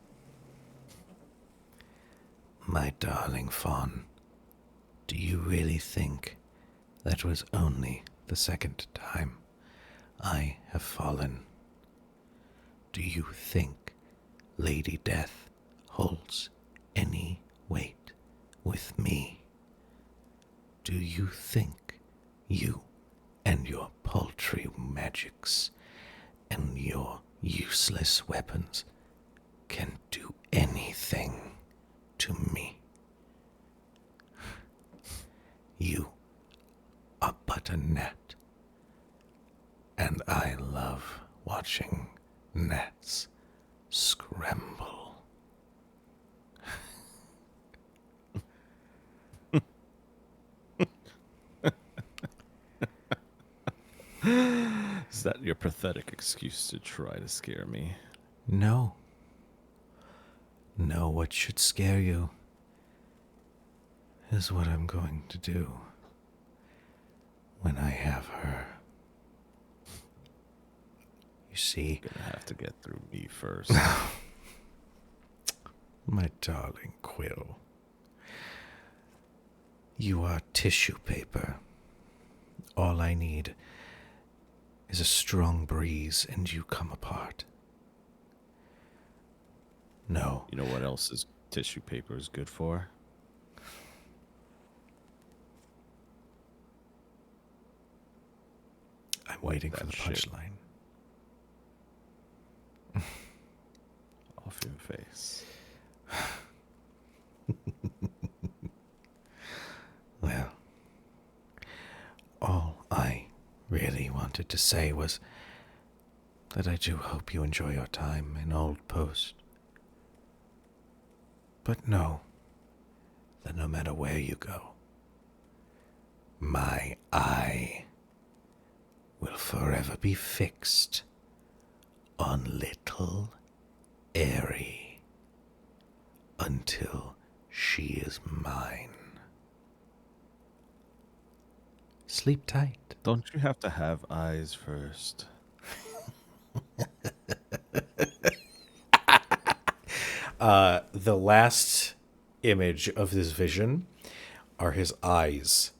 [SPEAKER 1] My darling fawn, do you really think that was only the second time I have fallen? Do you think Lady Death holds any weight with me? Do you think you and your paltry magics and your useless weapons can do anything to me? You are but a gnat, and I love watching gnats scramble.
[SPEAKER 2] Is that your pathetic excuse to try to scare me?
[SPEAKER 1] No. No, what should scare you is what I'm going to do when I have her. You see,
[SPEAKER 2] Gonna have to get through me first.
[SPEAKER 1] my darling Quill, you are tissue paper. All I need is a strong breeze and you come apart. No,
[SPEAKER 2] You know what else is tissue paper is good for?
[SPEAKER 1] I'm waiting for
[SPEAKER 2] that
[SPEAKER 1] the
[SPEAKER 2] shit.
[SPEAKER 1] punchline.
[SPEAKER 2] Off your face.
[SPEAKER 1] Well, all I really wanted to say was that I do hope you enjoy your time in Old Post. But know that no matter where you go, my eye will forever be fixed on little Airy until she is mine. Sleep tight.
[SPEAKER 2] Don't you have to have eyes first?
[SPEAKER 1] The last image of this vision are his eyes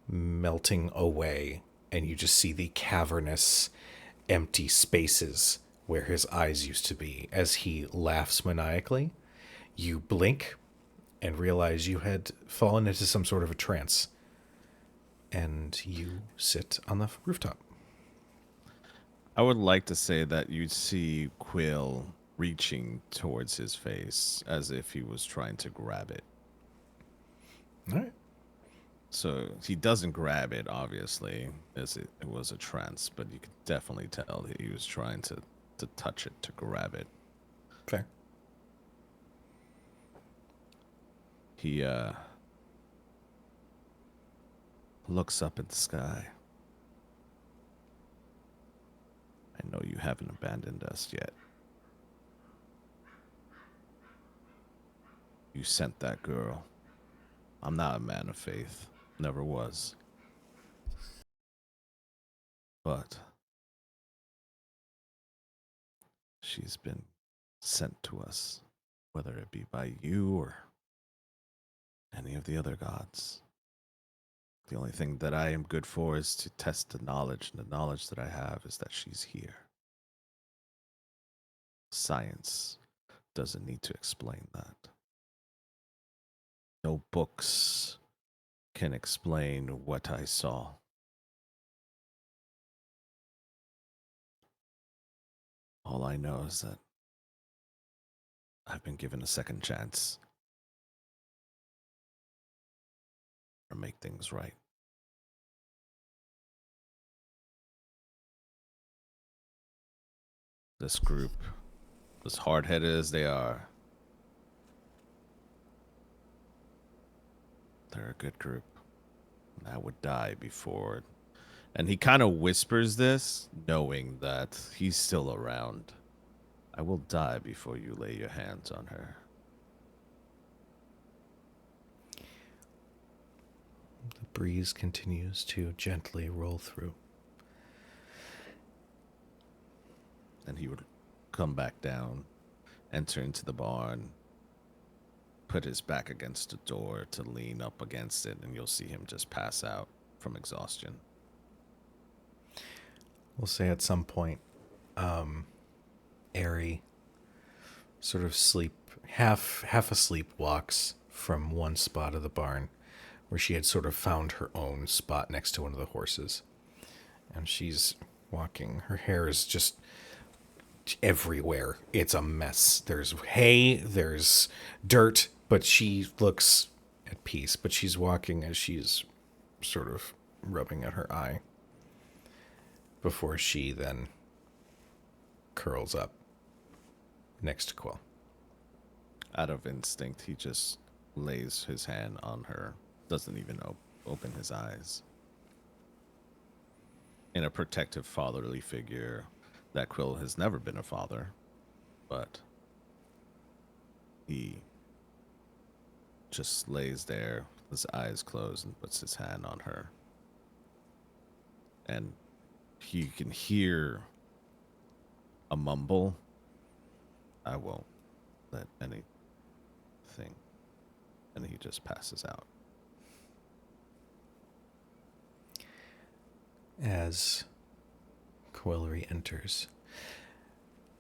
[SPEAKER 1] melting away, and you just see the cavernous, empty spaces where his eyes used to be as he laughs maniacally. You blink and realize you had fallen into some sort of a trance, and you sit on the rooftop.
[SPEAKER 2] I would like to say that you'd see Quill reaching towards his face as if he was trying to grab it.
[SPEAKER 1] All right.
[SPEAKER 2] So he doesn't grab it, obviously, as it was a trance, but you could definitely tell that he was trying to touch it, to grab it.
[SPEAKER 1] Fair.
[SPEAKER 2] He looks up at the sky. I know you haven't abandoned us yet. You sent that girl. I'm not a man of faith. Never was. But she's been sent to us, whether it be by you or any of the other gods. The only thing that I am good for is to test the knowledge, and the knowledge that I have is that she's here. Science doesn't need to explain that. No books can explain what I saw. All I know is that I've been given a second chance to make things right. This group, as hard-headed as they are, they're a good group. And I would die before. And he kind of whispers this, knowing that he's still around. I will die before you lay your hands on her.
[SPEAKER 1] The breeze continues to gently roll through.
[SPEAKER 2] And he would come back down, enter into the barn, put his back against the door to lean up against it, and you'll see him just pass out from exhaustion.
[SPEAKER 1] We'll say at some point, Aerie sort of half asleep, walks from one spot of the barn where she had sort of found her own spot next to one of the horses. And she's walking. Her hair is just everywhere. It's a mess. There's hay, there's dirt, but she looks at peace. But she's walking as she's sort of rubbing at her eye before she then curls up next to Quill.
[SPEAKER 2] Out of instinct, he just lays his hand on her, doesn't even open his eyes. In a protective fatherly figure, that Quill has never been a father, but he just lays there, his eyes closed, and puts his hand on her. And you can hear a mumble. I won't let anything. And he just passes out.
[SPEAKER 1] As Quill re-enters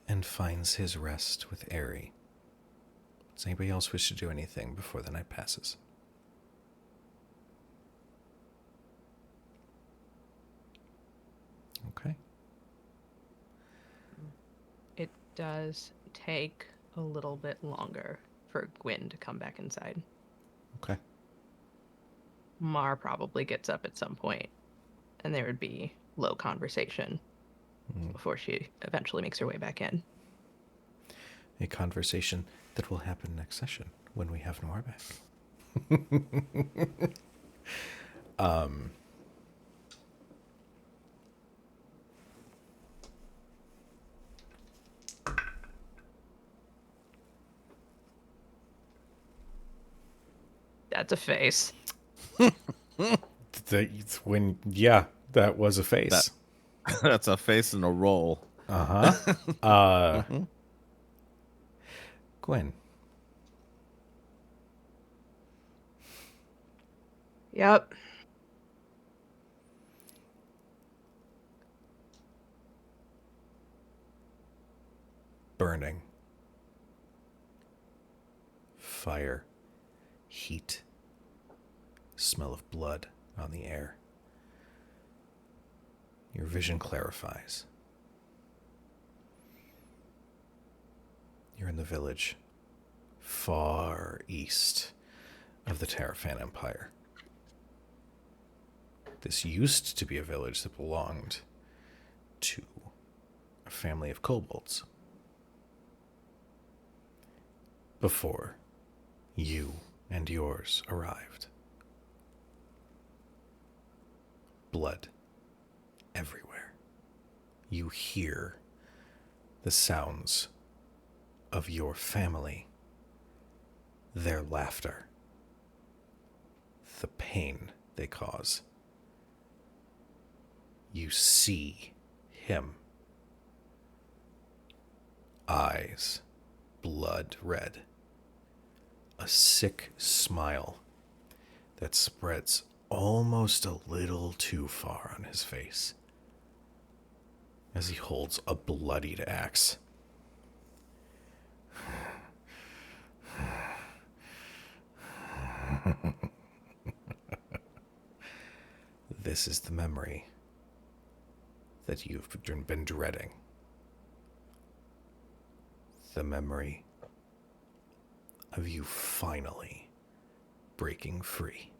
[SPEAKER 1] and finds his rest with Aerie. Does anybody else wish to do anything before the night passes? Okay.
[SPEAKER 4] It does take a little bit longer for Gwyn to come back inside.
[SPEAKER 1] Okay.
[SPEAKER 4] Mar probably gets up at some point, and there would be low conversation before she eventually makes her way back in.
[SPEAKER 1] A conversation that will happen next session when we have Noir back.
[SPEAKER 4] That's a face.
[SPEAKER 1] That was a face.
[SPEAKER 2] That's a face and a roll.
[SPEAKER 1] Gwyn.
[SPEAKER 4] Yep.
[SPEAKER 1] Burning. Fire. Heat. Smell of blood on the air. Your vision clarifies. You're in the village far east of the Terrafan Empire. This used to be a village that belonged to a family of kobolds. Before you and yours arrived. Blood everywhere. You hear the sounds of your family, their laughter, the pain they cause. You see him. Eyes blood red. A sick smile that spreads almost a little too far on his face as he holds a bloodied axe. This is the memory that you've been dreading. The memory of you finally breaking free.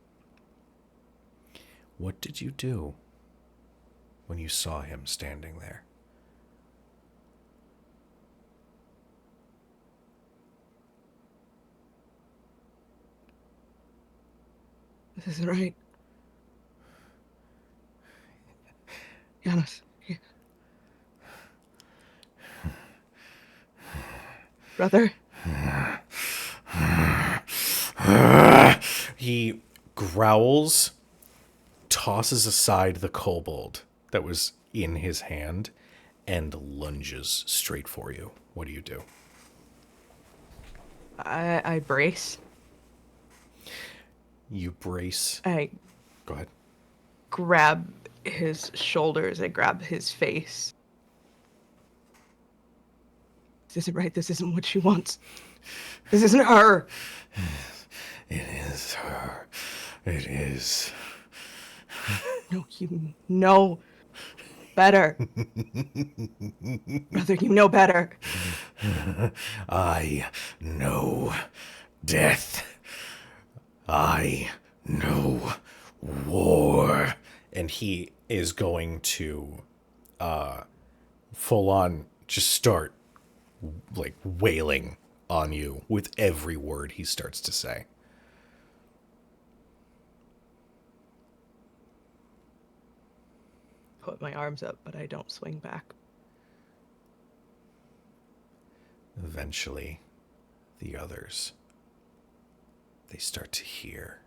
[SPEAKER 1] What did you do when you saw him standing there?
[SPEAKER 4] This isn't right. Janos. Brother?
[SPEAKER 1] He growls, tosses aside the kobold that was in his hand, and lunges straight for you. What do you do?
[SPEAKER 4] I brace.
[SPEAKER 1] You brace.
[SPEAKER 4] I
[SPEAKER 1] Go ahead.
[SPEAKER 4] grab his shoulders. I grab his face. This isn't right. This isn't what she wants. This isn't her.
[SPEAKER 1] It is her. It is.
[SPEAKER 4] No, you know better. Brother, you know better.
[SPEAKER 1] I know death. I know war. And he is going to full on just start like wailing on you with every word he starts to say.
[SPEAKER 4] Put my arms up, but I don't swing back.
[SPEAKER 1] Eventually, the others, they start to hear.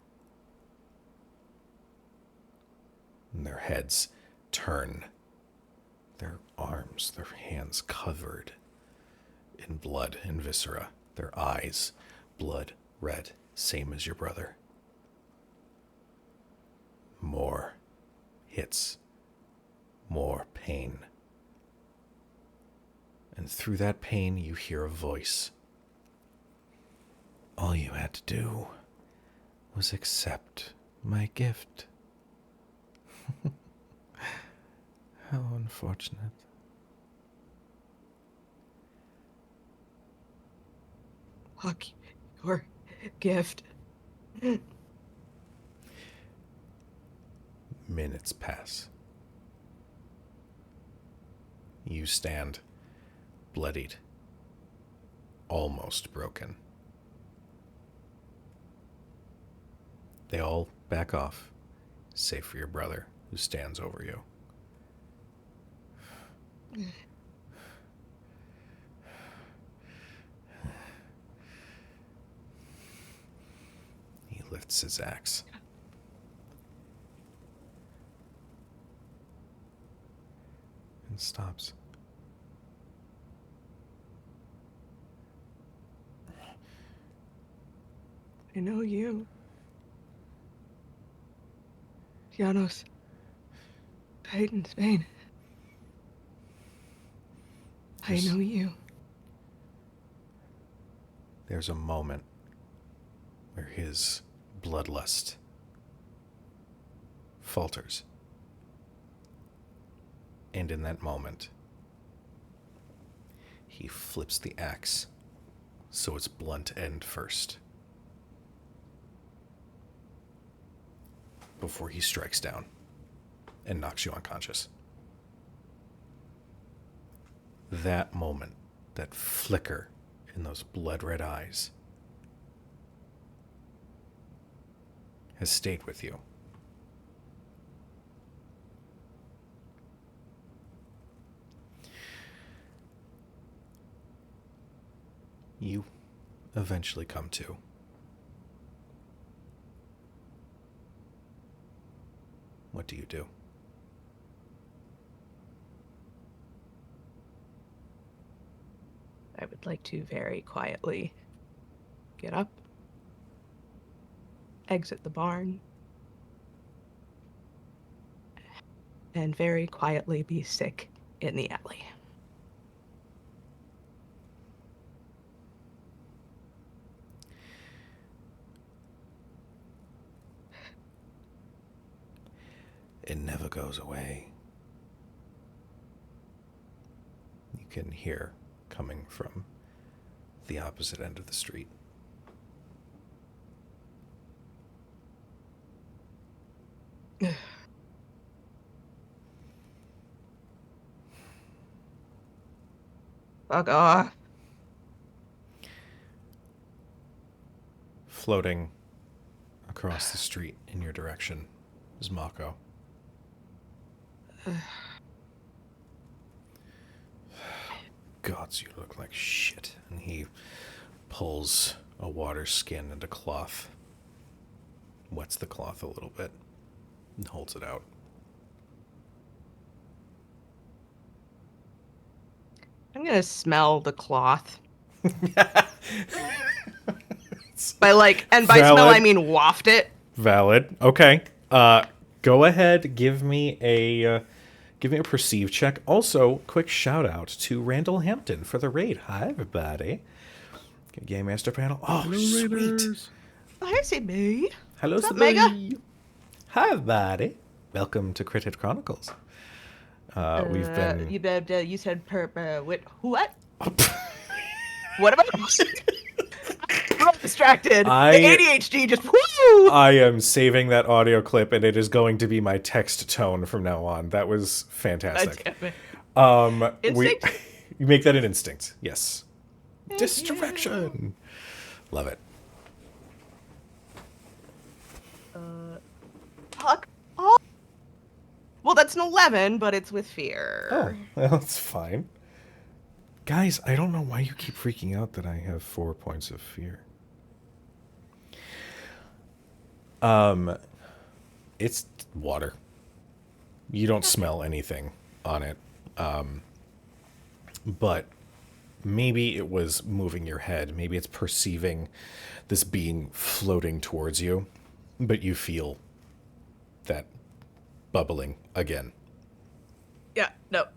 [SPEAKER 1] And their heads turn. Their arms, their hands covered in blood and viscera. Their eyes, blood red, same as your brother. More hits. More pain. And through that pain, you hear a voice. All you had to do was accept my gift. How unfortunate.
[SPEAKER 4] Fuck your gift.
[SPEAKER 1] Minutes pass. You stand, bloodied, almost broken. They all back off, save for your brother, who stands over you. He lifts his axe. And stops.
[SPEAKER 4] I know you. Janos. Titan's Bane. I know you.
[SPEAKER 1] There's a moment where his bloodlust falters. And in that moment, he flips the axe so its blunt end first before he strikes down. and knocks you unconscious. That moment, that flicker in those blood-red eyes, has stayed with you. You eventually come to. What do you do?
[SPEAKER 4] I would like to very quietly get up, exit the barn, and very quietly be sick in the alley.
[SPEAKER 1] It never goes away. You can hear coming from the opposite end of the street.
[SPEAKER 4] Fuck off.
[SPEAKER 1] Floating across the street in your direction is Mako. Gods, you look like shit. And he pulls a water skin and a cloth, wets the cloth a little bit, and holds it out.
[SPEAKER 4] I'm gonna smell the cloth. By smell I mean waft it.
[SPEAKER 1] Valid. Okay. Go ahead. Give me a perceive check. Also, quick shout out to Randall Hampton for the raid. Hi, everybody. Game Master panel. Oh,
[SPEAKER 5] Hello,
[SPEAKER 1] sweet.
[SPEAKER 5] Raiders.
[SPEAKER 4] I see me.
[SPEAKER 1] Hello,
[SPEAKER 4] What's up,
[SPEAKER 1] Sabine.
[SPEAKER 4] Mega?
[SPEAKER 1] Hi, everybody. Welcome to Crit Hit Chronicles. We've been.
[SPEAKER 4] You said what? What about? I'm distracted. The ADHD just woo.
[SPEAKER 1] I am saving that audio clip, and it is going to be my text tone from now on. That was fantastic.
[SPEAKER 4] Instinct?
[SPEAKER 1] You make that an instinct. Yes.
[SPEAKER 4] Heck
[SPEAKER 1] Distraction. Love it.
[SPEAKER 4] Fuck off. Well, that's an 11, but it's with fear.
[SPEAKER 1] Oh, well, that's fine. Guys, I don't know why you keep freaking out that I have 4 points of fear. It's water. You don't smell anything on it. But maybe it was moving your head. Maybe it's perceiving this being floating towards you, but you feel that bubbling again.
[SPEAKER 4] Yeah, no.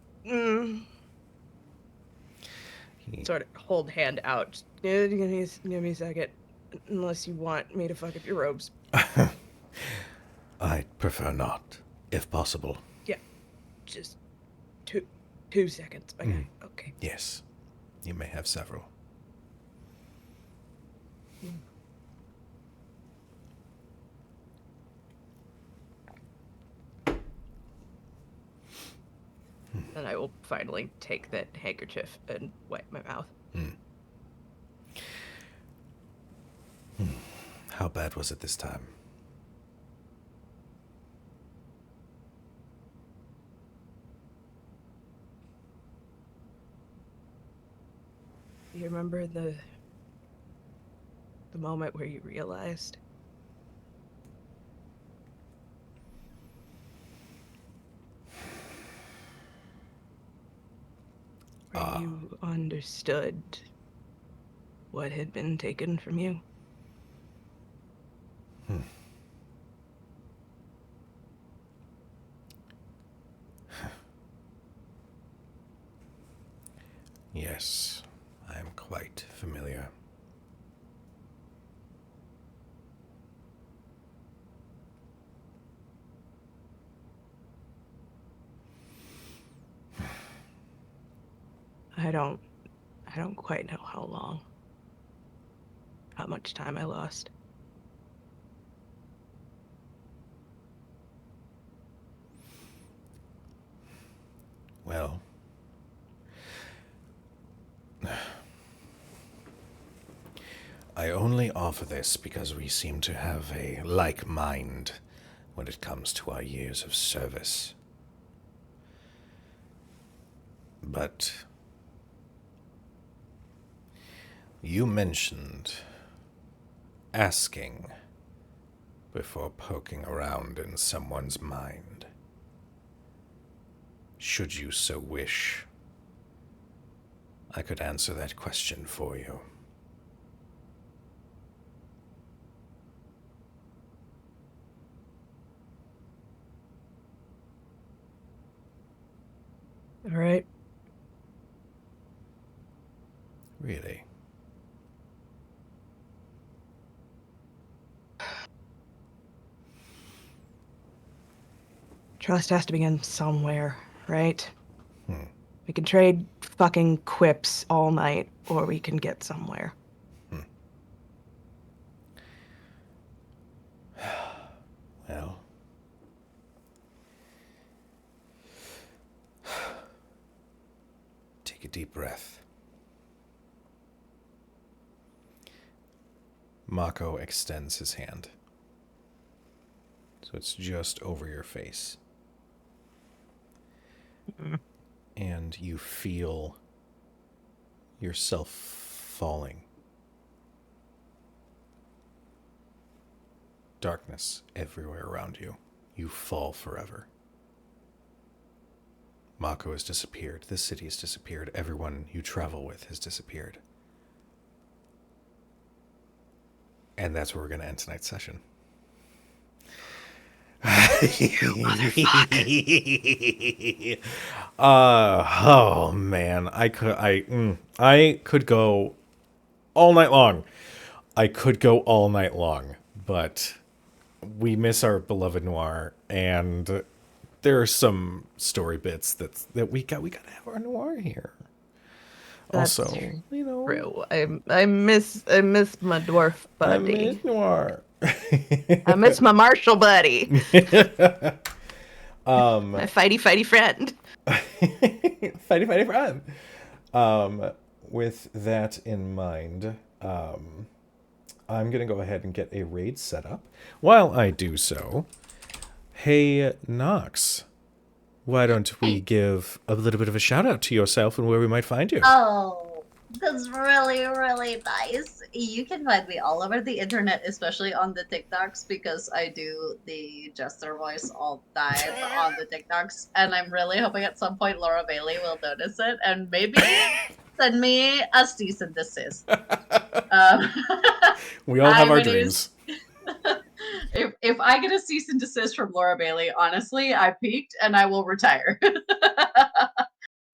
[SPEAKER 4] Sort of hold hand out. Just give me a second. Unless you want me to fuck up your robes.
[SPEAKER 1] I'd prefer not, if possible.
[SPEAKER 4] Yeah. Just 2 seconds, my guy. Okay.
[SPEAKER 1] Yes. You may have several.
[SPEAKER 4] And I will finally take that handkerchief and wipe my mouth.
[SPEAKER 1] How bad was it this time?
[SPEAKER 4] You remember the moment where you realized? Where you understood what had been taken from you?
[SPEAKER 1] Yes, I am quite familiar.
[SPEAKER 4] I don't quite know how long. How much time I lost.
[SPEAKER 1] Well, I only offer this because we seem to have a like mind when it comes to our years of service. But you mentioned asking before poking around in someone's mind. Should you so wish, I could answer that question for you.
[SPEAKER 4] All right.
[SPEAKER 1] Really?
[SPEAKER 4] Trust has to begin somewhere, right?
[SPEAKER 1] Hmm.
[SPEAKER 4] We can trade fucking quips all night, or we can get somewhere.
[SPEAKER 1] Well, take a deep breath. Mako extends his hand. So it's just over your face. And you feel yourself falling. Darkness everywhere around you. You fall forever. Mako has disappeared. This city has disappeared. Everyone you travel with has disappeared. And that's where we're going to end tonight's session. Oh man, I could go all night long. I could go all night long, but we miss our beloved Noir, and there are some story bits that we gotta have our Noir here.
[SPEAKER 4] That's
[SPEAKER 1] Also, you know,
[SPEAKER 4] true. I miss my dwarf
[SPEAKER 1] I
[SPEAKER 4] buddy.
[SPEAKER 1] miss Noir.
[SPEAKER 4] I miss my martial buddy. My fighty friend.
[SPEAKER 1] Fighty friend. With that in mind, I'm gonna go ahead and get a raid set up. While I do so, hey Nox, why don't we give a little bit of a shout out to yourself and where we might find you?
[SPEAKER 3] Oh, that's really, really nice. You can find me all over the internet, especially on the TikToks, because I do the Jester voice all the time on the TikToks. And I'm really hoping at some point Laura Bailey will notice it and maybe send me a cease and desist.
[SPEAKER 1] We all have our dreams.
[SPEAKER 3] If I get a cease and desist from Laura Bailey, honestly, I peaked and I will retire.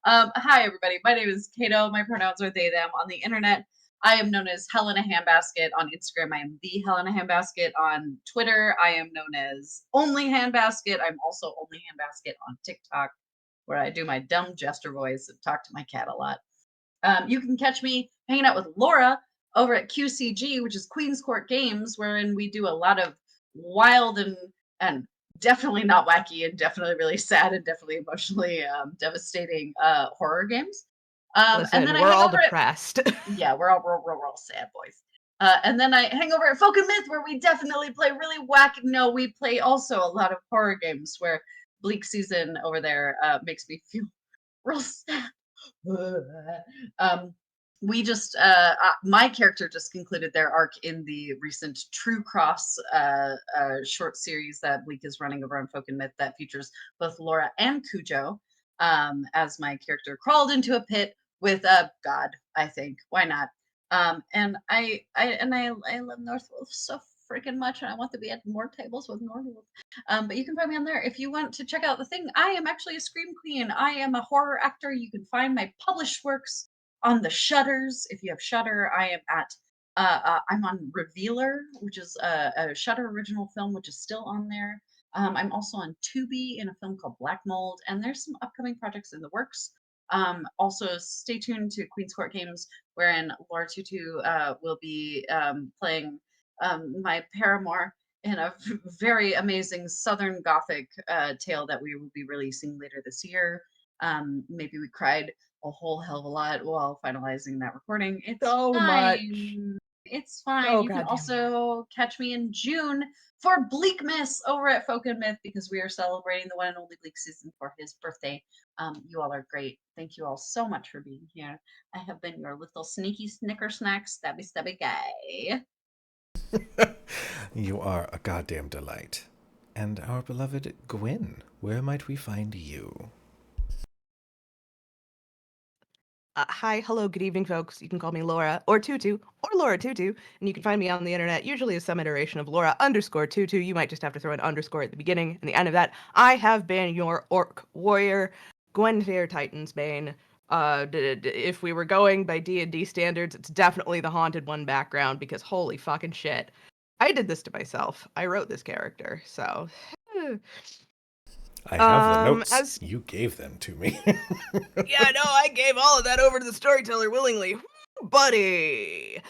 [SPEAKER 3] Hi, everybody. My name is Kato. My pronouns are they, them. On the internet, I am known as Hell in a Handbasket. On Instagram, I am the Hell in a Handbasket. On Twitter, I am known as Only Handbasket. I'm also Only Handbasket on TikTok, where I do my dumb jester voice and talk to my cat a lot. You can catch me hanging out with Laura over at QCG, which is Queen's Court Games, wherein we do a lot of wild and definitely not wacky and definitely really sad and definitely emotionally devastating horror games.
[SPEAKER 4] Listen,
[SPEAKER 3] and then I
[SPEAKER 4] we're
[SPEAKER 3] hang
[SPEAKER 4] all
[SPEAKER 3] over
[SPEAKER 4] depressed.
[SPEAKER 3] yeah, we're all sad boys. And then I hang over at Folk and Myth, where we definitely play really whack. No, we play also a lot of horror games, where Bleak Season over there makes me feel real sad. um, we just my character just concluded their arc in the recent True Cross short series that Bleak is running over on Folk and Myth that features both Laura and Cujo, as my character crawled into a pit with a god. I think why not? And I love Northwolf so freaking much, and I want to be at more tables with Northwolf. But you can find me on there if you want to check out the thing. I am actually a scream queen. I am a horror actor. You can find my published works on the Shutters. If you have Shutter, I am at. I'm on Revealer, which is a Shutter original film, which is still on there. I'm also on Tubi in a film called Black Mold, and there's some upcoming projects in the works. Also, stay tuned to Queen's Court Games, wherein Laura Tutu will be playing my paramour in a very amazing Southern Gothic tale that we will be releasing later this year. Maybe we cried a whole hell of a lot while finalizing that recording. It's
[SPEAKER 4] So much.
[SPEAKER 3] fine. It's fine.
[SPEAKER 4] So
[SPEAKER 3] You can
[SPEAKER 4] goddamn
[SPEAKER 3] also catch me in June for Bleak Miss over at Folk and Myth because we are celebrating the one and only Bleak season for his birthday. You all are great. Thank you all so much for being here. I have been your little sneaky snicker snack stabby guy.
[SPEAKER 1] You are a goddamn delight. And our beloved Gwyn, where might we find you?
[SPEAKER 4] Hi, hello, good evening, folks. You can call me Laura or Tutu or Laura Tutu, and you can find me on the internet, usually as some iteration of Laura_Tutu. You might just have to throw an underscore at the beginning and the end of that. I have been your orc warrior, Gwenfair Titansbane. If we were going by D&D standards, it's definitely the Haunted One background because holy fucking shit. I did this to myself. I wrote this character, so.
[SPEAKER 1] I have the notes.
[SPEAKER 4] As
[SPEAKER 1] You gave them to me.
[SPEAKER 4] Yeah, no, I gave all of that over to the storyteller willingly. Buddy.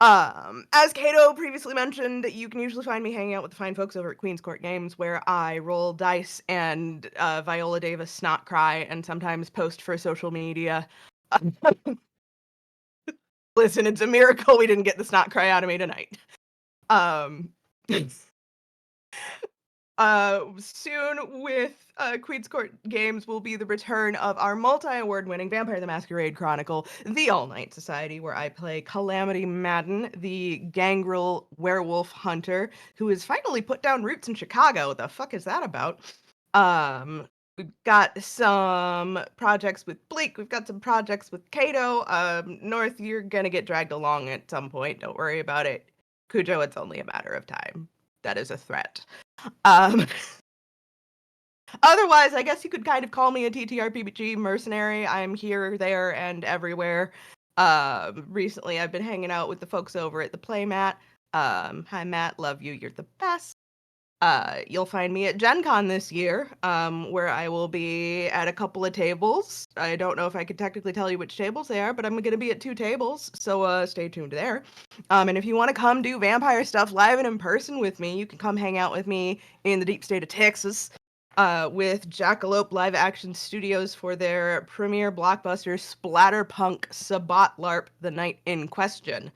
[SPEAKER 4] As Cato previously mentioned, you can usually find me hanging out with the fine folks over at Queen's Court Games, where I roll dice and Viola Davis snot cry, and sometimes post for social media. Listen, it's a miracle we didn't get the snot cry out of me tonight. Soon with Queen's Court Games will be the return of our multi-award-winning Vampire the Masquerade Chronicle, The All-Night Society, where I play Calamity Madden, the gangrel werewolf hunter, who has finally put down roots in Chicago. What the fuck is that about? We've got some projects with Bleak, we've got some projects with Cato. North, you're gonna get dragged along at some point, don't worry about it. Cujo, it's only a matter of time. That is a threat. Otherwise, I guess you could kind of call me a TTRPG mercenary. I'm here, there, and everywhere. Recently, I've been hanging out with the folks over at the Playmat. Hi, Matt. Love you. You're the best. You'll find me at Gen Con this year, where I will be at a couple of tables. I don't know if I could technically tell you which tables they are, but I'm going to be at 2 tables, so stay tuned there. And if you want to come do vampire stuff live and in person with me, you can come hang out with me in the deep state of Texas with Jackalope Live Action Studios for their premiere blockbuster Splatterpunk Sabbat LARP The Night in Question.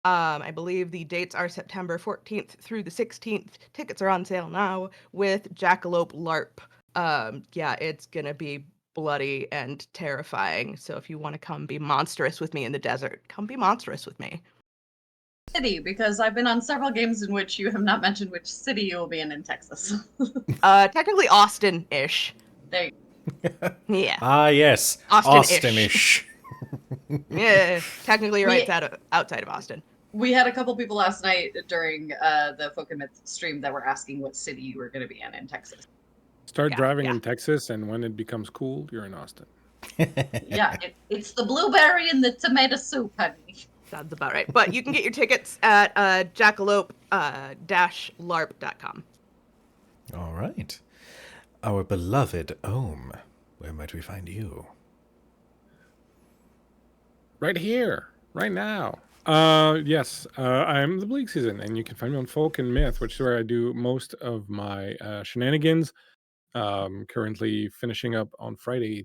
[SPEAKER 4] I believe the dates are September 14th through the 16th. Tickets are on sale now with Jackalope LARP. Yeah, it's gonna be bloody and terrifying. So if you want to come be monstrous with me in the desert, come be monstrous with me.
[SPEAKER 3] City, because I've been on several games in which you have not mentioned which city you will be in Texas.
[SPEAKER 4] Technically Austin-ish.
[SPEAKER 3] There you
[SPEAKER 4] Yeah.
[SPEAKER 1] Ah, yes.
[SPEAKER 4] Austin-ish.
[SPEAKER 1] Austin-ish.
[SPEAKER 4] Yeah, technically
[SPEAKER 3] We-
[SPEAKER 4] right outside of Austin.
[SPEAKER 3] We had a couple people last night during the Folk and Myth stream that were asking what city you were going to be in Texas.
[SPEAKER 5] Start
[SPEAKER 4] Yeah,
[SPEAKER 5] driving
[SPEAKER 4] yeah.
[SPEAKER 5] in Texas, and when it becomes cool, you're in Austin.
[SPEAKER 3] Yeah, it's the blueberry and the tomato soup, honey.
[SPEAKER 4] Sounds about right. But you can get your tickets at jackalope-larp.com.
[SPEAKER 1] All right. Our beloved Ohm, where might we find you?
[SPEAKER 5] Right here, right now. Yes, I'm the Bleak Season, and you can find me on Folk and Myth, which is where I do most of my shenanigans. Currently finishing up on Friday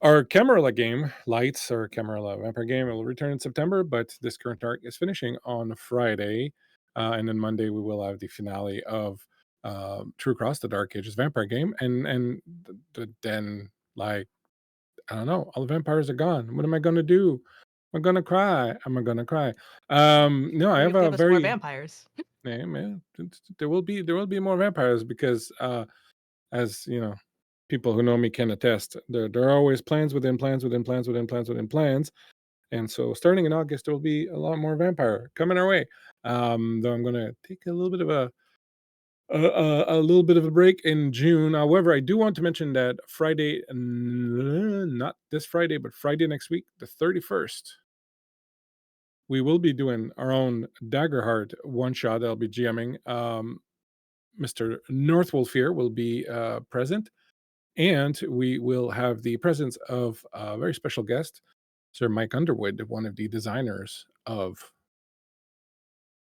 [SPEAKER 5] our Camarilla game, Lights, or Camarilla Vampire game. It will return in September, but this current arc is finishing on Friday. And then Monday we will have the finale of True Cross, the Dark Ages vampire game. And then, like, I don't know, all the vampires are gone. What am I going to do? I'm going to cry. Am I going to cry? No, I have a
[SPEAKER 4] Give us more
[SPEAKER 5] very...
[SPEAKER 4] vampires.
[SPEAKER 5] Yeah, man, there will be more vampires because, as you know, people who know me can attest, there are always plans within plans within plans within plans within plans, and so starting in August there will be a lot more vampire coming our way. Though I'm going to take a little bit of a little bit of a break in June. However, I do want to mention that Friday, not this Friday, but Friday next week, the 31st. We will be doing our own Daggerheart one shot that I'll be GMing. Mr. Northwolf here will be present, and we will have the presence of a very special guest, Sir Mike Underwood, one of the designers of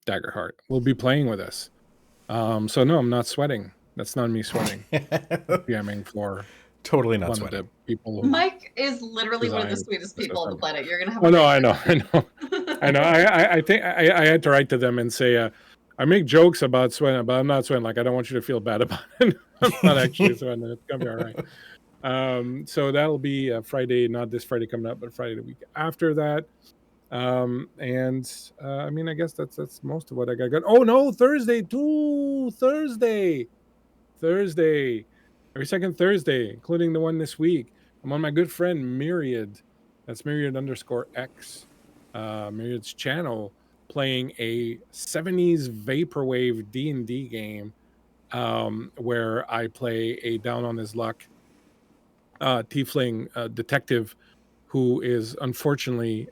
[SPEAKER 5] Daggerheart, will be playing with us. So no, I'm not sweating. That's not me sweating. GMing for
[SPEAKER 1] Totally not
[SPEAKER 5] one of
[SPEAKER 1] sweating.
[SPEAKER 5] the people who
[SPEAKER 3] Mike is literally one of the
[SPEAKER 5] designed
[SPEAKER 3] sweetest
[SPEAKER 5] this
[SPEAKER 3] people on the
[SPEAKER 5] system.
[SPEAKER 3] planet. You're gonna have
[SPEAKER 5] Oh
[SPEAKER 3] a
[SPEAKER 5] no,
[SPEAKER 3] great
[SPEAKER 5] I know, I
[SPEAKER 3] time.
[SPEAKER 5] know, I know. I think I had to write to them and say, I make jokes about sweating, but I'm not sweating. Like I don't want you to feel bad about it. I'm not actually sweating. It's gonna be all right. So that'll be Friday, not this Friday coming up, but Friday the week after that. And I mean, I guess that's most of what I got. Oh no, Thursday too. Thursday, every second Thursday, including the one this week. I'm on my good friend Myriad. That's Myriad_X. Myriad's channel playing a 70s vaporwave D&D game where I play a down on his luck tiefling detective who is unfortunately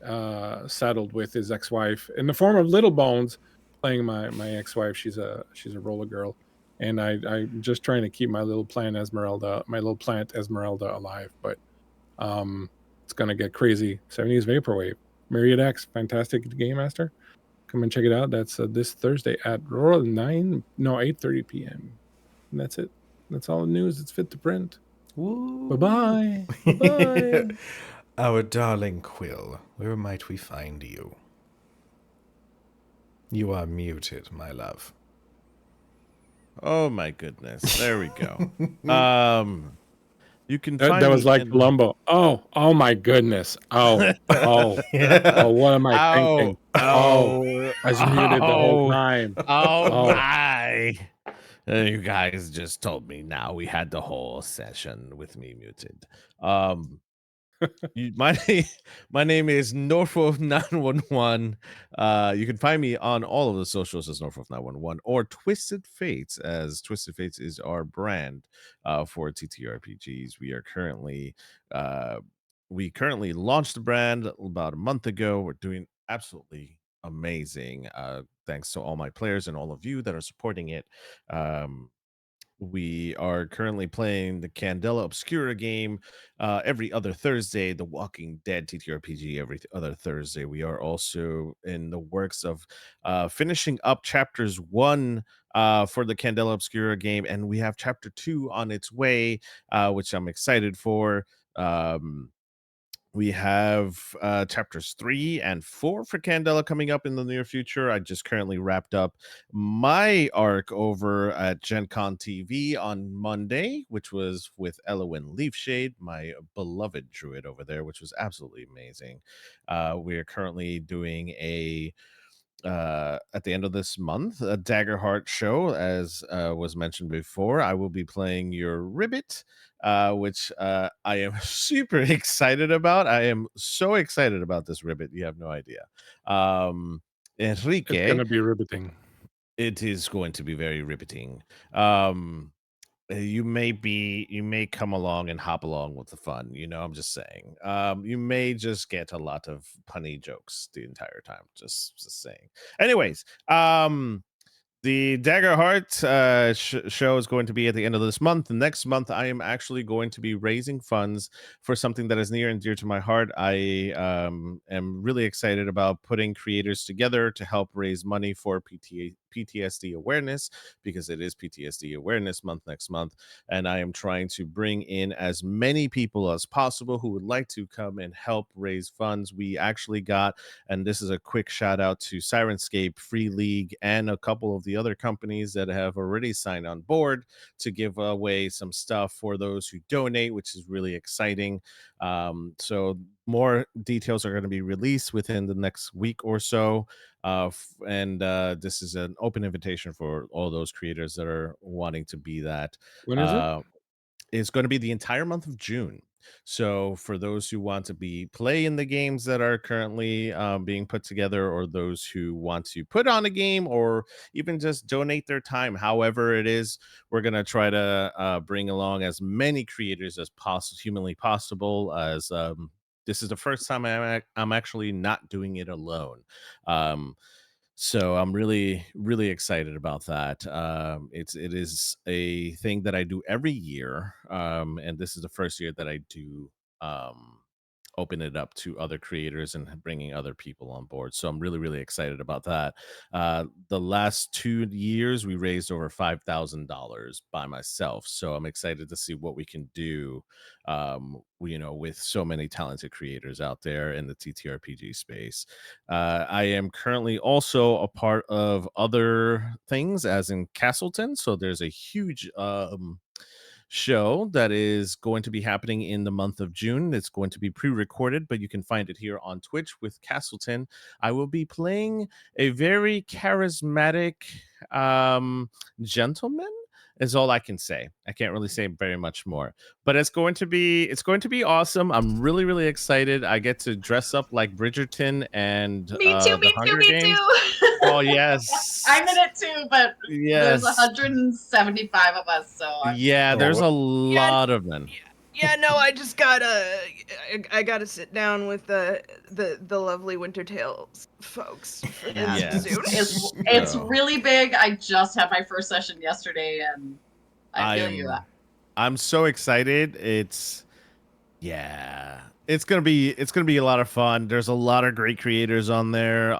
[SPEAKER 5] saddled with his ex-wife in the form of Little Bones, playing my ex-wife. She's a roller girl, and I'm just trying to keep my little plant Esmeralda alive. But it's gonna get crazy. 70s vaporwave, Myriad X, fantastic game master. Come and check it out. That's this Thursday at 8:30 p.m. And that's it. That's all the news that's fit to print.
[SPEAKER 1] Woo.
[SPEAKER 5] Bye-bye. Bye-bye.
[SPEAKER 1] Our darling Quill, where might we find you? You are muted, my love.
[SPEAKER 2] Oh my goodness. There we go. You can
[SPEAKER 5] That,
[SPEAKER 2] find
[SPEAKER 5] that
[SPEAKER 2] me
[SPEAKER 5] was like
[SPEAKER 2] in
[SPEAKER 5] Columbo. Oh my goodness. Oh, what am I
[SPEAKER 2] Ow.
[SPEAKER 5] thinking? Oh,
[SPEAKER 2] Oh.
[SPEAKER 5] I was muted the whole
[SPEAKER 2] Oh.
[SPEAKER 5] time.
[SPEAKER 2] Oh
[SPEAKER 5] Oh,
[SPEAKER 2] my. You guys just told me now we had the whole session with me muted. My name is Norfolk 911. You can find me on all of the socials as Norfolk 911 or Twisted Fates, as Twisted Fates is our brand for TTRPGs. Uh, we currently launched the brand about a month ago. We're doing absolutely amazing. Thanks to all my players and all of you that are supporting it. Um, we are currently playing the Candela Obscura game every other Thursday, the Walking Dead TTRPG every other Thursday. We are also in the works of finishing up chapters 1 for the Candela Obscura game, and we have chapter 2 on its way, which I'm excited for. We have chapters 3 and 4 for Candela coming up in the near future. I just currently wrapped up my arc over at Gen Con TV on Monday, which was with Elowin Leafshade, my beloved druid over there, which was absolutely amazing. We are currently doing at the end of this month, a Daggerheart show, as was mentioned before. I will be playing your Ribbit, which I am super excited about. I am so excited about this Ribbit. You have no idea.
[SPEAKER 5] it's
[SPEAKER 2] Enrique,
[SPEAKER 5] gonna be riveting.
[SPEAKER 2] it is going to be very riveting. Um, you may come along and hop along with the fun, I'm just saying. You may just get a lot of punny jokes the entire time, just saying. Anyways, the Daggerheart show is going to be at the end of this month. And next month, I am actually going to be raising funds for something that is near and dear to my heart. I am really excited about putting creators together to help raise money for PTSD awareness, because it is PTSD Awareness Month next month. And I am trying to bring in as many people as possible who would like to come and help raise funds. We actually got, and this is a quick shout out to Sirenscape, Free League, and a couple of the other companies that have already signed on board to give away some stuff for those who donate, which is really exciting. So more details are going to be released within the next week or so. And this is an open invitation for all those creators that are wanting to be that.
[SPEAKER 5] When is it?
[SPEAKER 2] It's going to be the entire month of June. So for those who want to be play in the games that are currently being put together, or those who want to put on a game, or even just donate their time, however it is, we're going to try to bring along as many creators as humanly possible, as this is the first time I'm actually not doing it alone. Um, so I'm really, really excited about that. It is a thing that I do every year, and this is the first year that I do um, open it up to other creators and bringing other people on board. So I'm really, really excited about that. The last 2 years, we raised over $5,000 by myself. So I'm excited to see what we can do, with so many talented creators out there in the TTRPG space. I am currently also a part of other things, as in Castleton. So there's a huge show that is going to be happening in the month of June. It's going to be pre-recorded, but you can find it here on Twitch with Castleton. I will be playing a very charismatic gentleman, is all I can say. I can't really say very much more, but it's going to be awesome. I'm really, really excited. I get to dress up like Bridgerton and
[SPEAKER 3] Me too,
[SPEAKER 2] the
[SPEAKER 3] me too,
[SPEAKER 2] Hunger
[SPEAKER 3] me
[SPEAKER 2] Games.
[SPEAKER 3] too.
[SPEAKER 2] Oh yes,
[SPEAKER 3] I'm in it too, but there's
[SPEAKER 2] yes,
[SPEAKER 3] 175 of us, so
[SPEAKER 2] yeah. There's a lot of men.
[SPEAKER 4] Yeah, no, I just gotta, I gotta sit down with the lovely Winter Tales folks for this
[SPEAKER 2] Yes.
[SPEAKER 4] soon.
[SPEAKER 3] it's
[SPEAKER 2] So-
[SPEAKER 3] really big. I just had my first session yesterday, and I feel you.
[SPEAKER 2] I'm so excited. It's gonna be a lot of fun. There's a lot of great creators on there.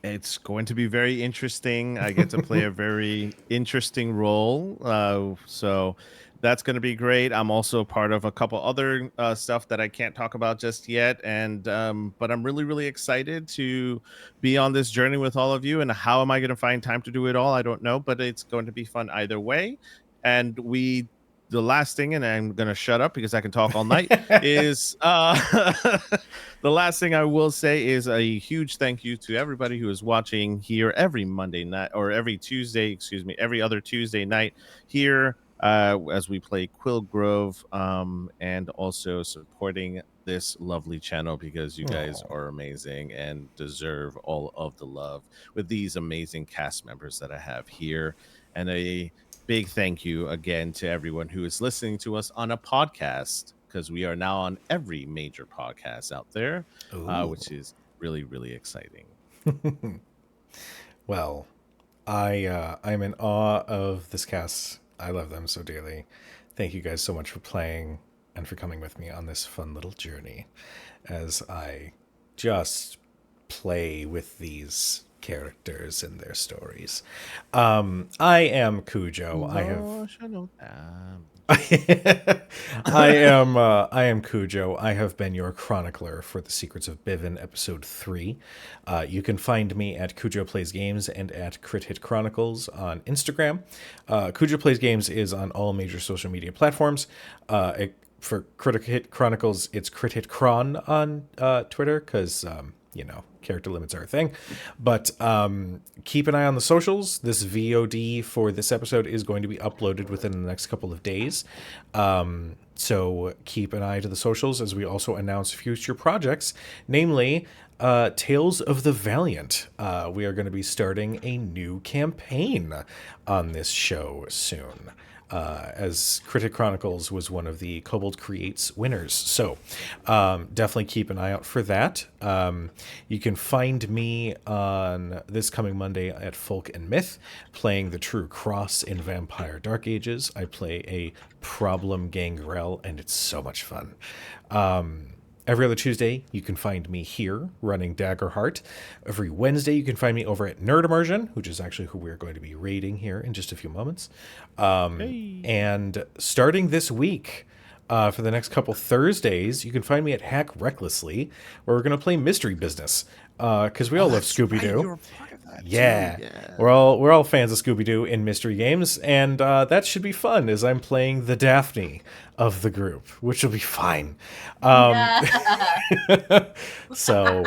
[SPEAKER 2] It's going to be very interesting. I get to play a very interesting role. So that's going to be great. I'm also part of a couple other stuff that I can't talk about just yet. And but I'm really, really excited to be on this journey with all of you. And how am I going to find time to do it all? I don't know, but it's going to be fun either way. And the last thing, and I'm going to shut up because I can talk all night, is the last thing I will say is a huge thank you to everybody who is watching here every Monday night, or every other Tuesday night here as we play Quill Grove, and also supporting this lovely channel, because you guys are amazing and deserve all of the love with these amazing cast members that I have here. And a big thank you again to everyone who is listening to us on a podcast, because we are now on every major podcast out there, which is really, really exciting.
[SPEAKER 1] Well, I'm in awe of this cast. I love them so dearly. Thank you guys so much for playing and for coming with me on this fun little journey as I just play with these characters and their stories. I am Cujo. I am Cujo. I have been your chronicler for the Secrets of Biven episode 3. You can find me at Cujo Plays Games and at Crit Hit Chronicles on Instagram. Cujo Plays Games is on all major social media platforms. For Crit Hit Chronicles, it's Crit Hit Chron on Twitter, because character limits are a thing. But keep an eye on the socials. This VOD for this episode is going to be uploaded within the next couple of days. So keep an eye to the socials as we also announce future projects, namely Tales of the Valiant. We are going to be starting a new campaign on this show soon. As Critic Chronicles was one of the Kobold Creates winners. So definitely keep an eye out for that. You can find me on this coming Monday at Folk and Myth, playing the True Cross in Vampire Dark Ages. I play a problem gangrel, and it's so much fun. Every other Tuesday, you can find me here running Daggerheart. Every Wednesday, you can find me over at Nerd Immersion, which is actually who we're going to be raiding here in just a few moments. And starting this week, for the next couple Thursdays, you can find me at Hack Recklessly, where we're going to play Mystery Business, because we all love Scooby-Doo. Yeah. We're all fans of Scooby-Doo in mystery games, and that should be fun, as I'm playing the Daphne of the group, which will be fine. So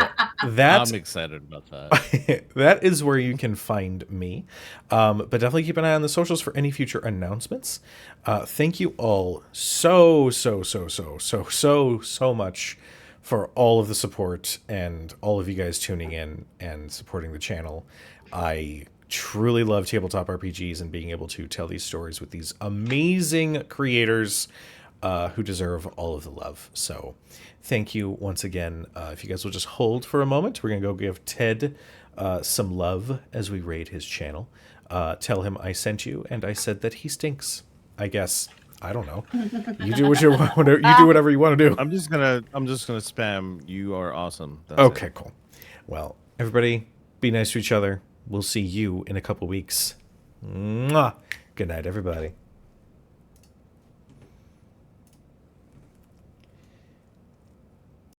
[SPEAKER 1] that's
[SPEAKER 2] I'm excited about that.
[SPEAKER 1] that is where you can find me. But definitely keep an eye on the socials for any future announcements. Thank you all so much for all of the support and all of you guys tuning in and supporting the channel. I truly love tabletop RPGs and being able to tell these stories with these amazing creators who deserve all of the love. So thank you once again. If you guys will just hold for a moment, we're going to go give Ted some love as we raid his channel. Tell him I sent you and I said that he stinks, I guess. I don't know. You do what you want. You do whatever you want to do.
[SPEAKER 2] I'm just gonna spam. You are awesome. That's
[SPEAKER 1] Okay,
[SPEAKER 2] it.
[SPEAKER 1] cool. Well, everybody, be nice to each other. We'll see you in a couple weeks. Mwah. Good night, everybody.